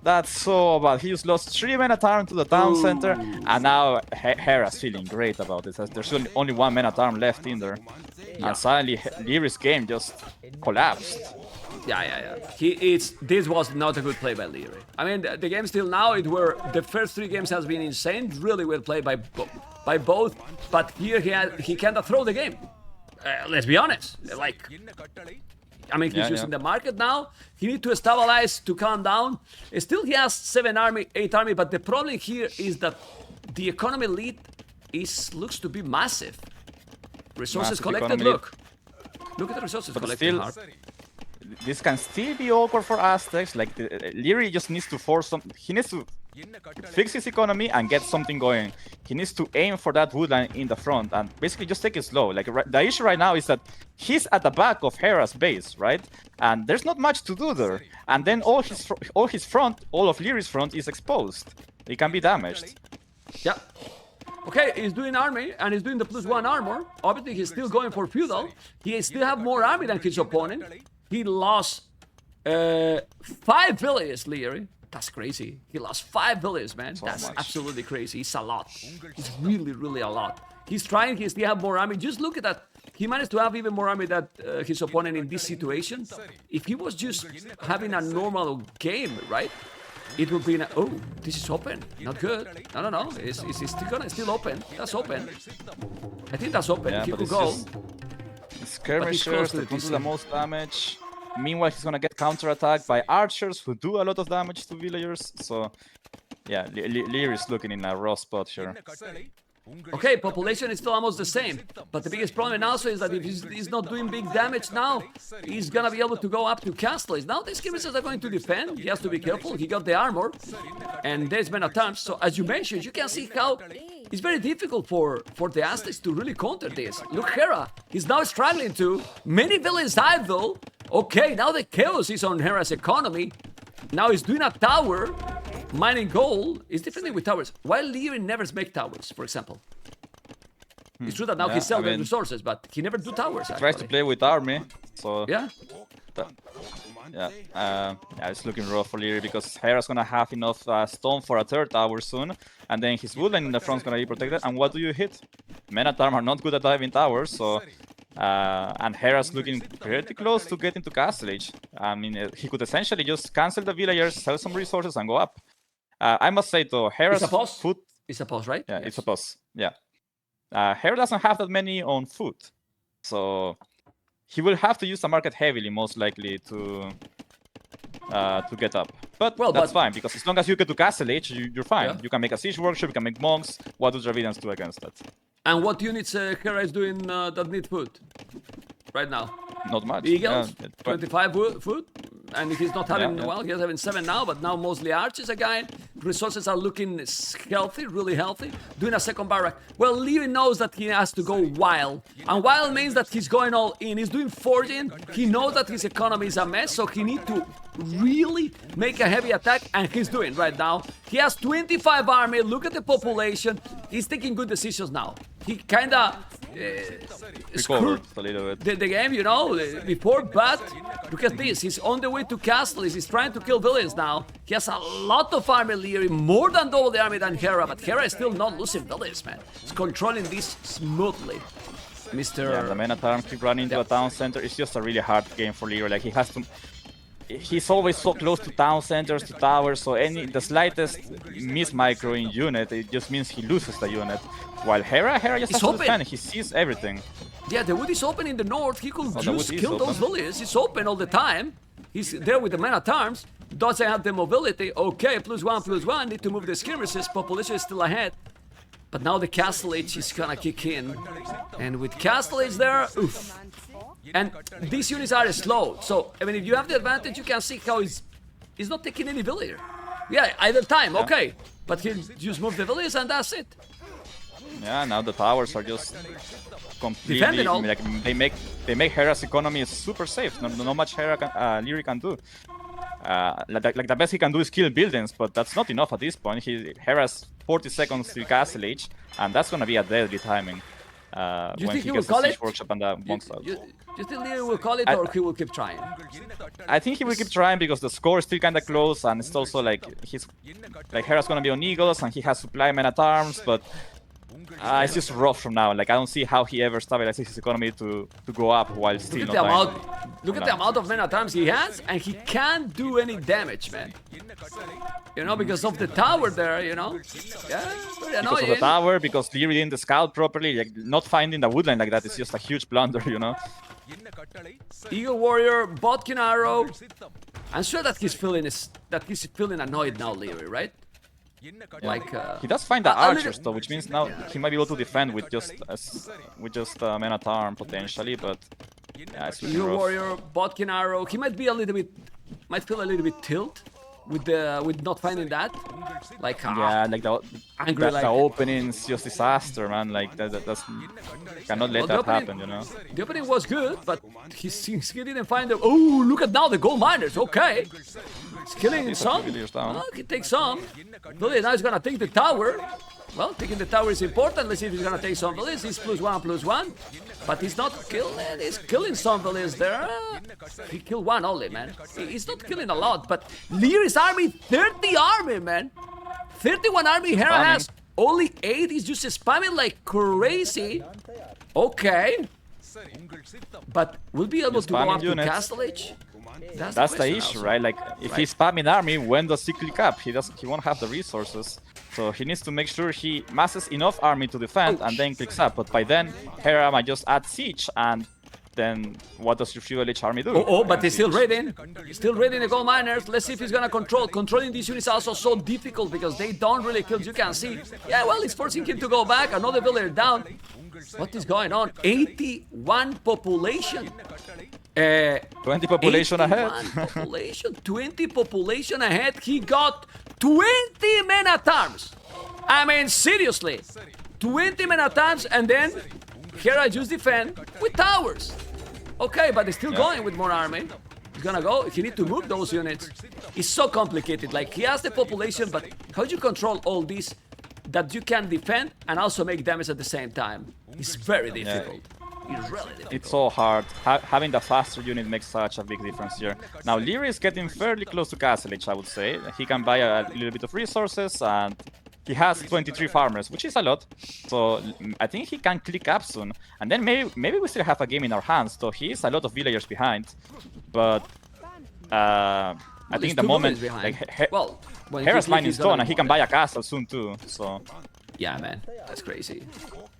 [SPEAKER 2] that's so bad. He just lost 3 men at arm to the town center, and now Hera's feeling great about it. There's only 1 man at arm left in there, and suddenly Liereyy's game just collapsed.
[SPEAKER 1] Yeah. This was not a good play by Liereyy. I mean, the game still now, the first 3 games has been insane, really well played by both, but here he can't throw the game. Let's be honest. I mean, he's using the market now. He needs to stabilize, to calm down. Still, he has 7 army, 8 army, but the problem here is that the economy lead looks to be massive. Resources collected, look at the resources collected.
[SPEAKER 2] This can still be awkward for Aztecs. Liereyy just needs to force some. He needs to fix his economy and get something going. He needs to aim for that wood line in the front and basically just take it slow. The issue right now is that he's at the back of Hera's base, right? And there's not much to do there. And then all of Lierey's front is exposed. It can be damaged.
[SPEAKER 1] Yeah. Okay, he's doing army, and he's doing the +1 armor. Obviously, he's still going for feudal. He still have more army than his opponent. He lost 5 villages, Liereyy. That's crazy. He lost 5 villages, man. That's absolutely crazy. It's a lot. It's really, really a lot. He's trying. He still have more army. Just look at that. He managed to have even more army than his opponent in this situation. If he was just having a normal game, right? It would be oh, this is open. Not good. No. It's still open. That's open. I think that's open.
[SPEAKER 2] Yeah,
[SPEAKER 1] He could go.
[SPEAKER 2] Skirmishers that do the most damage. Meanwhile, he's gonna get counterattacked by archers who do a lot of damage to villagers. So, yeah, Lierey's looking in a raw spot here.
[SPEAKER 1] Okay, population is still almost the same, but the biggest problem also is that if he's not doing big damage now, he's gonna be able to go up to castles. Now the skirmishers are going to defend. He has to be careful. He got the armor, and there's been attempts. So as you mentioned, you can see how it's very difficult for the Aztecs to really counter this. Look, Hera, he's now struggling to. Many villains died though. Okay, now the chaos is on Hera's economy. Now he's doing a tower. Mining gold is differently with towers. Why Liereyy never make towers, for example? It's true that now he sells the resources, but he never do towers.
[SPEAKER 2] Tries to play with army, so
[SPEAKER 1] yeah.
[SPEAKER 2] It's looking rough for Liereyy because Hera's gonna have enough stone for a 3rd tower soon, and then his woodline in the front's gonna be protected. And what do you hit? Men at arm are not good at diving towers, so and Hera's looking pretty close to getting to Castle Age. I mean, he could essentially just cancel the villagers, sell some resources, and go up. I must say though, Hera's foot.
[SPEAKER 1] It's a pause, right?
[SPEAKER 2] Yeah, yes. It's a pause. Yeah. Hera doesn't have that many on foot, so he will have to use the market heavily, most likely, to get up. But that's fine, because as long as you get to Castle Age, you're fine. Yeah. You can make a siege workshop, you can make monks. What do Dravidians do against that?
[SPEAKER 1] And what units Hera is doing that need food right now?
[SPEAKER 2] Not much.
[SPEAKER 1] Eagles, 25 food, And he's not having,
[SPEAKER 2] Yeah.
[SPEAKER 1] well, he's having 7 now, but now mostly archers again. Resources are looking healthy, really healthy. Doing a second barrack. Well, Liereyy knows that he has to go wild. And wild means that he's going all in. He's doing forging. He knows that his economy is a mess, so he needs to really make a heavy attack, and he's doing right now. He has 25 army. Look at the population. He's taking good decisions now. He kind of
[SPEAKER 2] Recovered a little bit.
[SPEAKER 1] the game, you know, before, but look at this. He's on the way to castles. He's trying to kill villains now. He has a lot of army, Liereyy, more than double the army than Hera, but Hera is still not losing villains, man. He's controlling this smoothly. Mr.
[SPEAKER 2] Yeah, the men at arms keep running into a town center. It's just a really hard game for Liereyy. Like, he has to. He's always so close to town centers, to towers, so the slightest miss micro in unit, it just means he loses the unit. While Hera just has to defend, he sees everything.
[SPEAKER 1] Yeah, the wood is open in the north. He could just kill
[SPEAKER 2] open.
[SPEAKER 1] those villages. It's open all the time. He's there with the men at arms. Doesn't have the mobility. Okay, +1/+1. Need to move the skirmishes. Population is still ahead. But now the castle age is gonna kick in. And with castle age there, oof. And these units are slow. So, I mean, if you have the advantage, you can see how he's not taking any villager. Yeah, either time, okay. But he'll just move the villagers and that's it.
[SPEAKER 2] Yeah, now the towers are just completely
[SPEAKER 1] Defending all.
[SPEAKER 2] like they make Hera's economy super safe. No much Liereyy can do. Like the best he can do is kill buildings, but that's not enough at this point. Hera's 40 seconds to castle age, and that's gonna be a deadly timing. When he gets the siege workship and the monks out.
[SPEAKER 1] You think Liereyy will call it, or he will keep trying?
[SPEAKER 2] I think he will keep trying because the score is still kind of close, and it's also like Hera's gonna be on eagles, and he has supply men at arms, but it's just rough from now. Like, I don't see how he ever stabilizes his economy to go up while still not dying.
[SPEAKER 1] Look at the amount of men at arms he has, and he can't do any damage, man. You know, because of the tower there, you know? Yeah, very annoying.
[SPEAKER 2] Because of the tower, because Liereyy didn't scout properly, like, not finding the woodline like that is just a huge blunder, you know?
[SPEAKER 1] Eagle Warrior, Botkin Arrow. I'm sure that he's feeling annoyed now, Liereyy, right? Like
[SPEAKER 2] he does find the archers though, which means now he might be able to defend with just men at arm potentially, but yeah, it's really rough.
[SPEAKER 1] Warrior, Botkin Arrow. He might feel a little bit tilt with not finding that. Like
[SPEAKER 2] yeah, like the opening's just disaster, man. Like that's cannot let that happen, you know.
[SPEAKER 1] The opening was good, but he didn't find them. Oh, look at now the gold miners. Okay, he's killing some. Oh, he takes some. Really, now he's gonna take the tower. Well, taking the tower is important. Let's see if he's gonna take some villages. He's +1/+1, but he's not killing. He's killing some villages there. He killed one only, man. He's not killing a lot, but Lierey's army, 30 army, man. 31 army. Hera has only 8. He's just spamming like crazy. Okay, but we'll be able to go up to Castle Age.
[SPEAKER 2] That's the issue, right? Like, if he's spamming army, when does he click up? He won't have the resources. So he needs to make sure he masses enough army to defend and then clicks up. But by then, Hera might just add siege, and then what does your Feudal Age army do?
[SPEAKER 1] Oh, but he's still raiding. He's still raiding the gold miners. Let's see if he's gonna control. Controlling these units is also so difficult because they don't really kill. You can see. Yeah, well, it's forcing him to go back. Another villager down. What is going on? 81 population.
[SPEAKER 2] 20 population ahead.
[SPEAKER 1] 20 population ahead. He got 20 men at arms. I mean, seriously. 20 men at arms, and then Hera just defend with towers. Okay, but they're still going with more army. He's gonna go. He need to move those units. It's so complicated. Like, he has the population, but how do you control all this that you can defend and also make damage at the same time? It's very difficult. It's really difficult.
[SPEAKER 2] It's so hard. Having the faster unit makes such a big difference here. Now, Liereyy is getting fairly close to Castle Age, I would say. He can buy a little bit of resources, and he has 23 farmers, which is a lot. So I think he can click up soon. And then maybe we still have a game in our hands, though he is a lot of villagers behind. But I think the moment, like, Hera's line is gone, and he can buy a castle soon too. So
[SPEAKER 1] yeah, man, that's crazy.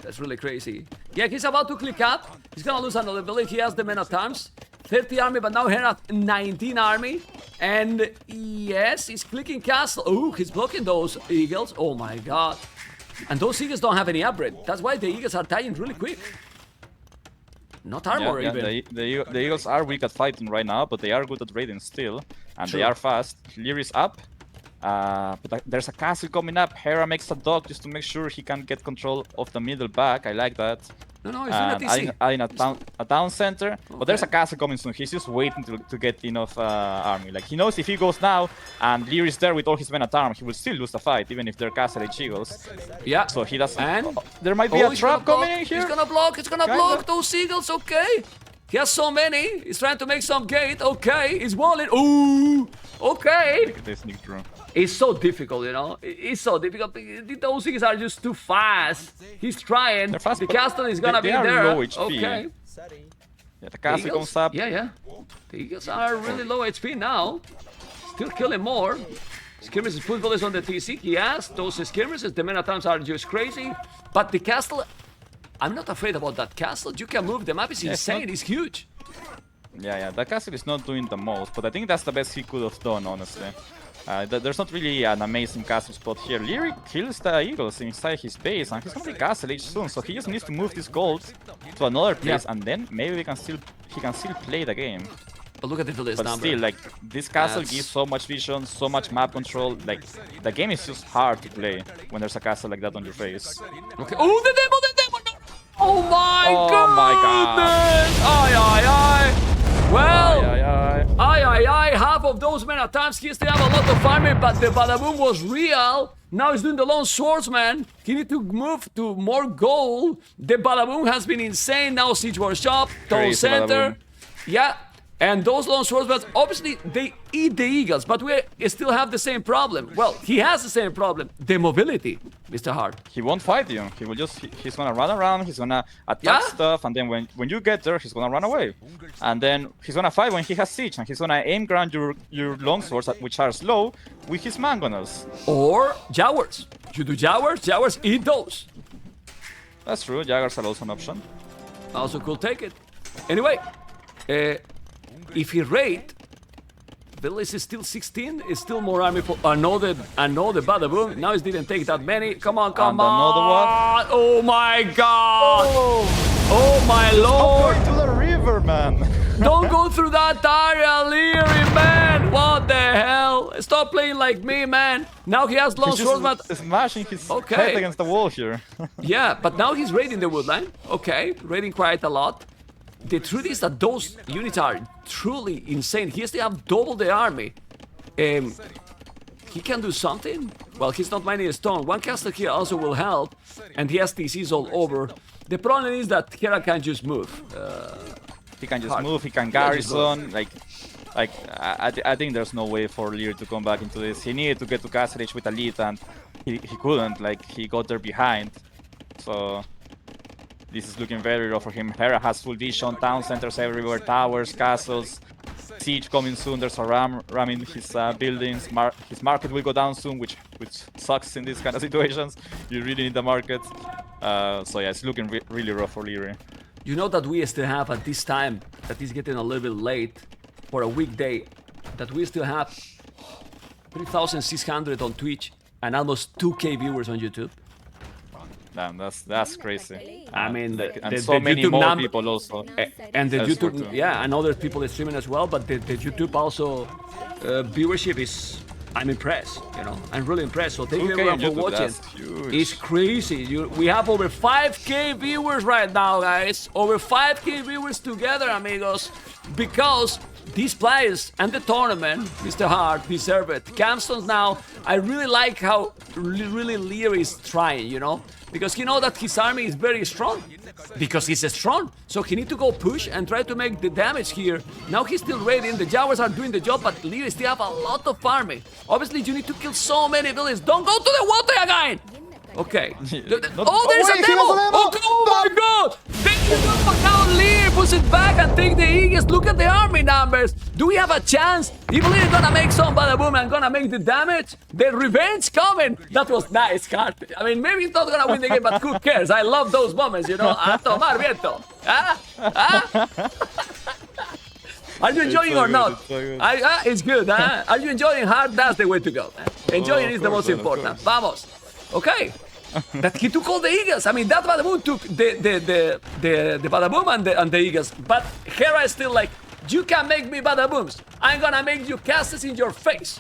[SPEAKER 1] That's really crazy. Yeah, he's about to click up. He's gonna lose another village. He has the men at arms. 30 army, but now Hera 19 army. And yes, he's clicking castle. Oh, he's blocking those eagles. Oh my god. And those eagles don't have any upgrade. That's why the eagles are dying really quick. Not armor
[SPEAKER 2] Yeah,
[SPEAKER 1] even.
[SPEAKER 2] the Eagles are weak at fighting right now, but they are good at raiding still, and
[SPEAKER 1] True.
[SPEAKER 2] they are fast. Lierey's up, but there's a castle coming up. Hera makes a dog just to make sure he can get control of the middle back. I like that.
[SPEAKER 1] No, it's not easy.
[SPEAKER 2] Adding a town center, but there's a castle coming soon. He's just waiting to get enough army. Like he knows if he goes now and Lierey's there with all his men at arm, he will still lose the fight, even if they're castle age Eagles.
[SPEAKER 1] Yeah.
[SPEAKER 2] So he doesn't.
[SPEAKER 1] And
[SPEAKER 2] there might be a
[SPEAKER 1] he's
[SPEAKER 2] trap
[SPEAKER 1] gonna block,
[SPEAKER 2] coming in here.
[SPEAKER 1] He's gonna block those Eagles, okay. He has so many. He's trying to make some gate, okay. He's walling. Ooh, okay.
[SPEAKER 2] They sneak through.
[SPEAKER 1] It's so difficult, you know. It's so difficult. Those things are just too fast. He's trying.
[SPEAKER 2] They're fast,
[SPEAKER 1] the
[SPEAKER 2] but
[SPEAKER 1] castle is gonna
[SPEAKER 2] they
[SPEAKER 1] be
[SPEAKER 2] are
[SPEAKER 1] there.
[SPEAKER 2] low HP.
[SPEAKER 1] Okay.
[SPEAKER 2] Yeah, the castle
[SPEAKER 1] Eagles?
[SPEAKER 2] comes up.
[SPEAKER 1] Yeah. The Eagles are really low HP now. Still killing more. Skirmishes football is on the TC. Yes, those skirmishes, the men at arms are just crazy. But the castle, I'm not afraid about that castle. You can move. The map is insane. It's huge.
[SPEAKER 2] Yeah, the castle is not doing the most, but I think that's the best he could have done, honestly. There's not really an amazing castle spot here. Liereyy kills the Eagles inside his base, and he's gonna be castle age soon, so he just needs to move this gold to another place, and then maybe he can still play the game.
[SPEAKER 1] But look at the village
[SPEAKER 2] But
[SPEAKER 1] number.
[SPEAKER 2] still, like, this castle gives so much vision, so much map control. Like, the game is just hard to play when there's a castle like that on your face.
[SPEAKER 1] Okay. Oh, the demo! No. Oh my god!
[SPEAKER 2] Oh my god!
[SPEAKER 1] Aye. Well,
[SPEAKER 2] Aye.
[SPEAKER 1] half of those men at times he still have a lot of farming, but the Badaboom was real. Now he's doing the lone swordsman. He need to move to more gold. The Badaboom has been insane. Now siege workshop, town
[SPEAKER 2] Crazy
[SPEAKER 1] center.
[SPEAKER 2] Badaboom.
[SPEAKER 1] Yeah. And those lone swordsmen, obviously, they eat the Eagles, but we still have the same problem. Well, he has the same problem. The mobility, Mr. Hart.
[SPEAKER 2] He won't fight you. He will he's gonna run around, he's gonna attack stuff, and then when you get there, he's gonna run away. And then he's gonna fight when he has siege, and he's gonna aim ground your longswords, which are slow, with his mangonels.
[SPEAKER 1] Or Jaguars. You do Jaguars eat those.
[SPEAKER 2] That's true, Jaggers are also an option.
[SPEAKER 1] Also could take it. Anyway, if he raid, village is still 16, is still more army for another Badaboom. Now he didn't take that many. Come on.
[SPEAKER 2] And another one.
[SPEAKER 1] Oh my god! Oh my lord!
[SPEAKER 2] Going to the river, man!
[SPEAKER 1] Don't go through that area, Liereyy, man! What the hell? Stop playing like me, man! Now he has long swordsman.
[SPEAKER 2] He's smashing his head against the wall here.
[SPEAKER 1] Yeah, but now he's raiding the woodline. Okay, raiding quite a lot. The truth is that those units are truly insane. He still have double the army. He can do something. Well, he's not mining a stone. One castle here also will help, and he has TCs all over. The problem is that Hera can just move.
[SPEAKER 2] He can just move. He can garrison. I think there's no way for Liereyy to come back into this. He needed to get to castle age with a lead, and he couldn't. Like, he got there behind. So this is looking very rough for him. Hera has full vision, town centers everywhere, towers, castles, siege coming soon. There's a ram ramming his buildings. His market will go down soon, which sucks in these kind of situations. You really need the market. So yeah, it's looking really rough for Liereyy.
[SPEAKER 1] You know that we still have at this time, that is getting a little bit late for a weekday, that we still have 3,600 on Twitch and almost 2K viewers on YouTube.
[SPEAKER 2] Damn, that's crazy.
[SPEAKER 1] I mean,
[SPEAKER 2] and so many
[SPEAKER 1] YouTube
[SPEAKER 2] more people also.
[SPEAKER 1] And the
[SPEAKER 2] That's
[SPEAKER 1] YouTube, yeah, and other people are streaming as well. But the YouTube also viewership is, I'm impressed. You know, I'm really impressed. So thank you everyone for watching. It's crazy. We have over 5K viewers right now, guys. Over 5K viewers together, amigos, because these players and the tournament, Mr. Hart, deserve it. Camstones now, I really like how really Liereyy is trying, you know, because he knows that his army is very strong, because he's strong. So he needs to go push and try to make the damage here. Now he's still raiding, the Jaguars are doing the job, but Liereyy still have a lot of army. Obviously, you need to kill so many villages. Don't go to the water again! Okay. Oh, there's a demo! Oh my god! Thank you so much. Now Liereyy puts it back and take the Eagles. Look at the army numbers. Do we have a chance? If Liereyy gonna make some Badaboom and gonna make the damage, the revenge coming. That was nice, Cart. I mean, maybe he's not gonna win the game, but who cares? I love those moments, you know. A tomar viento. Are you enjoying or not? It's good, huh? Are you enjoying hard? That's the way to go. Enjoying is the most important. Vamos. Okay. that he took all the Eagles. I mean, that Badaboom took the Badaboom and the Eagles. But Hera is still like, you can make me Badabooms. I'm gonna make you castles in your face.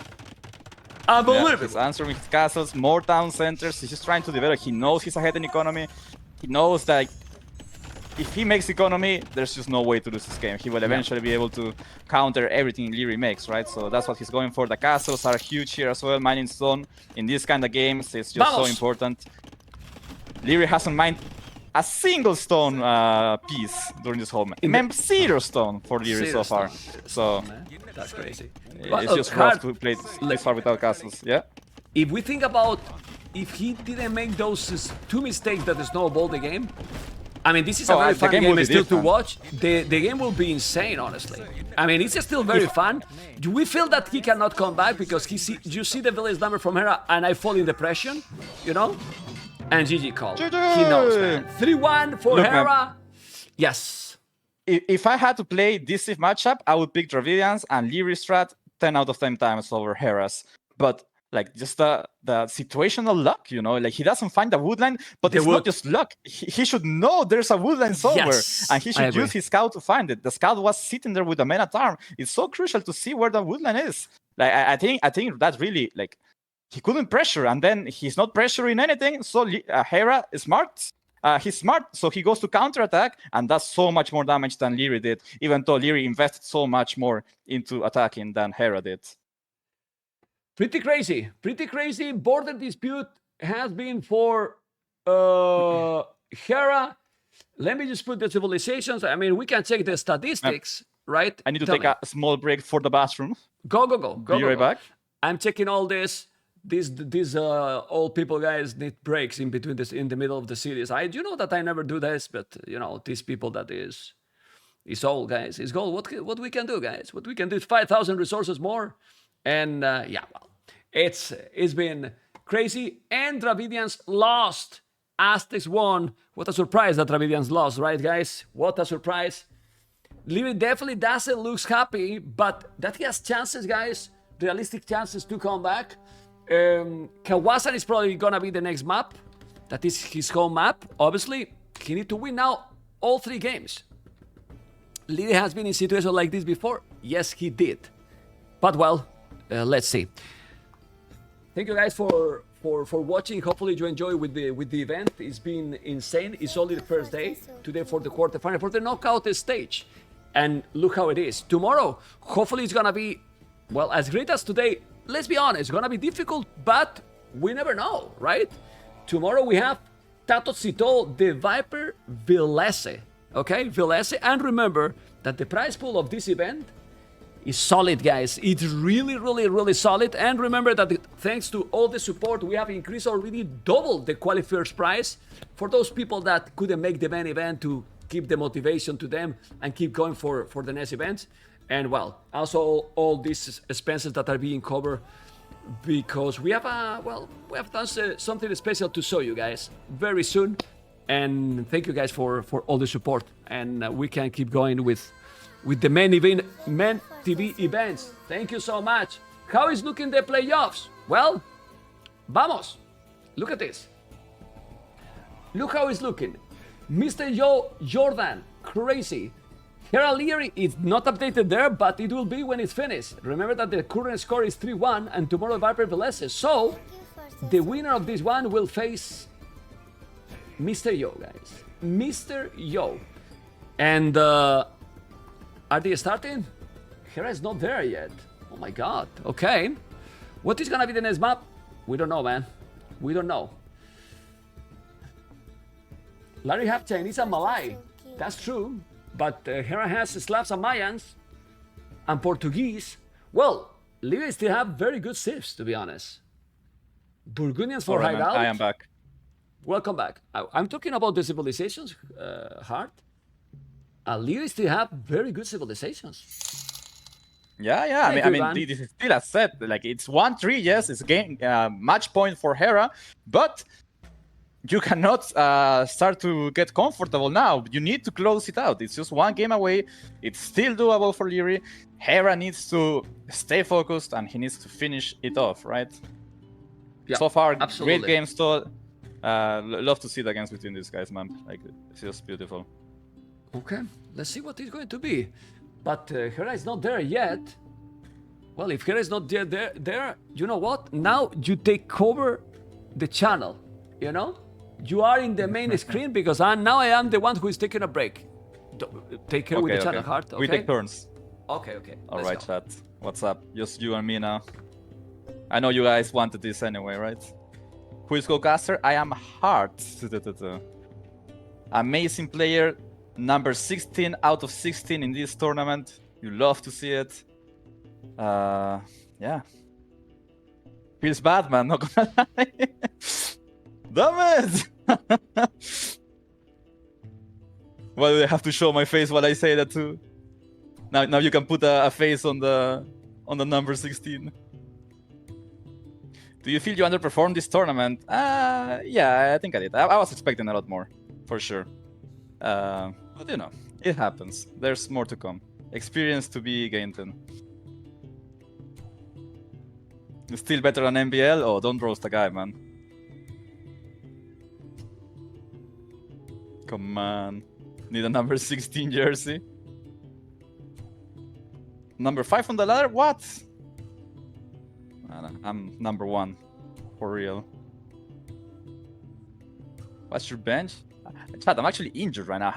[SPEAKER 1] Unbelievable.
[SPEAKER 2] Yeah, he's answering his castles, more town centers. He's just trying to develop. He knows he's ahead in economy. He knows that if he makes economy, there's just no way to lose this game. He will eventually be able to counter everything Liereyy makes, right? So that's what he's going for. The castles are huge here as well. Mining stone in these kind of games is just so important. Liereyy hasn't mined a single stone piece during this whole match. Zero stone for Liereyy so far. So
[SPEAKER 1] that's crazy.
[SPEAKER 2] It's just hard to play this far without castles. Yeah.
[SPEAKER 1] If we think about if he didn't make those two mistakes that snowballed the game, I mean, this is a very fun game still to watch. The game will be insane, honestly. I mean, it's still very fun. We feel that he cannot come back because you see the village number from Hera and I fall in depression, you know? And GG call. He knows, man. 3-1 for Hera. Man. Yes.
[SPEAKER 2] If I had to play this matchup, I would pick Dravidians and Liereyy strat 10 out of 10 times over Hera's. But like just the situational luck, you know, like he doesn't find the woodline, but it's not just luck. He should know there's a woodline somewhere, and he should use his scout to find it. The scout was sitting there with the main arm. It's so crucial to see where the woodline is. Like I think that's really like he couldn't pressure, and then he's not pressuring anything. So Hera is smart. He's smart, so he goes to counterattack and does so much more damage than Liereyy did, even though Liereyy invested so much more into attacking than Hera did.
[SPEAKER 1] Pretty crazy. Border dispute has been for Hera. Let me just put the civilizations. I mean, we can check the statistics, right?
[SPEAKER 2] I need to take a small break for the bathroom.
[SPEAKER 1] Go.
[SPEAKER 2] Be right back.
[SPEAKER 1] I'm checking all this. These old people guys need breaks in between this in the middle of the series. You know that I never do this, but you know these people that is old, guys. It's gold. What we can do, guys? What we can do is 5,000 resources more, and yeah, well. It's been crazy, and Dravidians lost. Aztecs won. What a surprise that Dravidians lost, right, guys? What a surprise. Liereyy definitely doesn't look happy, but that he has chances, guys. Realistic chances to come back. Kawasan is probably gonna be the next map. That is his home map. Obviously, he needs to win now all 3 games. Liereyy has been in situations like this before. Yes, he did. But well, let's see. Thank you guys for watching. Hopefully you enjoy with the event. It's been insane. It's only the first day today for the quarterfinal, for the knockout stage, and look how it is. Tomorrow, hopefully it's gonna be well as great as today. Let's be honest, it's gonna be difficult, but we never know, right? Tomorrow we have Tato Cito, the Viper, Vilese. Okay, Vilese, and remember that the prize pool of this event is solid, guys. It's really solid. And remember that thanks to all the support, we have increased already double the qualifiers price for those people that couldn't make the main event, to keep the motivation to them and keep going for the next events. And well, also all these expenses that are being covered because we have done something special to show you guys very soon. And thank you guys for all the support, and we can keep going with the main TV events. Thank you so much. How is looking the playoffs? Well, vamos. Look at this. Look how it's looking. Mr. Jordan, crazy. Hera Liereyy is not updated there, but it will be when it's finished. Remember that the current score is 3-1, and tomorrow Viper Velez. So, the winner of this one will face Mr. Yo, guys. Mr. Yo. And, are they starting? Hera is not there yet. Oh my god. Okay. What is gonna be the next map? We don't know, man. We don't know. Larry have Chinese and Malay. That's true. But Hera has Slavs and Mayans. And Portuguese. Well, Liereyy still have very good civs, to be honest. Burgundians for hideout.
[SPEAKER 2] I am back.
[SPEAKER 1] Welcome back. I'm talking about the civilizations, Hart. Liereyy still have very good civilizations.
[SPEAKER 2] Yeah. I mean, this is still a set. Like, it's 1-3, yes, it's a game, match point for Hera, but you cannot start to get comfortable now. You need to close it out. It's just one game away. It's still doable for Liereyy. Hera needs to stay focused, and he needs to finish it off, right?
[SPEAKER 1] Yeah,
[SPEAKER 2] so far,
[SPEAKER 1] absolutely.
[SPEAKER 2] Great game still. Love to see the games between these guys, man. Like, it's just beautiful.
[SPEAKER 1] Okay, let's see what it's going to be. But Hera is not there yet. Well, if Hera is not there, you know what? Now you take over the channel, you know? You are in the main screen because now I am the one who is taking a break. Take care with the channel, Heart. Okay?
[SPEAKER 2] We take turns.
[SPEAKER 1] Okay.
[SPEAKER 2] All right, chat. What's up? Just you and me now. I know you guys wanted this anyway, right? Who is co-caster? I am Heart. Amazing player. Number 16 out of 16 in this tournament. You love to see it. Yeah. Feels bad, man. Not gonna lie. Damn it! Why do I have to show my face while I say that too? Now you can put a face on the number 16. Do you feel you underperformed this tournament? Yeah, I think I did. I was expecting a lot more, for sure. But you know, it happens. There's more to come. Experience to be gained in. Still better than NBL? Oh, don't roast the guy, man. Come on. Need a number 16 jersey. Number 5 on the ladder? What? I'm number 1. For real. What's your bench? Chat, I'm actually injured right now.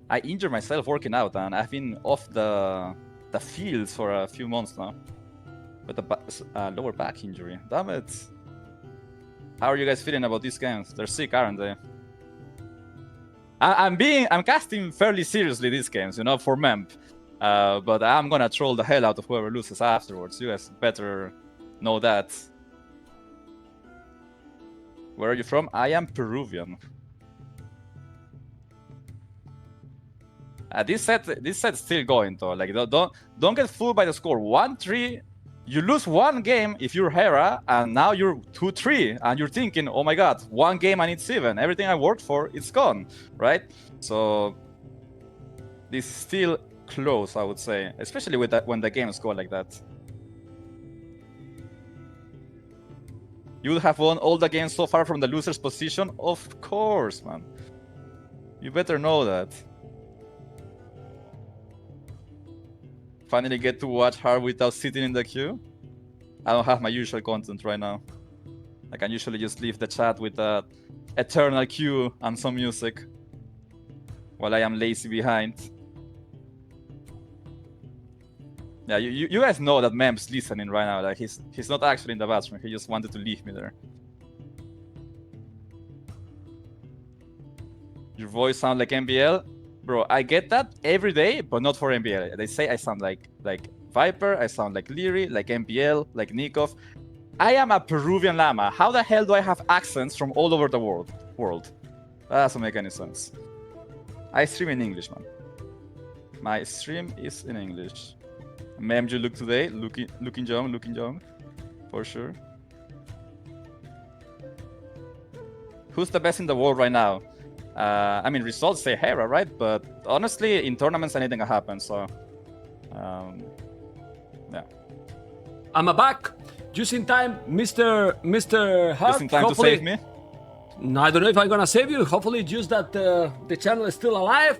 [SPEAKER 2] I injured myself working out and I've been off the field for a few months now. With a lower back injury. Damn it. How are you guys feeling about these games? They're sick, aren't they? I'm casting fairly seriously these games, you know, for memp. But I'm gonna troll the hell out of whoever loses afterwards. You guys better know that. Where are you from? I am Peruvian. This set's still going though. Like don't get fooled by the score. 1-3. You lose one game if you're Hera, and now you're 2-3, and you're thinking, oh my god, one game and it's even. Everything I worked for, it's gone, right? So this is still close, I would say, especially with that when the games go like that. You would have won all the games so far from the loser's position? Of course, man. You better know that. Finally get to watch her without sitting in the queue. I don't have my usual content right now. I can usually just leave the chat with a eternal queue and some music while I am lazy behind. Yeah, you guys know that Mem's listening right now. Like he's not actually in the bathroom. He just wanted to leave me there. Your voice sounds like NBL. Bro, I get that every day, but not for NBL. They say I sound like Viper, I sound like Liereyy, like NBL, like Nikov. I am a Peruvian llama. How the hell do I have accents from all over the world? That doesn't make any sense. I stream in English, man. My stream is in English. Mem, you look today, looking young, for sure. Who's the best in the world right now? I mean, results say Hera, right? But honestly, in tournaments, anything can happen. So, yeah.
[SPEAKER 1] I'm back. Just in time, Mr. Hart.
[SPEAKER 2] Just in time to save me?
[SPEAKER 1] No, I don't know if I'm gonna save you. Hopefully, just that the channel is still alive.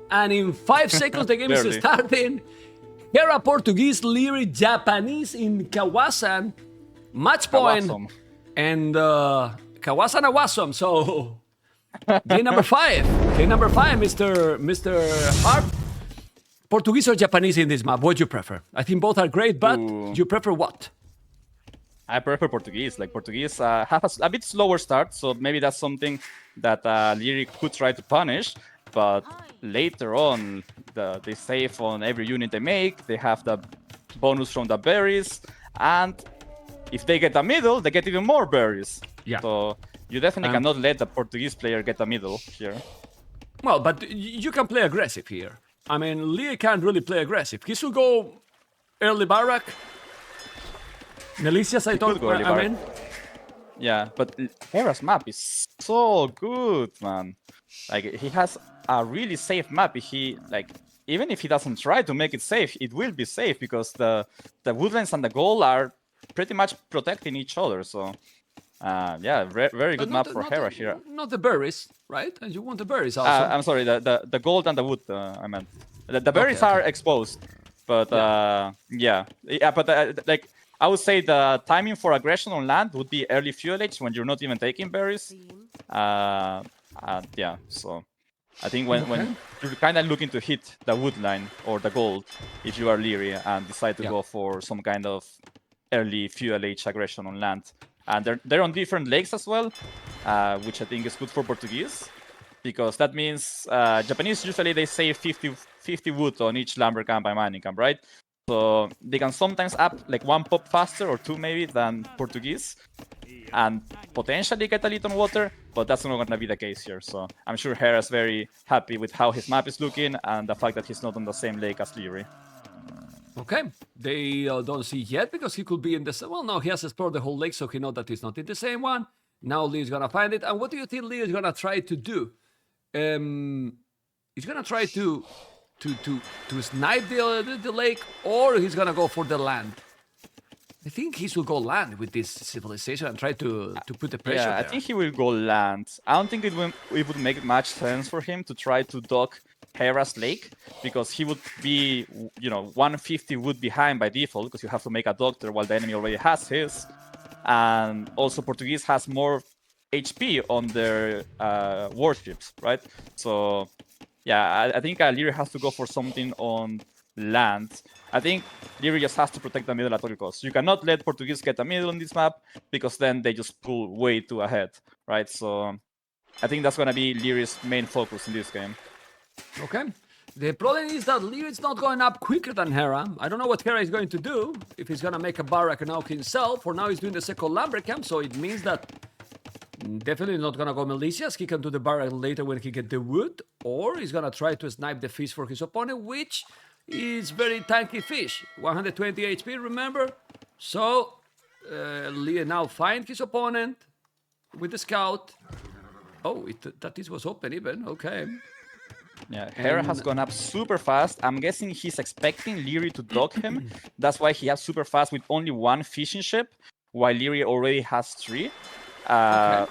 [SPEAKER 1] And in 5 seconds, the game is starting. Hera Portuguese, Liereyy Japanese in Kawasan. Match point.
[SPEAKER 2] Awesome.
[SPEAKER 1] And Kawasan Awesome. So. Game number 5. Game number 5, Mr. Hart. Portuguese or Japanese in this map? What do you prefer? I think both are great, but you prefer what?
[SPEAKER 2] I prefer Portuguese. Like Portuguese have a bit slower start, so maybe that's something that Liereyy could try to punish. But later on, they save on every unit they make. They have the bonus from the berries, and if they get a middle, they get even more berries.
[SPEAKER 1] Yeah.
[SPEAKER 2] So you definitely cannot let the Portuguese player get a middle here.
[SPEAKER 1] Well, but you can play aggressive here. I mean, Liereyy can't really play aggressive. He should go early Barak. Melicia's, I mean.
[SPEAKER 2] Yeah, but Hera's map is so good, man. Like, he has a really safe map. Even if he doesn't try to make it safe, it will be safe because the woodlands and the gold are pretty much protecting each other, so Yeah, very good map for Hera here.
[SPEAKER 1] Not the berries, right? And you want the berries also.
[SPEAKER 2] I'm sorry, the gold and the wood, I meant. The berries
[SPEAKER 1] Okay.
[SPEAKER 2] are exposed, but yeah, but like I would say the timing for aggression on land would be early fuel age when you're not even taking berries. Yeah, so I think when you're kind of looking to hit the wood line or the gold, if you are Liereyy and decide to go for some kind of early fuel age aggression on land, and they're on different lakes as well, which I think is good for Portuguese. Because that means Japanese usually they save 50 wood on each lumber camp and mining camp, right? So they can sometimes up like 1 pop faster or 2 maybe than Portuguese, and potentially get a little water, but that's not gonna be the case here. So I'm sure Hera's very happy with how his map is looking and the fact that he's not on the same lake as Liereyy.
[SPEAKER 1] Okay, they don't see yet because he could be in the... Well, no, he has explored the whole lake, so he knows that he's not in the same one. Now Lee's gonna find it. And what do you think Lee is gonna try to do? He's gonna try to snipe the lake, or he's gonna go for the land. I think he should go land with this civilization and try to put the pressure.
[SPEAKER 2] Yeah, I
[SPEAKER 1] there.
[SPEAKER 2] think he will go land. I don't think it would make much sense for him to try to dock Hera's lake, because he would be, 150 wood behind by default, because you have to make a doctor while the enemy already has his. And also Portuguese has more HP on their warships, right? So yeah, I think Liereyy has to go for something on land. I think Liereyy just has to protect the middle at all costs. You cannot let Portuguese get a middle on this map, because then they just pull way too ahead, right? So I think that's gonna be Lierey's main focus in this game.
[SPEAKER 1] Okay. The problem is that Liereyy is not going up quicker than Hera. I don't know what Hera is going to do, if he's gonna make a barrack now himself, or now he's doing the second lumber camp, so it means that definitely not gonna go militias. He can do the barrack later when he get the wood, or he's gonna try to snipe the fish for his opponent, which is very tanky fish. 120 HP, remember? So Liereyy now find his opponent with the scout. Oh, that this was open even. Okay.
[SPEAKER 2] Yeah, Hera has gone up super fast. I'm guessing he's expecting Liereyy to dock him. That's why he has super fast with only 1 fishing ship, while Liereyy already has 3.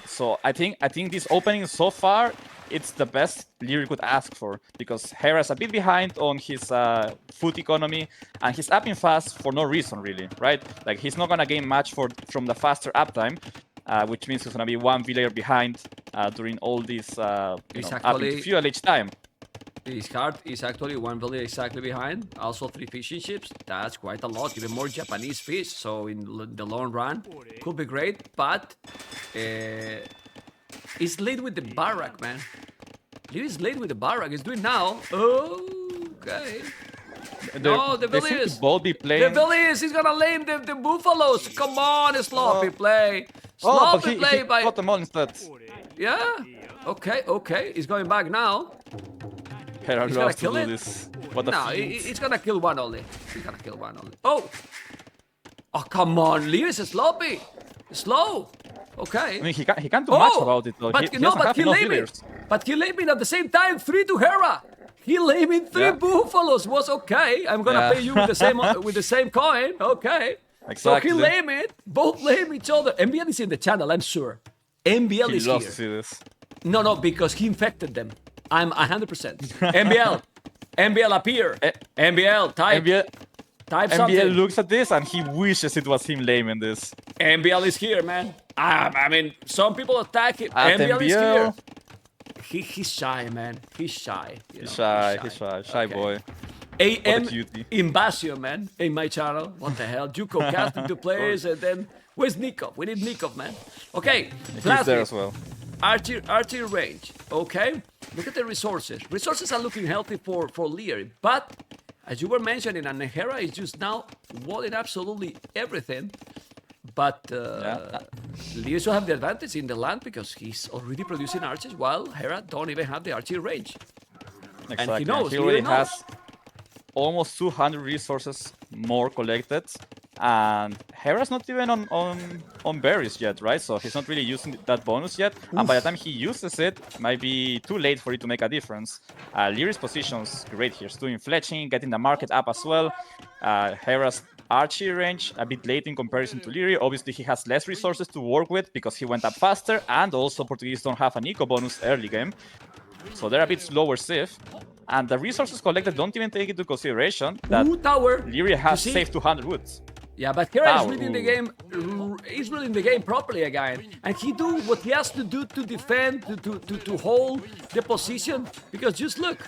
[SPEAKER 2] So I think this opening so far, it's the best Liereyy could ask for, because Hera's a bit behind on his food economy, and he's upping fast for no reason really, right? Like he's not gonna gain much from the faster uptime, which means he's gonna be 1 villager behind during all this upping to fuel each time.
[SPEAKER 1] His card is actually 1 village exactly behind. Also 3 fishing ships. That's quite a lot. Even more Japanese fish. So in the long run, could be great. But it's late with the barrack, man. He's late with the barrack. He's doing now. Okay. No, the villagers. The villagers. He's gonna lame the buffaloes. Come on, sloppy play. Sloppy play by.
[SPEAKER 2] Got them all instead.
[SPEAKER 1] Yeah. Okay. He's going back now.
[SPEAKER 2] Hera
[SPEAKER 1] He's gonna kill
[SPEAKER 2] do
[SPEAKER 1] it.
[SPEAKER 2] this. What the
[SPEAKER 1] No, he's gonna kill one only. He's gonna kill one only. Oh, come on, Liereyy is sloppy, slow. Okay.
[SPEAKER 2] I mean, he can't do much about it though.
[SPEAKER 1] But he laid me at the same time 3 to Hera. He laid me 3 buffaloes. Was okay. I'm gonna pay you with the same coin. Okay.
[SPEAKER 2] Exactly.
[SPEAKER 1] So he laid it. Both laid each other. MBL is in the channel. I'm sure. MBL is
[SPEAKER 2] here. He loves
[SPEAKER 1] here.
[SPEAKER 2] to see this.
[SPEAKER 1] No, because he infected them. I'm 100%. MBL appear. MBL type. Type something.
[SPEAKER 2] MBL looks at this and he wishes it was him laming this.
[SPEAKER 1] MBL is here, man. I mean, some people attack him. MBL is here. He's shy, man. He's shy.
[SPEAKER 2] He's shy boy.
[SPEAKER 1] AM Invasio, man, in my channel. What the hell? Juko casting 2 players, and then where's Nikov? We need Nikov, man. Okay,
[SPEAKER 2] he's there as well.
[SPEAKER 1] Archery range. Okay, look at the resources. Resources are looking healthy for Liereyy, but as you were mentioning, and Hera is just now walling absolutely everything. But Liereyy will have the advantage in the land because he's already producing archers, while Hera don't even have the archery range.
[SPEAKER 2] Exactly.
[SPEAKER 1] And he knows.
[SPEAKER 2] He already has almost 200 resources more collected, and Hera's not even on berries yet, right? So he's not really using that bonus yet. And by the time he uses it, it might be too late for it to make a difference. Lierey's position's great here. He's doing fletching, getting the market up as well. Hera's archery range a bit late in comparison to Liereyy. Obviously, he has less resources to work with because he went up faster, and also Portuguese don't have an eco bonus early game. So they're a bit slower safe. And the resources collected don't even take into consideration that
[SPEAKER 1] tower.
[SPEAKER 2] Liereyy has saved 200 woods.
[SPEAKER 1] Yeah, but Hera is reading the game. He's reading the game properly again, and he do what he has to do to defend, to hold the position. Because just look,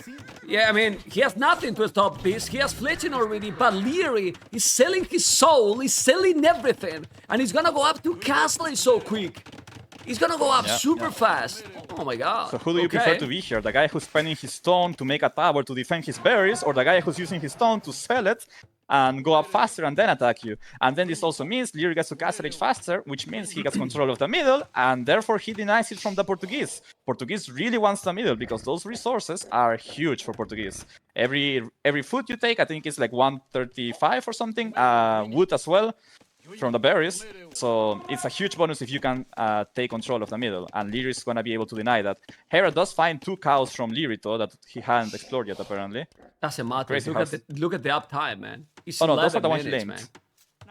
[SPEAKER 1] yeah, I mean, he has nothing to stop this. He has fletching already, but Liereyy is selling his soul, he's selling everything, and he's gonna go up to castle so quick. He's gonna go up super fast. Oh my god.
[SPEAKER 2] So who do you prefer to be here? The guy who's spending his stone to make a tower to defend his berries, or the guy who's using his stone to sell it and go up faster and then attack you? And then this also means Liereyy gets to castle age faster, which means he gets control of the middle, and therefore he denies it from the Portuguese. Portuguese really wants the middle because those resources are huge for Portuguese. Every foot you take, I think it's like 135 or something, wood as well from the berries. So it's a huge bonus if you can take control of the middle, and Liereyy is gonna be able to deny that. Hera does find 2 cows from Liereyy though that he hadn't explored yet apparently.
[SPEAKER 1] Doesn't matter. Look at the uptime, man. It's
[SPEAKER 2] Oh no, those are the ones
[SPEAKER 1] minutes,
[SPEAKER 2] he
[SPEAKER 1] man.
[SPEAKER 2] lamed.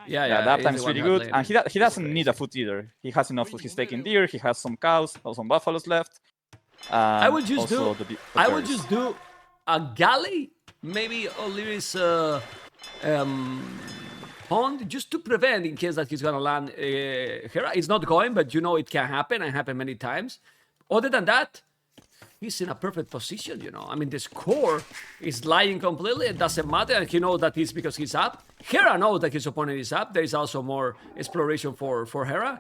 [SPEAKER 1] Yeah,
[SPEAKER 2] the uptime is really good,
[SPEAKER 1] lane.
[SPEAKER 2] and he doesn't need a foot either. He has enough food. He's taking deer. He has some cows, or some buffaloes left.
[SPEAKER 1] I would just do.
[SPEAKER 2] The
[SPEAKER 1] I would
[SPEAKER 2] berries.
[SPEAKER 1] just do a galley, maybe Lierey's pond, just to prevent in case that he's gonna land Hera. It's not going, but you know it can happen and happen many times. Other than that, he's in a perfect position, you know. I mean, the score is lying completely. It doesn't matter. And he knows that it's because he's up. Hera knows that his opponent is up. There is also more exploration for Hera.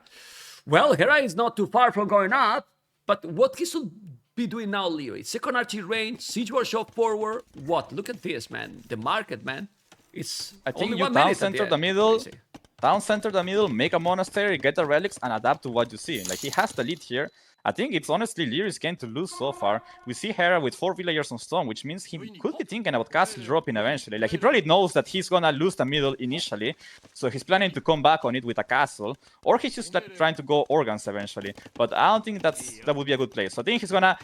[SPEAKER 1] Well, Hera is not too far from going up. But what he should be doing now, Liereyy? Second archery range, siege workshop forward. What? Look at this, man. The market, man. It's
[SPEAKER 2] I think
[SPEAKER 1] only
[SPEAKER 2] you
[SPEAKER 1] 1
[SPEAKER 2] down
[SPEAKER 1] minute
[SPEAKER 2] center
[SPEAKER 1] at
[SPEAKER 2] the middle.
[SPEAKER 1] Crazy.
[SPEAKER 2] Down center the middle, make a monastery, get the relics, and adapt to what you see. Like, he has the lead here. I think it's honestly Lierey's game to lose so far. We see Hera with 4 villagers on stone, which means he could be thinking about castle dropping eventually. Like, he probably knows that he's gonna lose the middle initially, so he's planning to come back on it with a castle, or he's just like, trying to go organs eventually. But I don't think that would be a good play. So I think he's gonna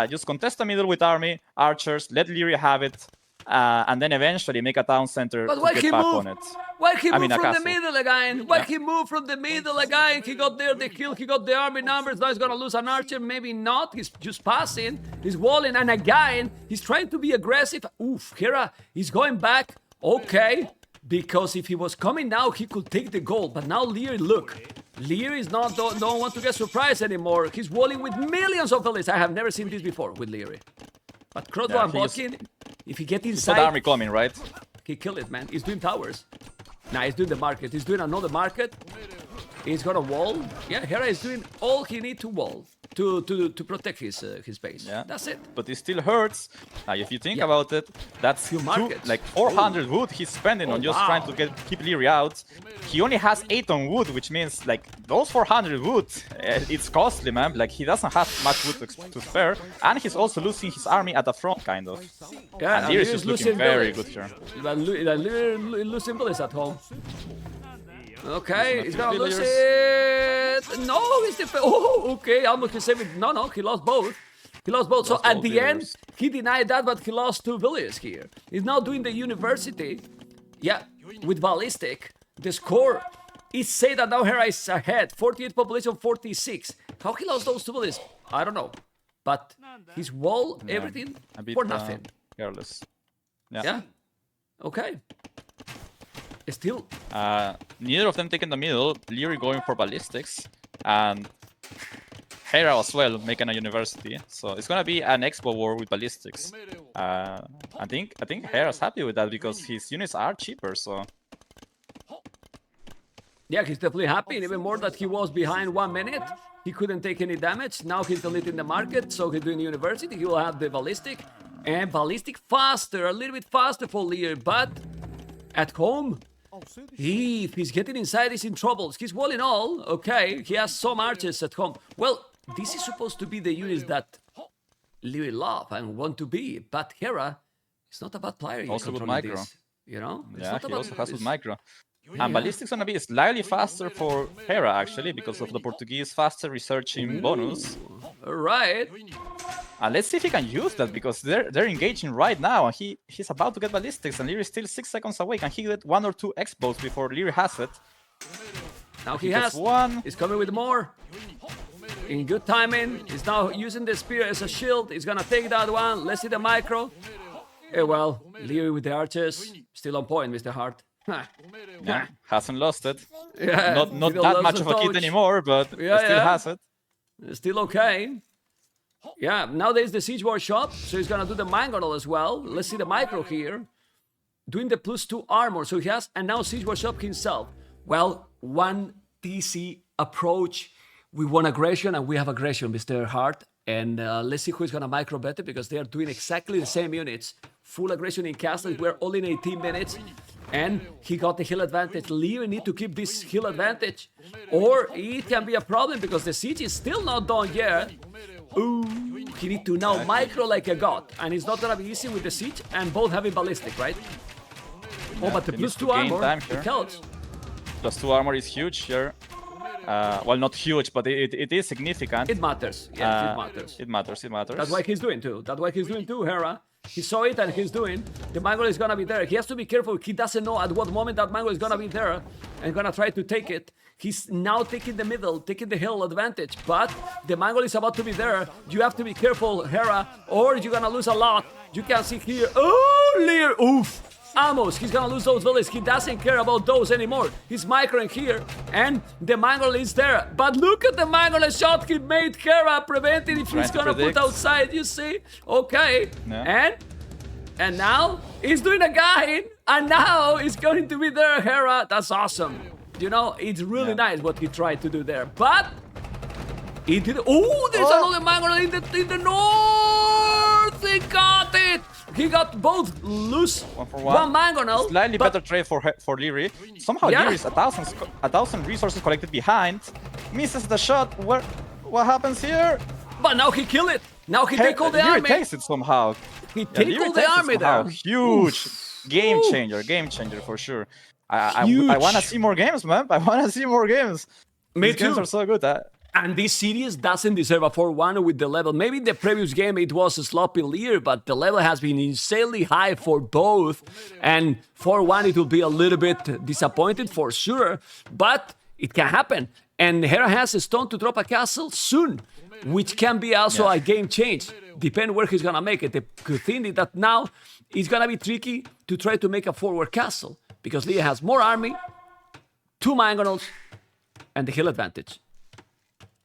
[SPEAKER 2] just contest the middle with army, archers, let Liereyy have it, and then eventually make a town center
[SPEAKER 1] But
[SPEAKER 2] to
[SPEAKER 1] why
[SPEAKER 2] get
[SPEAKER 1] he
[SPEAKER 2] back
[SPEAKER 1] move?
[SPEAKER 2] on it.
[SPEAKER 1] Why he
[SPEAKER 2] I
[SPEAKER 1] moved
[SPEAKER 2] mean, a
[SPEAKER 1] from the
[SPEAKER 2] castle.
[SPEAKER 1] middle again? Why he moved from the middle again? He got there, the kill, he got the army numbers. Now he's gonna lose an archer, maybe not. He's just passing, he's walling, and again, he's trying to be aggressive. Oof, Hera, he's going back. Okay, because if he was coming now, he could take the gold. But now Liereyy, look. Liereyy is don't want to get surprised anymore. He's walling with millions of villages. I have never seen this before with Liereyy. But Crossbow and Bodkin, if he get
[SPEAKER 2] Saw
[SPEAKER 1] inside,
[SPEAKER 2] the army coming, right?
[SPEAKER 1] he killed it, man. He's doing towers. Nah, he's doing the market. He's doing another market. He's got a wall. Yeah, Hera is doing all he needs to wall to protect his base.
[SPEAKER 2] Yeah.
[SPEAKER 1] That's it.
[SPEAKER 2] But it still hurts. If you think about it, that's
[SPEAKER 1] Few markets.
[SPEAKER 2] like 400 wood he's spending on just trying to keep Liereyy out. He only has 8 on wood, which means like those 400 wood, it's costly, man. Like, he doesn't have much wood to spare, and he's also losing his army at the front, kind of.
[SPEAKER 1] Yeah,
[SPEAKER 2] And Lierey's just looking very good here.
[SPEAKER 1] Liereyy losing villages at home. Okay, he's gonna lose
[SPEAKER 2] villagers.
[SPEAKER 1] it. No, he's okay. Almost he saved it. No, he lost both. He lost both. So
[SPEAKER 2] Lost
[SPEAKER 1] at
[SPEAKER 2] both
[SPEAKER 1] the end,
[SPEAKER 2] villagers.
[SPEAKER 1] he denied that, but he lost 2 villages here. He's now doing the university. Yeah, with ballistic. The score is say that now Hera is ahead. 48 population, 46. How he lost those 2 villages? I don't know. But his wall, everything
[SPEAKER 2] A bit
[SPEAKER 1] for nothing.
[SPEAKER 2] careless.
[SPEAKER 1] Yeah. Okay. Still.
[SPEAKER 2] Neither of them taking the middle. Liereyy going for ballistics, and Hera as well making a university. So it's gonna be an expo war with ballistics. I think Hera's happy with that because his units are cheaper. So
[SPEAKER 1] Yeah, he's definitely happy, and even more that he was behind 1 minute. He couldn't take any damage. Now he's deleting the market, so he's doing the university. He will have the ballistic, and ballistic faster, a little bit faster for Liereyy, but at home, if he's getting inside, he's in troubles. He's walling all, okay. He has some archers at home. Well, this is supposed to be the units that Liereyy love and want to be, but Hera is not a bad player.
[SPEAKER 2] Also with
[SPEAKER 1] controlling
[SPEAKER 2] micro.
[SPEAKER 1] this, you know? It's
[SPEAKER 2] yeah,
[SPEAKER 1] not
[SPEAKER 2] he
[SPEAKER 1] about
[SPEAKER 2] also has
[SPEAKER 1] this.
[SPEAKER 2] with micro. And Ballistic's gonna be slightly faster for Hera, actually, because of the Portuguese faster researching bonus.
[SPEAKER 1] Alright.
[SPEAKER 2] And let's see if he can use that, because they're engaging right now, and he's about to get Ballistics, and Lierey's still 6 seconds away. Can he get 1 or 2 expos before Liereyy has it?
[SPEAKER 1] Now he has
[SPEAKER 2] one.
[SPEAKER 1] He's coming with more. In good timing. He's now using the spear as a shield. He's gonna take that one. Let's see the micro. Well, Liereyy with the archers. Still on point, Mr. Hart.
[SPEAKER 2] Yeah, hasn't lost it.
[SPEAKER 1] Yeah,
[SPEAKER 2] Not that much of a kid anymore, but still has it.
[SPEAKER 1] Still okay. Yeah, now there's the Siege Workshop, so he's gonna do the Mangonel as well. Let's see the micro here. Doing the +2 armor, so he has, and now Siege Workshop himself. Well, one TC approach. We want aggression, and we have aggression, Mr. Hart. And let's see who's gonna micro better, because they are doing exactly the same units. Full aggression in castles. We're all in 18 minutes. And he got the heal advantage. Liereyy need to keep this heal advantage, or it can be a problem because the siege is still not done yet. Ooh, he need to now micro like a god, and it's not gonna be easy with the siege and both having ballistic, right? Oh, but the +2 armor, it counts.
[SPEAKER 2] +2 armor is huge here. Well, not huge, but it is significant.
[SPEAKER 1] It matters. Yes, it matters.
[SPEAKER 2] It matters. It matters.
[SPEAKER 1] That's why he's doing too. That's why he's doing too, Hera. He saw it and he's doing. The Mangle is gonna be there. He has to be careful. He doesn't know at what moment that Mangle is gonna be there and gonna try to take it. He's now taking the middle, taking the hill advantage. But the Mangle is about to be there. You have to be careful, Hera, or you're gonna lose a lot. You can see here. Oh, Liereyy. Oof. Amos, he's gonna lose those villages. He doesn't care about those anymore. He's microing here, and the Mangle is there. But look at the Mangle shot he made Hera, preventing if he's gonna put outside, you see? Okay, and now he's doing a guide, and now he's going to be there, Hera. That's awesome. You know, it's really nice what he tried to do there, but he did. Oh, there's another Mangle in the north. He got it. He got both loose. One Mangonel.
[SPEAKER 2] Slightly better trade for Liereyy. Somehow Lierey's 1,000 resources collected behind. Misses the shot. What happens here?
[SPEAKER 1] But now he killed it. Now he take all the army.
[SPEAKER 2] Liereyy takes it somehow.
[SPEAKER 1] He take all the army there.
[SPEAKER 2] Huge. Game changer for sure. I want to see more games, man. I want to see more games. These games are so good.
[SPEAKER 1] And this series doesn't deserve a 4-1 with the level. Maybe in the previous game it was a sloppy Liereyy, but the level has been insanely high for both. And 4-1 it will be a little bit disappointed for sure, but it can happen. And Hera has a stone to drop a castle soon, which can be also a game change. Depend where he's gonna make it. The good thing is that now it's gonna be tricky to try to make a forward castle, because Liereyy has more army, 2 Mangonels, and the hill advantage.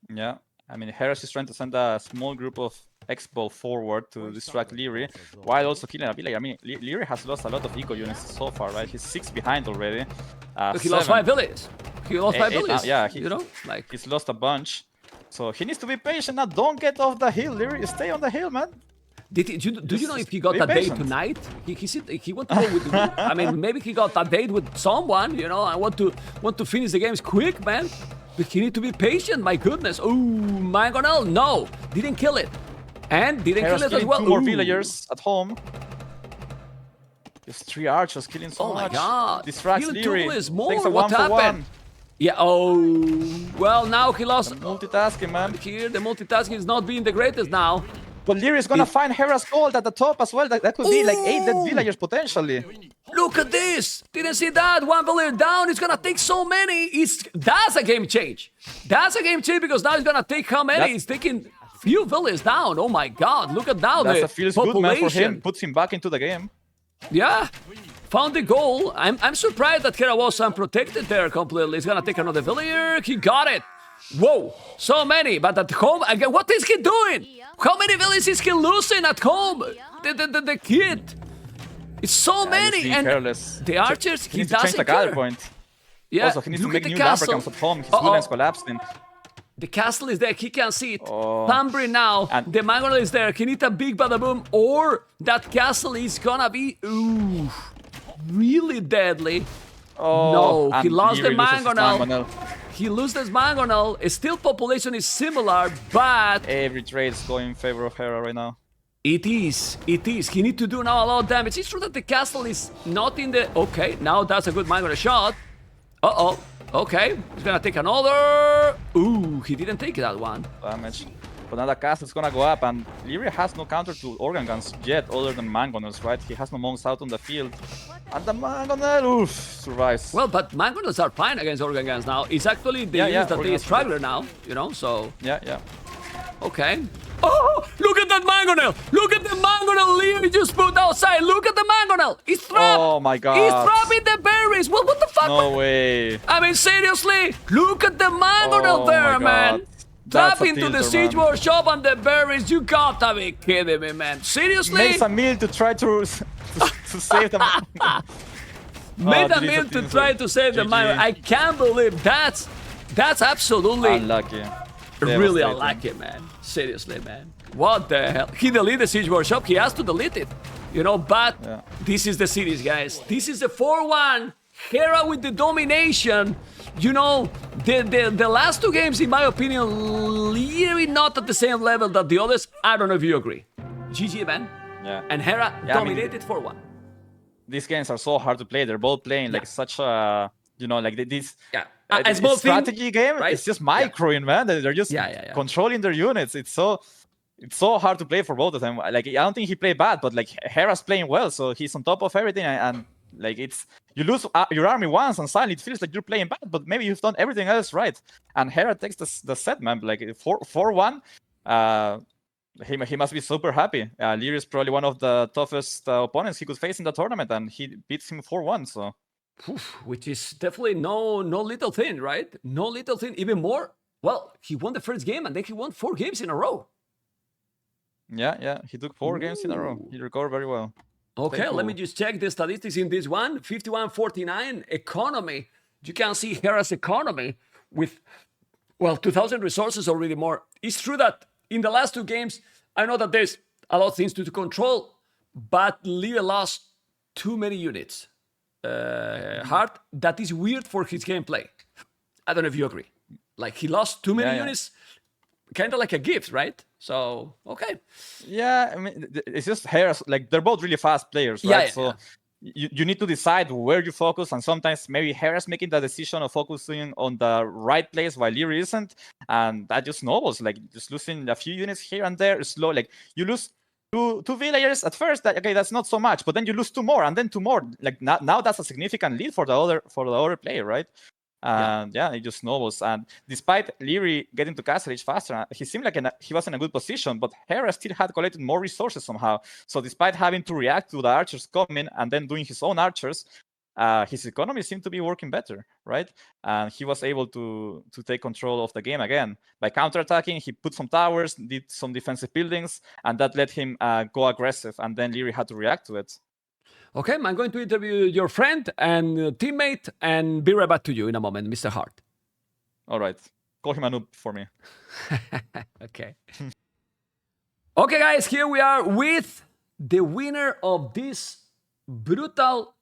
[SPEAKER 2] Yeah, I mean, Hera is trying to send a small group of Expo forward to distract Liereyy, while also killing a village. I mean, Liereyy has lost a lot of eco units so far, right? He's 6 behind already.
[SPEAKER 1] He lost 5 villages. He lost 5 villages.
[SPEAKER 2] Yeah,
[SPEAKER 1] you know, like
[SPEAKER 2] he's lost a bunch. So he needs to be patient now. Don't get off the hill, Liereyy. Stay on the hill, man.
[SPEAKER 1] Do you know if he got a date tonight? He want to go with. I mean, maybe he got a date with someone. You know, I want to finish the games quick, man. But he need to be patient. My goodness. Ooh, Mangonel, no, didn't kill it, and didn't kill it as well.
[SPEAKER 2] 2 more villagers at home. There's 3 archers killing so much.
[SPEAKER 1] Oh my god!
[SPEAKER 2] Distracts Liereyy.
[SPEAKER 1] Is more.
[SPEAKER 2] Takes a
[SPEAKER 1] What
[SPEAKER 2] 1-for-1.
[SPEAKER 1] happened? Yeah. Oh, well, now he lost.
[SPEAKER 2] Multitasking, man.
[SPEAKER 1] Here, the multitasking is not being the greatest now.
[SPEAKER 2] But Liereyy is gonna find Hera's gold at the top as well. That could be like 8 dead villagers potentially.
[SPEAKER 1] Look at this! Didn't see that. 1 villager down. It's gonna take so many. That's a game change. That's a game change, because now he's gonna take how many? He's taking few villagers down. Oh my god! Look at now
[SPEAKER 2] That's
[SPEAKER 1] the
[SPEAKER 2] a feels
[SPEAKER 1] population.
[SPEAKER 2] good, man, for him. Puts him back into the game.
[SPEAKER 1] Yeah. Found the goal. I'm surprised that Hera was unprotected there completely. He's gonna take another villager. He got it. Whoa, so many. But at home, again, what is he doing? How many villages is he losing at home? The kid. It's so many. And
[SPEAKER 2] careless.
[SPEAKER 1] the archers,
[SPEAKER 2] he needs
[SPEAKER 1] doesn't
[SPEAKER 2] to change the
[SPEAKER 1] care.
[SPEAKER 2] gather point.
[SPEAKER 1] Yeah,
[SPEAKER 2] Also, he needs to make new
[SPEAKER 1] castle.
[SPEAKER 2] camps at home. His blue collapsed in.
[SPEAKER 1] The castle is there. He can see it. Thumbry now.
[SPEAKER 2] And
[SPEAKER 1] the Mangonel is there. He needs a big badaboom, or that castle is gonna be really deadly. No, he lost the Mangonel. He loses Mangonel. Still, population is similar, but
[SPEAKER 2] every trade is going in favor of Hera right now.
[SPEAKER 1] It is. He needs to do now a lot of damage. It's true that the castle is not in the... Okay, now that's a good Mangonel shot. Uh-oh. Okay. He's gonna take another. Ooh, he didn't take that one.
[SPEAKER 2] Damage. But now the cast is gonna go up, and Liereyy has no counter to organ guns yet, other than mangonels, right? He has no monks out on the field. And the mangonel, oof, survives.
[SPEAKER 1] Well, but mangonels are fine against organ guns now. It's actually the use that they struggle now, you know, so...
[SPEAKER 2] Yeah.
[SPEAKER 1] Okay. Oh, look at that mangonel! Look at the mangonel Liereyy just put outside! Look at the mangonel! He's trapped!
[SPEAKER 2] Oh my god!
[SPEAKER 1] He's trapping the berries! Well, what the fuck?
[SPEAKER 2] No way!
[SPEAKER 1] I mean, seriously! Look at the mangonel there, man! Tap into the siege workshop and the berries! You gotta be kidding me, man! Seriously?
[SPEAKER 2] Makes a meal to try to save them.
[SPEAKER 1] Made a meal to try to save the mangonel. I can't believe that's absolutely...
[SPEAKER 2] Unlucky.
[SPEAKER 1] Really unlucky, man. Seriously, man. What the hell? He deleted the siege workshop. He has to delete it. You know, but this is the series, guys. This is the 4-1. Hera with the domination. You know, the last two games, in my opinion, Liereyy not at the same level that the others. I don't know if you agree. GG, man.
[SPEAKER 2] Yeah.
[SPEAKER 1] And Hera dominated 4-1.
[SPEAKER 2] These games are so hard to play. They're both playing like such a, you know, like this.
[SPEAKER 1] Yeah. A small
[SPEAKER 2] strategy game, right? It's just microing, man. They're just controlling their units. It's so hard to play for both of them. Like, I don't think he played bad, but like Hera's playing well, so he's on top of everything. And like, you lose your army once, and suddenly it feels like you're playing bad, but maybe you've done everything else right. And Hera takes the set, man. Like 4-1. He must be super happy. Liereyy is probably one of the toughest opponents he could face in the tournament, and he beats him 4-1. So.
[SPEAKER 1] Which is definitely no little thing, right? No little thing. Even more, well, he won the first game and then he won 4 games in a row.
[SPEAKER 2] Yeah. He took 4 games in a row. He recovered very well.
[SPEAKER 1] Okay, cool. Let me just check the statistics in this one. 51-49 economy. You can see Hera's economy with, well, 2,000 resources already more. It's true that in the last 2 games, I know that there's a lot of things to control, but Liereyy lost too many units. Hard, that is weird for his gameplay. I don't know if you agree. Like, he lost too many units, kind of like a gift, right? So, okay.
[SPEAKER 2] Yeah, I mean, it's just Hera's, like, they're both really fast players, right? So you need to decide where you focus, and sometimes maybe Hera's making the decision of focusing on the right place while Liereyy isn't, and that just snowballs. Like, just losing a few units here and there is slow. Like, you lose two villagers at first, okay, that's not so much, but then you lose 2 more and then 2 more. Like, now that's a significant lead for the other player, right? And it just snowballs. And despite Liereyy getting to Castle Age faster, he seemed like he was in a good position, but Hera still had collected more resources somehow. So despite having to react to the archers coming and then doing his own archers, his economy seemed to be working better, right? And he was able to take control of the game again. By counterattacking, he put some towers, did some defensive buildings, and that let him go aggressive, and then Liereyy had to react to it.
[SPEAKER 1] Okay, I'm going to interview your friend and teammate and be right back to you in a moment, Mr. Hart.
[SPEAKER 2] All right. Call him a noob for me.
[SPEAKER 1] Okay. Okay, guys, here we are with the winner of this brutal,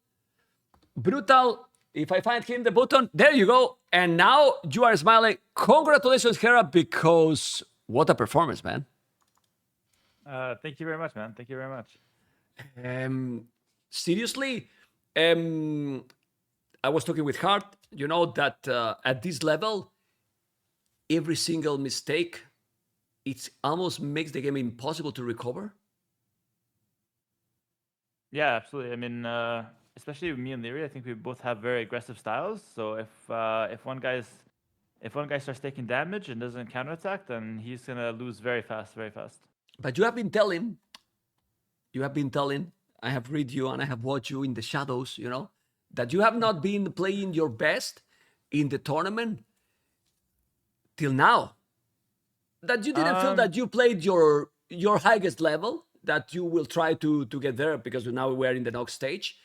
[SPEAKER 1] if I find him the button, there you go. And now you are smiling. Congratulations, Hera, because what a performance, man.
[SPEAKER 3] Thank you very much, man. Thank you very much.
[SPEAKER 1] Seriously, I was talking with Hart, you know, that at this level, every single mistake, it almost makes the game impossible to recover.
[SPEAKER 3] Yeah, absolutely. I mean, especially with me and Liereyy, I think we both have very aggressive styles. So if one guy starts taking damage and doesn't counterattack, then he's gonna lose very fast, very fast.
[SPEAKER 1] But you have been telling, I have read you and I have watched you in the shadows, you know, that you have not been playing your best in the tournament till now. That you didn't feel that you played your highest level, that you will try to get there because now we're in the knock stage.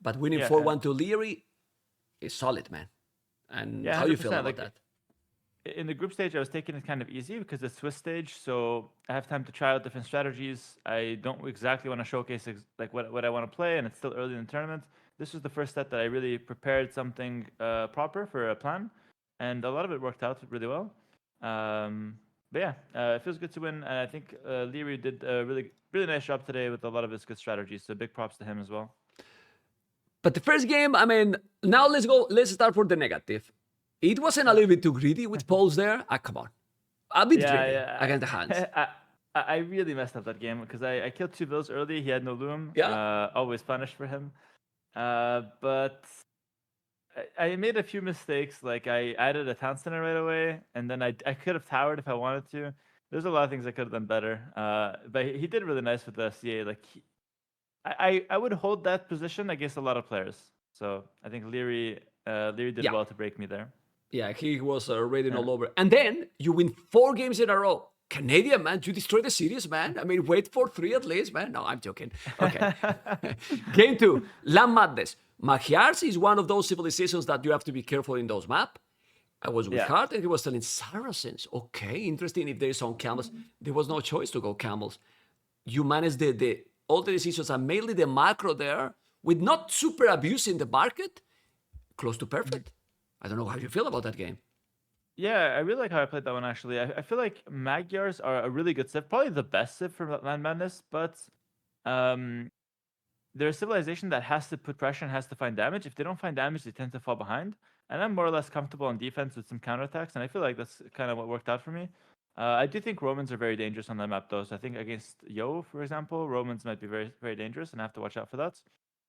[SPEAKER 1] But winning 4-1 to Liereyy is solid, man. And how you feel about that?
[SPEAKER 3] In the group stage, I was taking it kind of easy because it's Swiss stage, so I have time to try out different strategies. I don't exactly want to showcase like what I want to play, and it's still early in the tournament. This was the first set that I really prepared something proper for a plan, and a lot of it worked out really well. But yeah, it feels good to win, and I think Liereyy did a really nice job today with a lot of his good strategies, so big props to him as well.
[SPEAKER 1] But the first game, I mean, now let's start for the negative. It wasn't a little bit too greedy with Poles there. Ah, come on. A bit greedy against the hands.
[SPEAKER 3] I really messed up that game because I killed 2 vills early. He had no loom.
[SPEAKER 1] Yeah.
[SPEAKER 3] Always punished for him. But I made a few mistakes. Like I added a town center right away, and then I could have towered if I wanted to. There's a lot of things I could have done better. But he did really nice with the CA. Like I would hold that position against a lot of players. So I think Liereyy did well to break me there.
[SPEAKER 1] Yeah, he was raiding all over. And then you win 4 games in a row. Canadian, man, you destroy the series, man. I mean, wait for 3 at least, man. No, I'm joking. Okay. Game 2, Land Madness. Magyar's is one of those civilizations that you have to be careful in those maps. I was with Hart and he was telling Saracens. Okay, interesting if there is on camels. There was no choice to go camels. You managed all the decisions and mainly the macro there with not super abusing the market. Close to perfect. I don't know how you feel about that game.
[SPEAKER 3] Yeah, I really like how I played that one actually. I feel like Magyars are a really good civ, probably the best civ for Land Madness, but they're a civilization that has to put pressure and has to find damage. If they don't find damage, they tend to fall behind. And I'm more or less comfortable on defense with some counterattacks, and I feel like that's kind of what worked out for me. I do think Romans are very dangerous on that map though, so I think against Yo, for example, Romans might be very, very dangerous, and I have to watch out for that.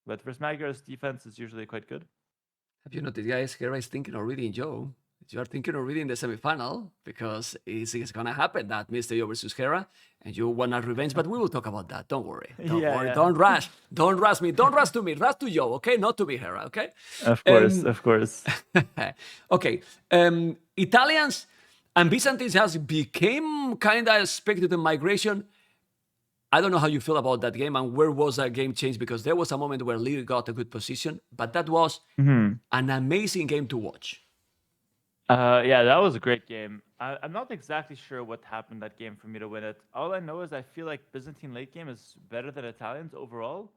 [SPEAKER 3] But versus Magyars, defense is usually quite good.
[SPEAKER 1] Have you noticed, guys, Hera is thinking already in Joe? You are thinking already in the semifinal because it's going to happen that Mr. Yo versus Hera and you want a revenge, but we will talk about that. Don't worry. Don't worry. Don't rush. Don't rush me. Don't rush to me. Rush to Yo, okay? Not to me, Hera, okay?
[SPEAKER 3] Of course, of course.
[SPEAKER 1] Okay. Italians and Byzantines has became kind of expected in migration. I don't know how you feel about that game and where was that game changed because there was a moment where Liereyy got a good position, but that was an amazing game to watch.
[SPEAKER 3] Yeah, that was a great game. I'm not exactly sure what happened that game for me to win it. All I know is I feel like Byzantine late game is better than Italians overall.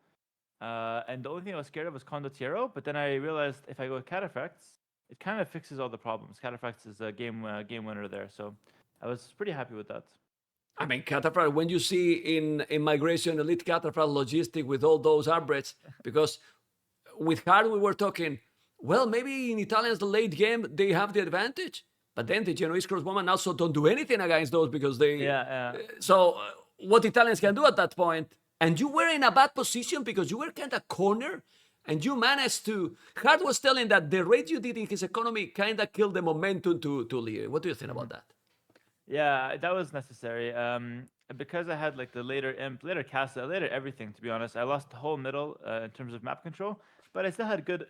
[SPEAKER 3] And the only thing I was scared of was Condottiero, but then I realized if I go with Cataphracts, it kind of fixes all the problems. Cataphracts is a game winner there, so I was pretty happy with that.
[SPEAKER 1] I mean, Cataphract, when you see in Migration Elite Cataphract logistic with all those upgrades, because with Hard we were talking, well, maybe in Italians, the late game, they have the advantage. But then the Genoese crossbowmen also don't do anything against those because they... So what Italians can do at that point, and you were in a bad position because you were kind of cornered, and you managed to... Hart was telling that the raid you did in his economy kind of killed the momentum to Liereyy. What do you think about that?
[SPEAKER 3] Yeah, that was necessary. Because I had like the later imp, later Casa, later everything, to be honest, I lost the whole middle in terms of map control, but I still had good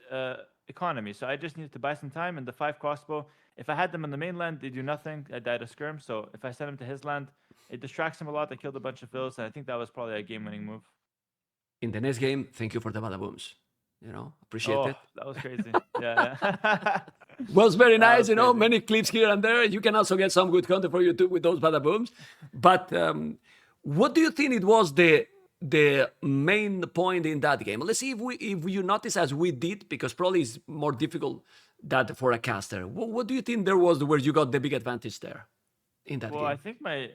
[SPEAKER 3] economy. So I just needed to buy some time, and the 5 crossbow, if I had them on the mainland, they do nothing. I died of skirm. So if I send them to his land, it distracts him a lot. I killed a bunch of vills, and I think that was probably a game-winning move.
[SPEAKER 1] In the next game, thank you for the bada-booms. You know, appreciate it.
[SPEAKER 3] That was crazy. Yeah.
[SPEAKER 1] Was very nice, you know, many clips here and there. You can also get some good content for YouTube with those bada-booms. But what do you think it was the main point in that game? Let's see if you notice as we did, because probably it's more difficult that for a caster. What do you think there was where you got the big advantage there in that game?
[SPEAKER 3] Well, I think my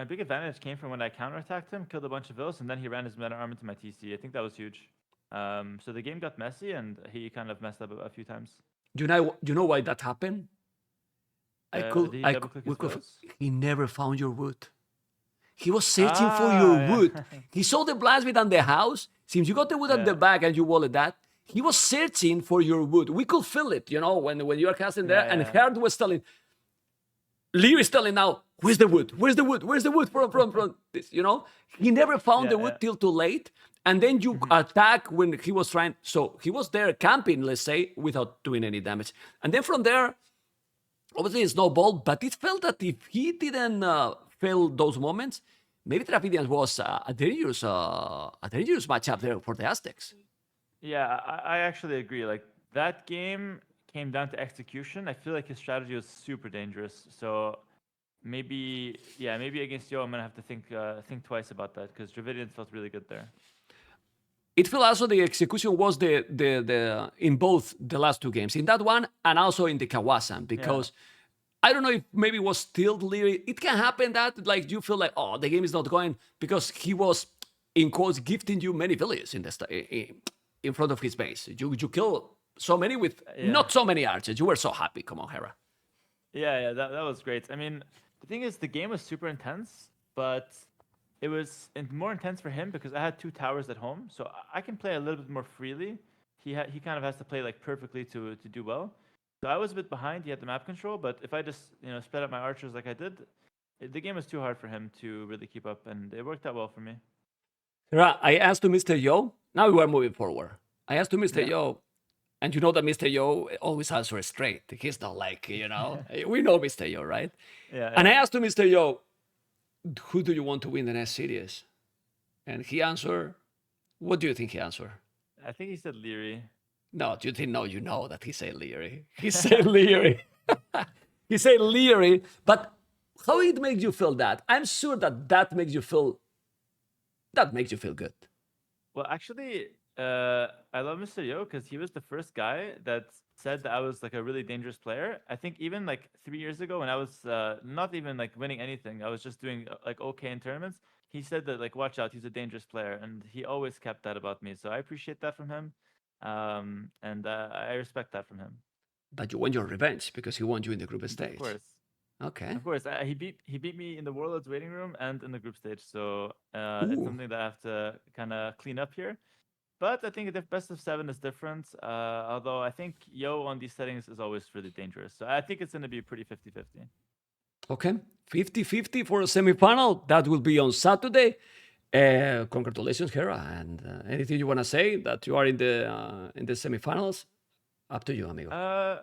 [SPEAKER 3] big advantage came from when I counterattacked him, killed a bunch of vills, and then he ran his meta arm into my TC. I think that was huge. So the game got messy, and he kind of messed up a few times.
[SPEAKER 1] Do you know why that happened? He never found your wood. He was searching for your wood. He saw the blacksmith on the house. Since you got the wood at the back and you wallet that, he was searching for your wood. We could feel it, you know, when you are casting there. And Herd was telling, Liereyy is telling now, where's the wood? Where's the wood? Where's the wood from this? You know, he never found the wood till too late. And then you attack when he was trying. So he was there camping, let's say, without doing any damage. And then from there, obviously it snowballed, but it felt that if he didn't fail those moments, maybe Dravidians was a dangerous matchup there for the Aztecs.
[SPEAKER 3] Yeah, I actually agree. Like, that game came down to execution. I feel like his strategy was super dangerous. So maybe against Yo, I'm gonna have to think twice about that, because Dravidians felt really good there.
[SPEAKER 1] It felt also the execution was the in both the last 2 games, in that one and also in the Kawasan, because I don't know if maybe it was still Liereyy. It can happen that like you feel like, oh, the game is not going, because he was in quotes gifting you many villages in the in front of his base. You kill so many with
[SPEAKER 3] Yeah.
[SPEAKER 1] not so many archers. You were so happy. Come on, Hera.
[SPEAKER 3] Yeah, that was great. I mean, the thing is, the game was super intense, but it was more intense for him because I had 2 towers at home, so I can play a little bit more freely. He kind of has to play like perfectly to do well. So I was a bit behind. He had the map control, but if I just spread out my archers like I did, the game was too hard for him to really keep up, and it worked out well for me.
[SPEAKER 1] Hera, I asked to Mr. Yo. Now we are moving forward. I asked to Mr. Yo, and you know that Mr. Yo always answers straight. He's not like, we know Mr. Yo, right?
[SPEAKER 3] Yeah.
[SPEAKER 1] And I asked to Mr. Yo, who do you want to win the next series? And he answered, what do you think he answered?
[SPEAKER 3] I think he said Liereyy.
[SPEAKER 1] No, you didn't know, you know that he said Liereyy. He said Liereyy. He said Liereyy, but how it makes you feel that? I'm sure that makes you feel good.
[SPEAKER 3] Well, actually, I love Mr. Yo because he was the first guy that said that I was like a really dangerous player. I think even like 3 years ago when I was not even like winning anything, I was just doing like okay in tournaments. He said that like watch out, he's a dangerous player, and he always kept that about me. So I appreciate that from him, and I respect that from him.
[SPEAKER 1] But you want your revenge because he won you in the group stage.
[SPEAKER 3] Of course.
[SPEAKER 1] Okay.
[SPEAKER 3] Of course, he beat me in the Warlords waiting room and in the group stage, so it's something that I have to kind of clean up here. But I think the best of 7 is different, although I think Yo on these settings is always really dangerous. So I think it's going to be pretty 50-50.
[SPEAKER 1] Okay, 50-50 for a semifinal. That will be on Saturday. Congratulations, Hera. And anything you want to say that you are in the semifinals? Up to you, amigo.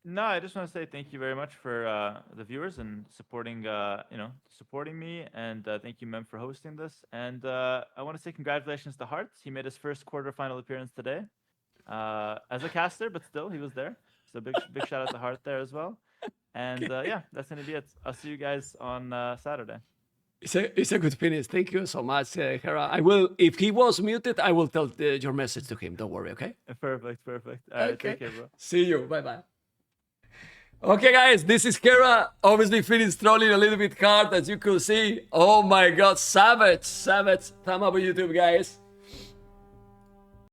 [SPEAKER 3] No, I just want to say thank you very much for the viewers and supporting me, and thank you, Mem, for hosting this. And I want to say congratulations to Hearts. He made his first quarterfinal appearance today, as a caster, but still he was there. So big shout out to Heart there as well. And yeah, that's gonna be it. I'll see you guys on Saturday.
[SPEAKER 1] It's a good finish. Thank you so much, Hera. I will, if he was muted, I will tell your message to him. Don't worry, okay?
[SPEAKER 3] Perfect. All right, take care, bro.
[SPEAKER 1] See you. Bye-bye. Okay, guys, this is Hera. Obviously, finished trolling a little bit hard, as you could see. Oh my God, savage. Thumb up on YouTube, guys.